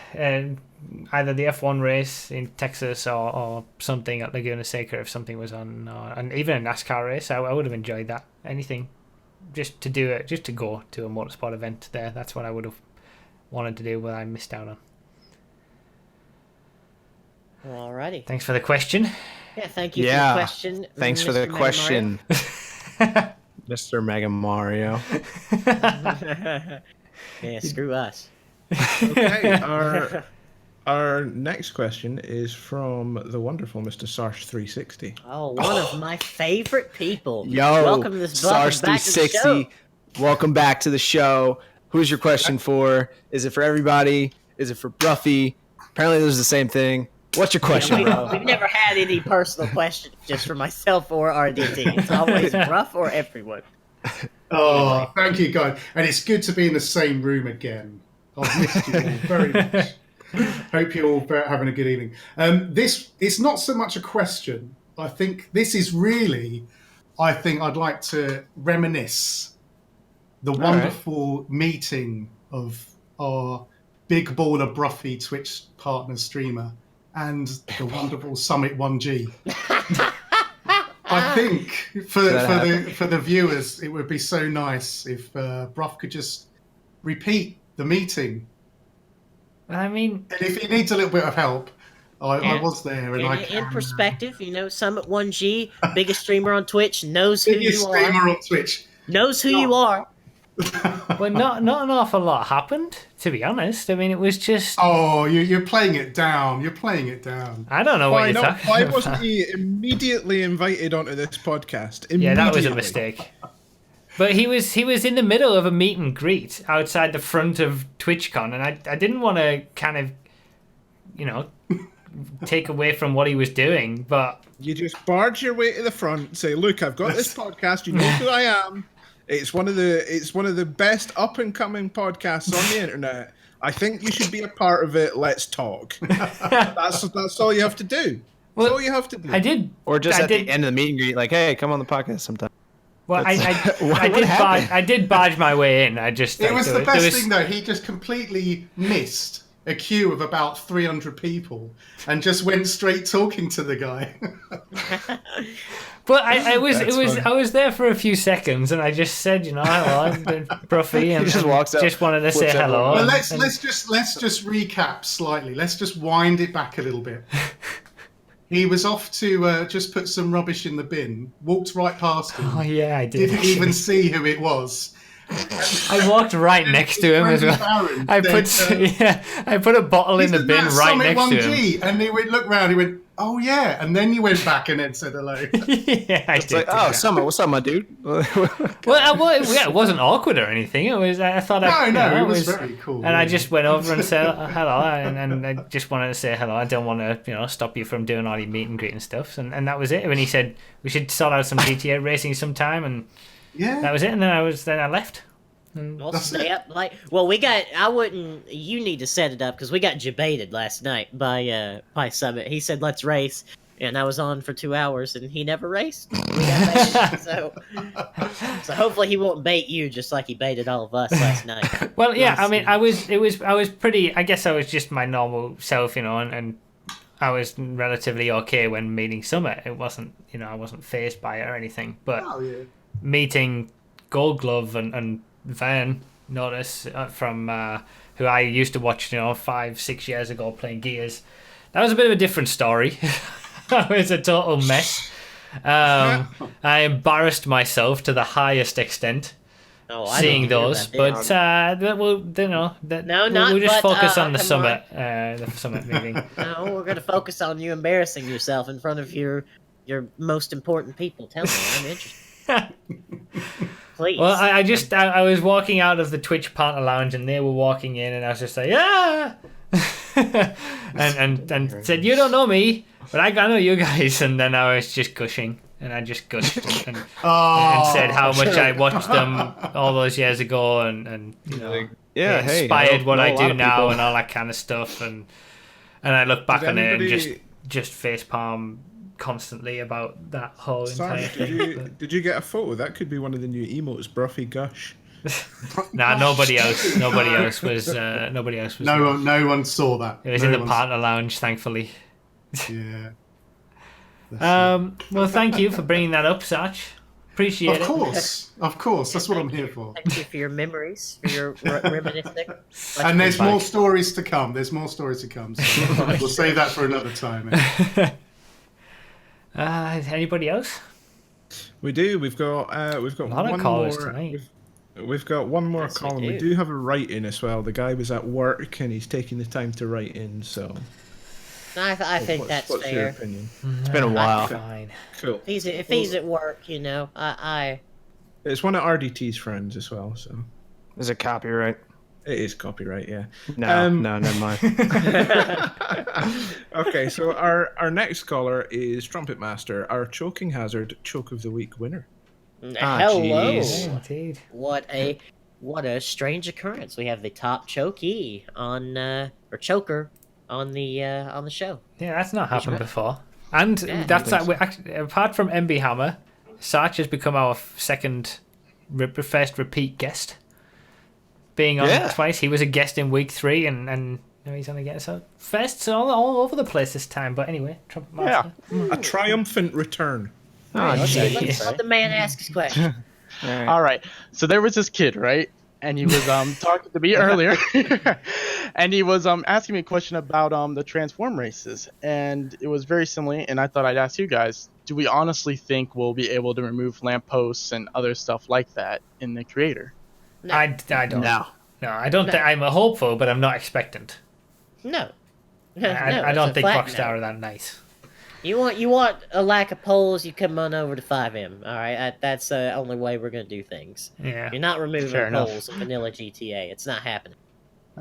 either the F1 race in Texas or something at Laguna Seca if something was on, and even a NASCAR race. I would have enjoyed that. Anything, just to do it, just to go to a motorsport event there. That's what I would have wanted to do, but I missed out on. Alrighty. Thanks for the question. Yeah, thank you for the question. Thanks for the question, Mr. Mega Mario. Yeah, screw us. Okay, Our next question is from the wonderful Mr. Sarge360. Oh, one of my favorite people. Yo, welcome to this Stars welcome back to the 360. show. Welcome back to the show. Who's your question for? Is it for everybody? Is it for Bruffy? Apparently, this is the same thing. What's your question, bro? We've never had any personal questions just for myself or RDT. It's always rough or everyone. Oh, thank you, guys. And it's good to be in the same room again. I've missed you all very much. Hope you're all having a good evening. This is not so much a question. I think this is really, I'd like to reminisce the wonderful meeting of our big baller Bruffy Twitch partner streamer and the wonderful Summit 1G. I think for the viewers, it would be so nice if Bruff could just repeat the meeting. I mean, and if he needs a little bit of help, I was there, and in perspective, Summit 1G, biggest streamer on Twitch, knows who you are. Biggest streamer on Twitch. Knows who you are. Well, not an awful lot happened, to be honest. I mean, it was just... Oh, you're playing it down. You're playing it down. I don't know what you're talking Why about. wasn't he immediately invited onto this podcast? Yeah, that was a mistake. But he was in the middle of a meet and greet outside the front of TwitchCon, and I didn't want to kind of, take away from what he was doing, but... You just barge your way to the front, say, look, I've got this podcast, you know who I am. It's one of the best up and coming podcasts on the internet. I think you should be a part of it. Let's talk. That's all you have to do. That's all you have to do. I did. Or just at the end of the meet and greet, like, hey, come on the podcast sometime. Well, I did barge my way in. It was the best thing, though. He just completely missed a queue of about 300 people and just went straight talking to the guy. But I was there for a few seconds, and I just said, hello, I'm Bruffy, and just walks up, just wanted to say hello. Well, let's just recap slightly. Let's just wind it back a little bit. He was off to just put some rubbish in the bin. Walked right past him. Oh yeah, I did. Didn't even see who it was. I walked right next to him as well. I put a bottle in the bin right next to him. And he would look round. He went, "Oh yeah," and then you went back and then said hello. Yeah, I did. Like, oh, Summer, what's up, my dude? It wasn't awkward or anything. It was. I thought. It was very cool. And I just went over and said hello, and I just wanted to say hello. I don't want to, stop you from doing all your meet and greet and stuff. And that was it. When he said we should sort out some GTA racing sometime, and that was it. And then I left. Well, stay up like. Well, you need to set it up because we got debated last night by Summit. He said let's race, and I was on for 2 hours, and he never raced. We got baited, so hopefully he won't bait you just like he baited all of us last night. Well, yeah, I mean, I was pretty. I guess I was just my normal self, and I was relatively okay when meeting Summit. It wasn't, I wasn't fazed by it or anything. But meeting Gold Glove and Van Notice from who I used to watch 5-6 years ago playing Gears, that was a bit of a different story. That was a total mess. I embarrassed myself to the highest extent seeing those, but we'll just focus on the Summit meeting. No, we're gonna focus on you embarrassing yourself in front of your most important people. Tell me, I'm interested. Please. Well, I was walking out of the Twitch partner lounge, and they were walking in, and I was just like, yeah, and said, you don't know me, but I know you guys, and then I was just gushing, and I just gushed and said how much I watched them all those years ago, and inspired what I do now, and all that kind of stuff, and I look back on it and just facepalm constantly about that whole entire thing. Did you get a photo? That could be one of the new emotes, Bruffy Gush. Nah, nobody else was. No one saw that. It was in the partner lounge, thankfully. Yeah. Well, thank you for bringing that up, Satch. Appreciate it. Of course. That's what I'm here for. Thank you for your memories, for your reminiscing. And there's more stories to come. So we'll save that for another time. Anybody else? We do. We've got a lot one of callers more. tonight. We've got one more Yes, we column. We do. do have a write-in as well. The guy was at work and he's taking the time to write in. So I think that's what's your fair. opinion? It's been a while. Fine. Cool. If he's at work, you know, I It's one of RDT's friends as well. So Is it copyright? it is copyright. Yeah. No, no, never mind. Okay, so our next caller is Trumpet Master, our choking hazard choke of the week winner. hello. jeez. Indeed. What a strange occurrence. We have the top chokey on or choker on the show. Yeah, that's not happened before. And Yeah, that's that. Actually, apart from MB Hammer, Sarch has become our second, first repeat guest. Being on Yeah. twice, he was a guest in week 3, and now he's on again. So fests all over the place this time. But anyway, Trumpet Master. A triumphant return. Oh, Let's jeez. let the man ask his question. All right. All right. So there was this kid, right? And he was talking to me earlier, and he was asking me a question about the transform races, and it was very similar. And I thought I'd ask you guys: do we honestly think we'll be able to remove lampposts and other stuff like that in the creator? No. I don't. No. No, I don't. I'm a hopeful, but I'm not expectant. No. I it's don't a think flat Rockstar no. are that nice. You want a lack of polls, you come on over to 5M. All right, that's the only way we're gonna do things. Yeah. You're not removing Fair enough. polls in vanilla GTA. It's not happening.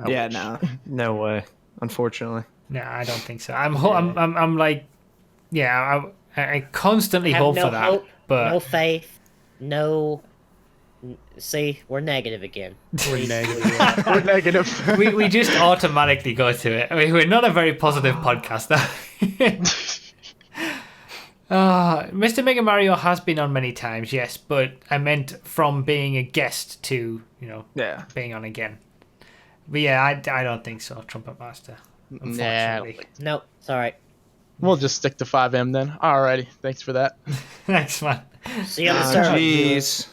Yeah, no. No way. Unfortunately. No, I don't think so. I'm like, yeah, I constantly Have hope no for that, hope, but no faith, no. See, we're negative again. We're negative. We're negative. we just automatically go to it. I mean, we're not a very positive podcast. Mr. Mega Mario has been on many times, yes, but I meant from being a guest to, Yeah. being on again. But yeah, I don't think so, Trumpet Master. Unfortunately. Nope, sorry. We'll just stick to 5M then. Alrighty, thanks for that. Thanks, man. See you on the server. Jeez.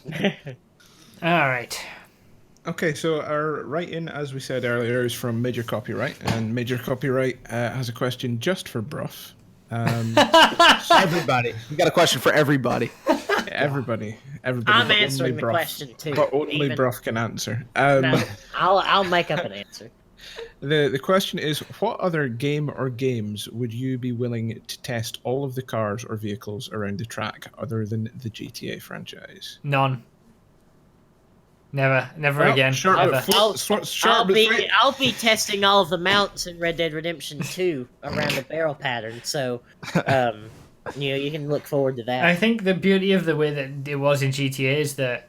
All right. Okay, so our write-in, as we said earlier, is from Major Copyright, and Major Copyright has a question just for Bruff. Everybody. You got a question for everybody. Everybody. I'm but only answering the Bruff. question too. But only even- Bruff can answer. No, I'll make up an answer. The question is, what other game or games would you be willing to test all of the cars or vehicles around the track other than the GTA franchise? None. Never Well, again. sure, Ever. I'll be testing all of the mounts in Red Dead Redemption 2 around the barrel pattern. So, you can look forward to that. I think the beauty of the way that it was in GTA is that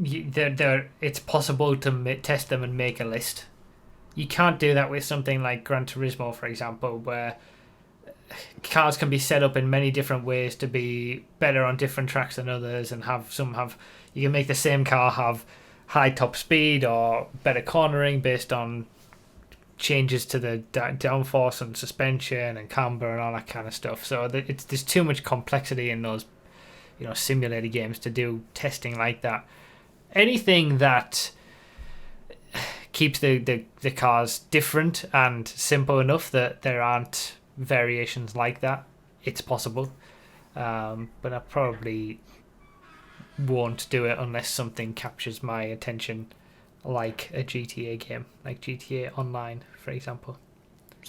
it's possible to test them and make a list. You can't do that with something like Gran Turismo, for example, where cars can be set up in many different ways to be better on different tracks than others, and you can make the same car have high top speed or better cornering based on changes to the downforce and suspension and camber and all that kind of stuff. So there's too much complexity in those simulator games to do testing like that. Anything that keeps the cars different and simple enough that there aren't variations like that, it's possible. But I probably won't do it unless something captures my attention, like a GTA game, like GTA Online, for example.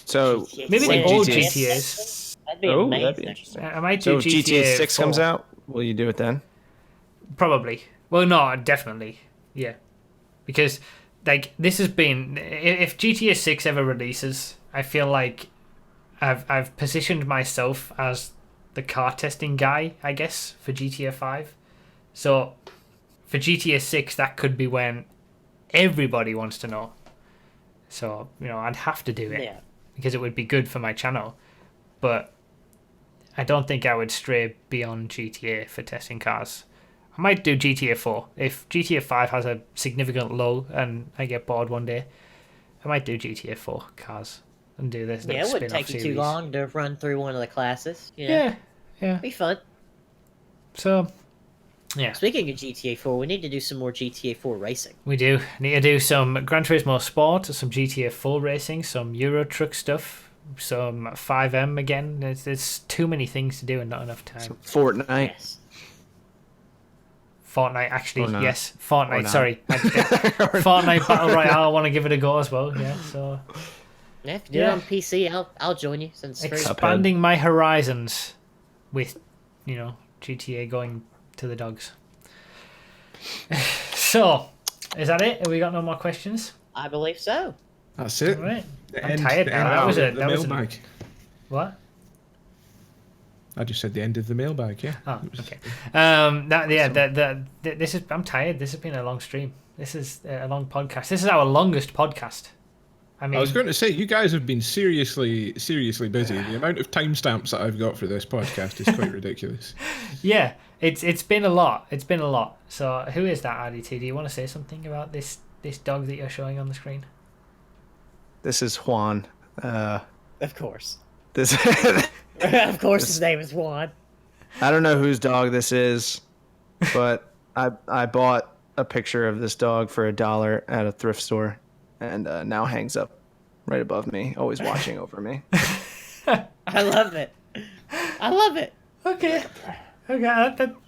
So Maybe when the old GTA GTAs. That'd be Oh, amazing. that'd be interesting. I might do So if GTA 6 4. comes out, will you do it then? Probably. Well, no, definitely. Yeah. Because, this has been... If GTA 6 ever releases, I feel like I've positioned myself as the car testing guy, I guess, for GTA 5. So, for GTA 6, that could be when everybody wants to know. So, I'd have to do it. Yeah. Because it would be good for my channel. But I don't think I would stray beyond GTA for testing cars. I might do GTA 4. If GTA 5 has a significant lull and I get bored one day, I might do GTA 4 cars and do this. Yeah, it wouldn't take you too long to run through one of the classes. Yeah. Be fun. So, yeah. Speaking of GTA 4, we need to do some more GTA 4 racing. We do. Need to do some Gran Turismo Sport, some GTA 4 racing, some Euro Truck stuff, some 5M again. There's too many things to do and not enough time. Fortnite. Yes. Fortnite, actually, Or not. yes. Or Fortnite, not. sorry. Fortnite Battle Royale, I want to give it a go as well, yeah, so... Yeah, if you do it on PC, I'll join you. Since it's free. Expanding my horizons with, GTA going to the dogs. So, is that it? Have we got no more questions? I believe so. That's it. All right. The I'm end- tired the now. end That of was the that was mailbag. What? I just said the end of the mailbag. Yeah. Oh, okay. This is. I'm tired. This has been a long stream. This is a long podcast. This is our longest podcast. I mean, I was going to say, you guys have been seriously busy. The amount of timestamps that I've got for this podcast is quite ridiculous. yeah, it's been a lot. It's been a lot. So, who is that, RDT? Do you want to say something about this dog that you're showing on the screen? This is Juan. Of course. This. Of course, his name is Juan. I don't know whose dog this is, but I bought a picture of this dog for $1 at a thrift store, and now hangs up right above me, always watching over me. I love it. I love it. Okay.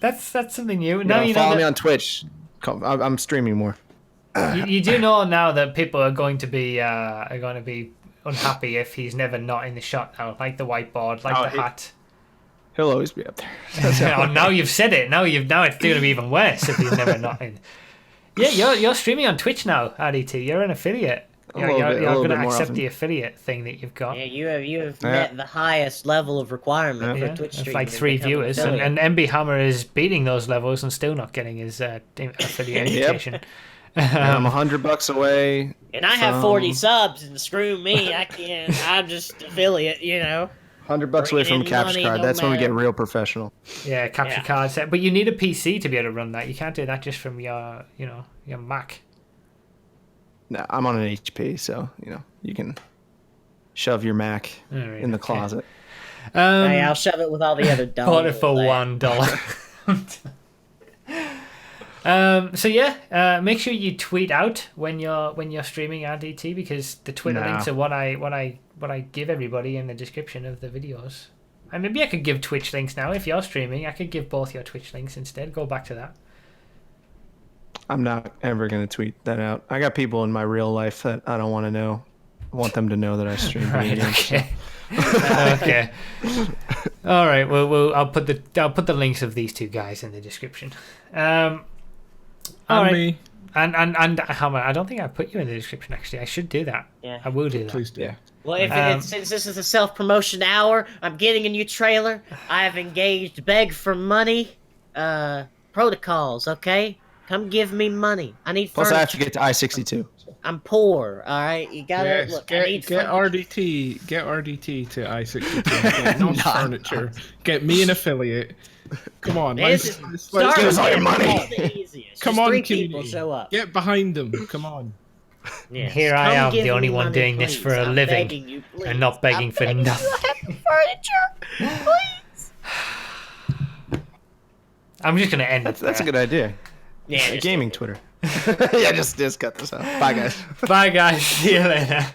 That's something new. Now Now you know follow that- me on Twitch. I'm streaming more. you do know now that people are going to be unhappy if he's never not in the shot now, like the whiteboard, like the hat. He'll always be up there. Oh, now you've said it. Now it's going to be even worse if he's never not in. Yeah, you're streaming on Twitch now, RDT. You're an affiliate. You're going to accept the affiliate thing that you've got. Yeah, you have met the highest level of requirement for Twitch It's streaming. like 3 viewers, and MB Hammer is beating those levels and still not getting his affiliate invitation. I'm $100 away. And I have 40 subs, and screw me, I'm just affiliate, $100 away from a capture money, card. no That's when we get matter. real professional. Yeah, capture card set, but you need a PC to be able to run that. You can't do that just from your Mac. No, I'm on an HP, so you can shove your Mac in the closet. Hey, I'll shove it with all the other dollars. Bought it for $1. So yeah, make sure you tweet out when you're streaming RDT, because the Twitter links are what I give everybody in the description of the videos. And maybe I could give Twitch links now. If you're streaming, I could give both your Twitch links instead. Go back to that. I'm not ever going to tweet that out. I got people in my real life that I don't want to know. I want them to know that I stream video games. Okay. Okay. All right. Well, I'll put the links of these two guys in the description. All right. Me. And Hammer, I don't think I put you in the description. Actually, I should do that. Yeah. I will do that. Please do. Yeah. Well, since this is a self-promotion hour, I'm getting a new trailer. I have engaged Beg for Money protocols, okay? Come give me money. I need Plus, furniture. I have to get to I-62. I'm poor, all right? You gotta Yes, look. I need get furniture. RDT to I-62. Get non-furniture. Get me an affiliate. Come on, This let's Start give us all your with money. it's the easiest. Come Just on, 3 community. people show up. Get behind them. Come on. Yes. Here I Come am, give the only me one money, doing this please. for a I'm living begging you, please. and not begging for begging nothing. You to have furniture, please. I'm just gonna end it. That's a good idea. Yeah, A just gaming Twitter. Yeah, just cut this out. Bye, guys. Bye, guys. See you later.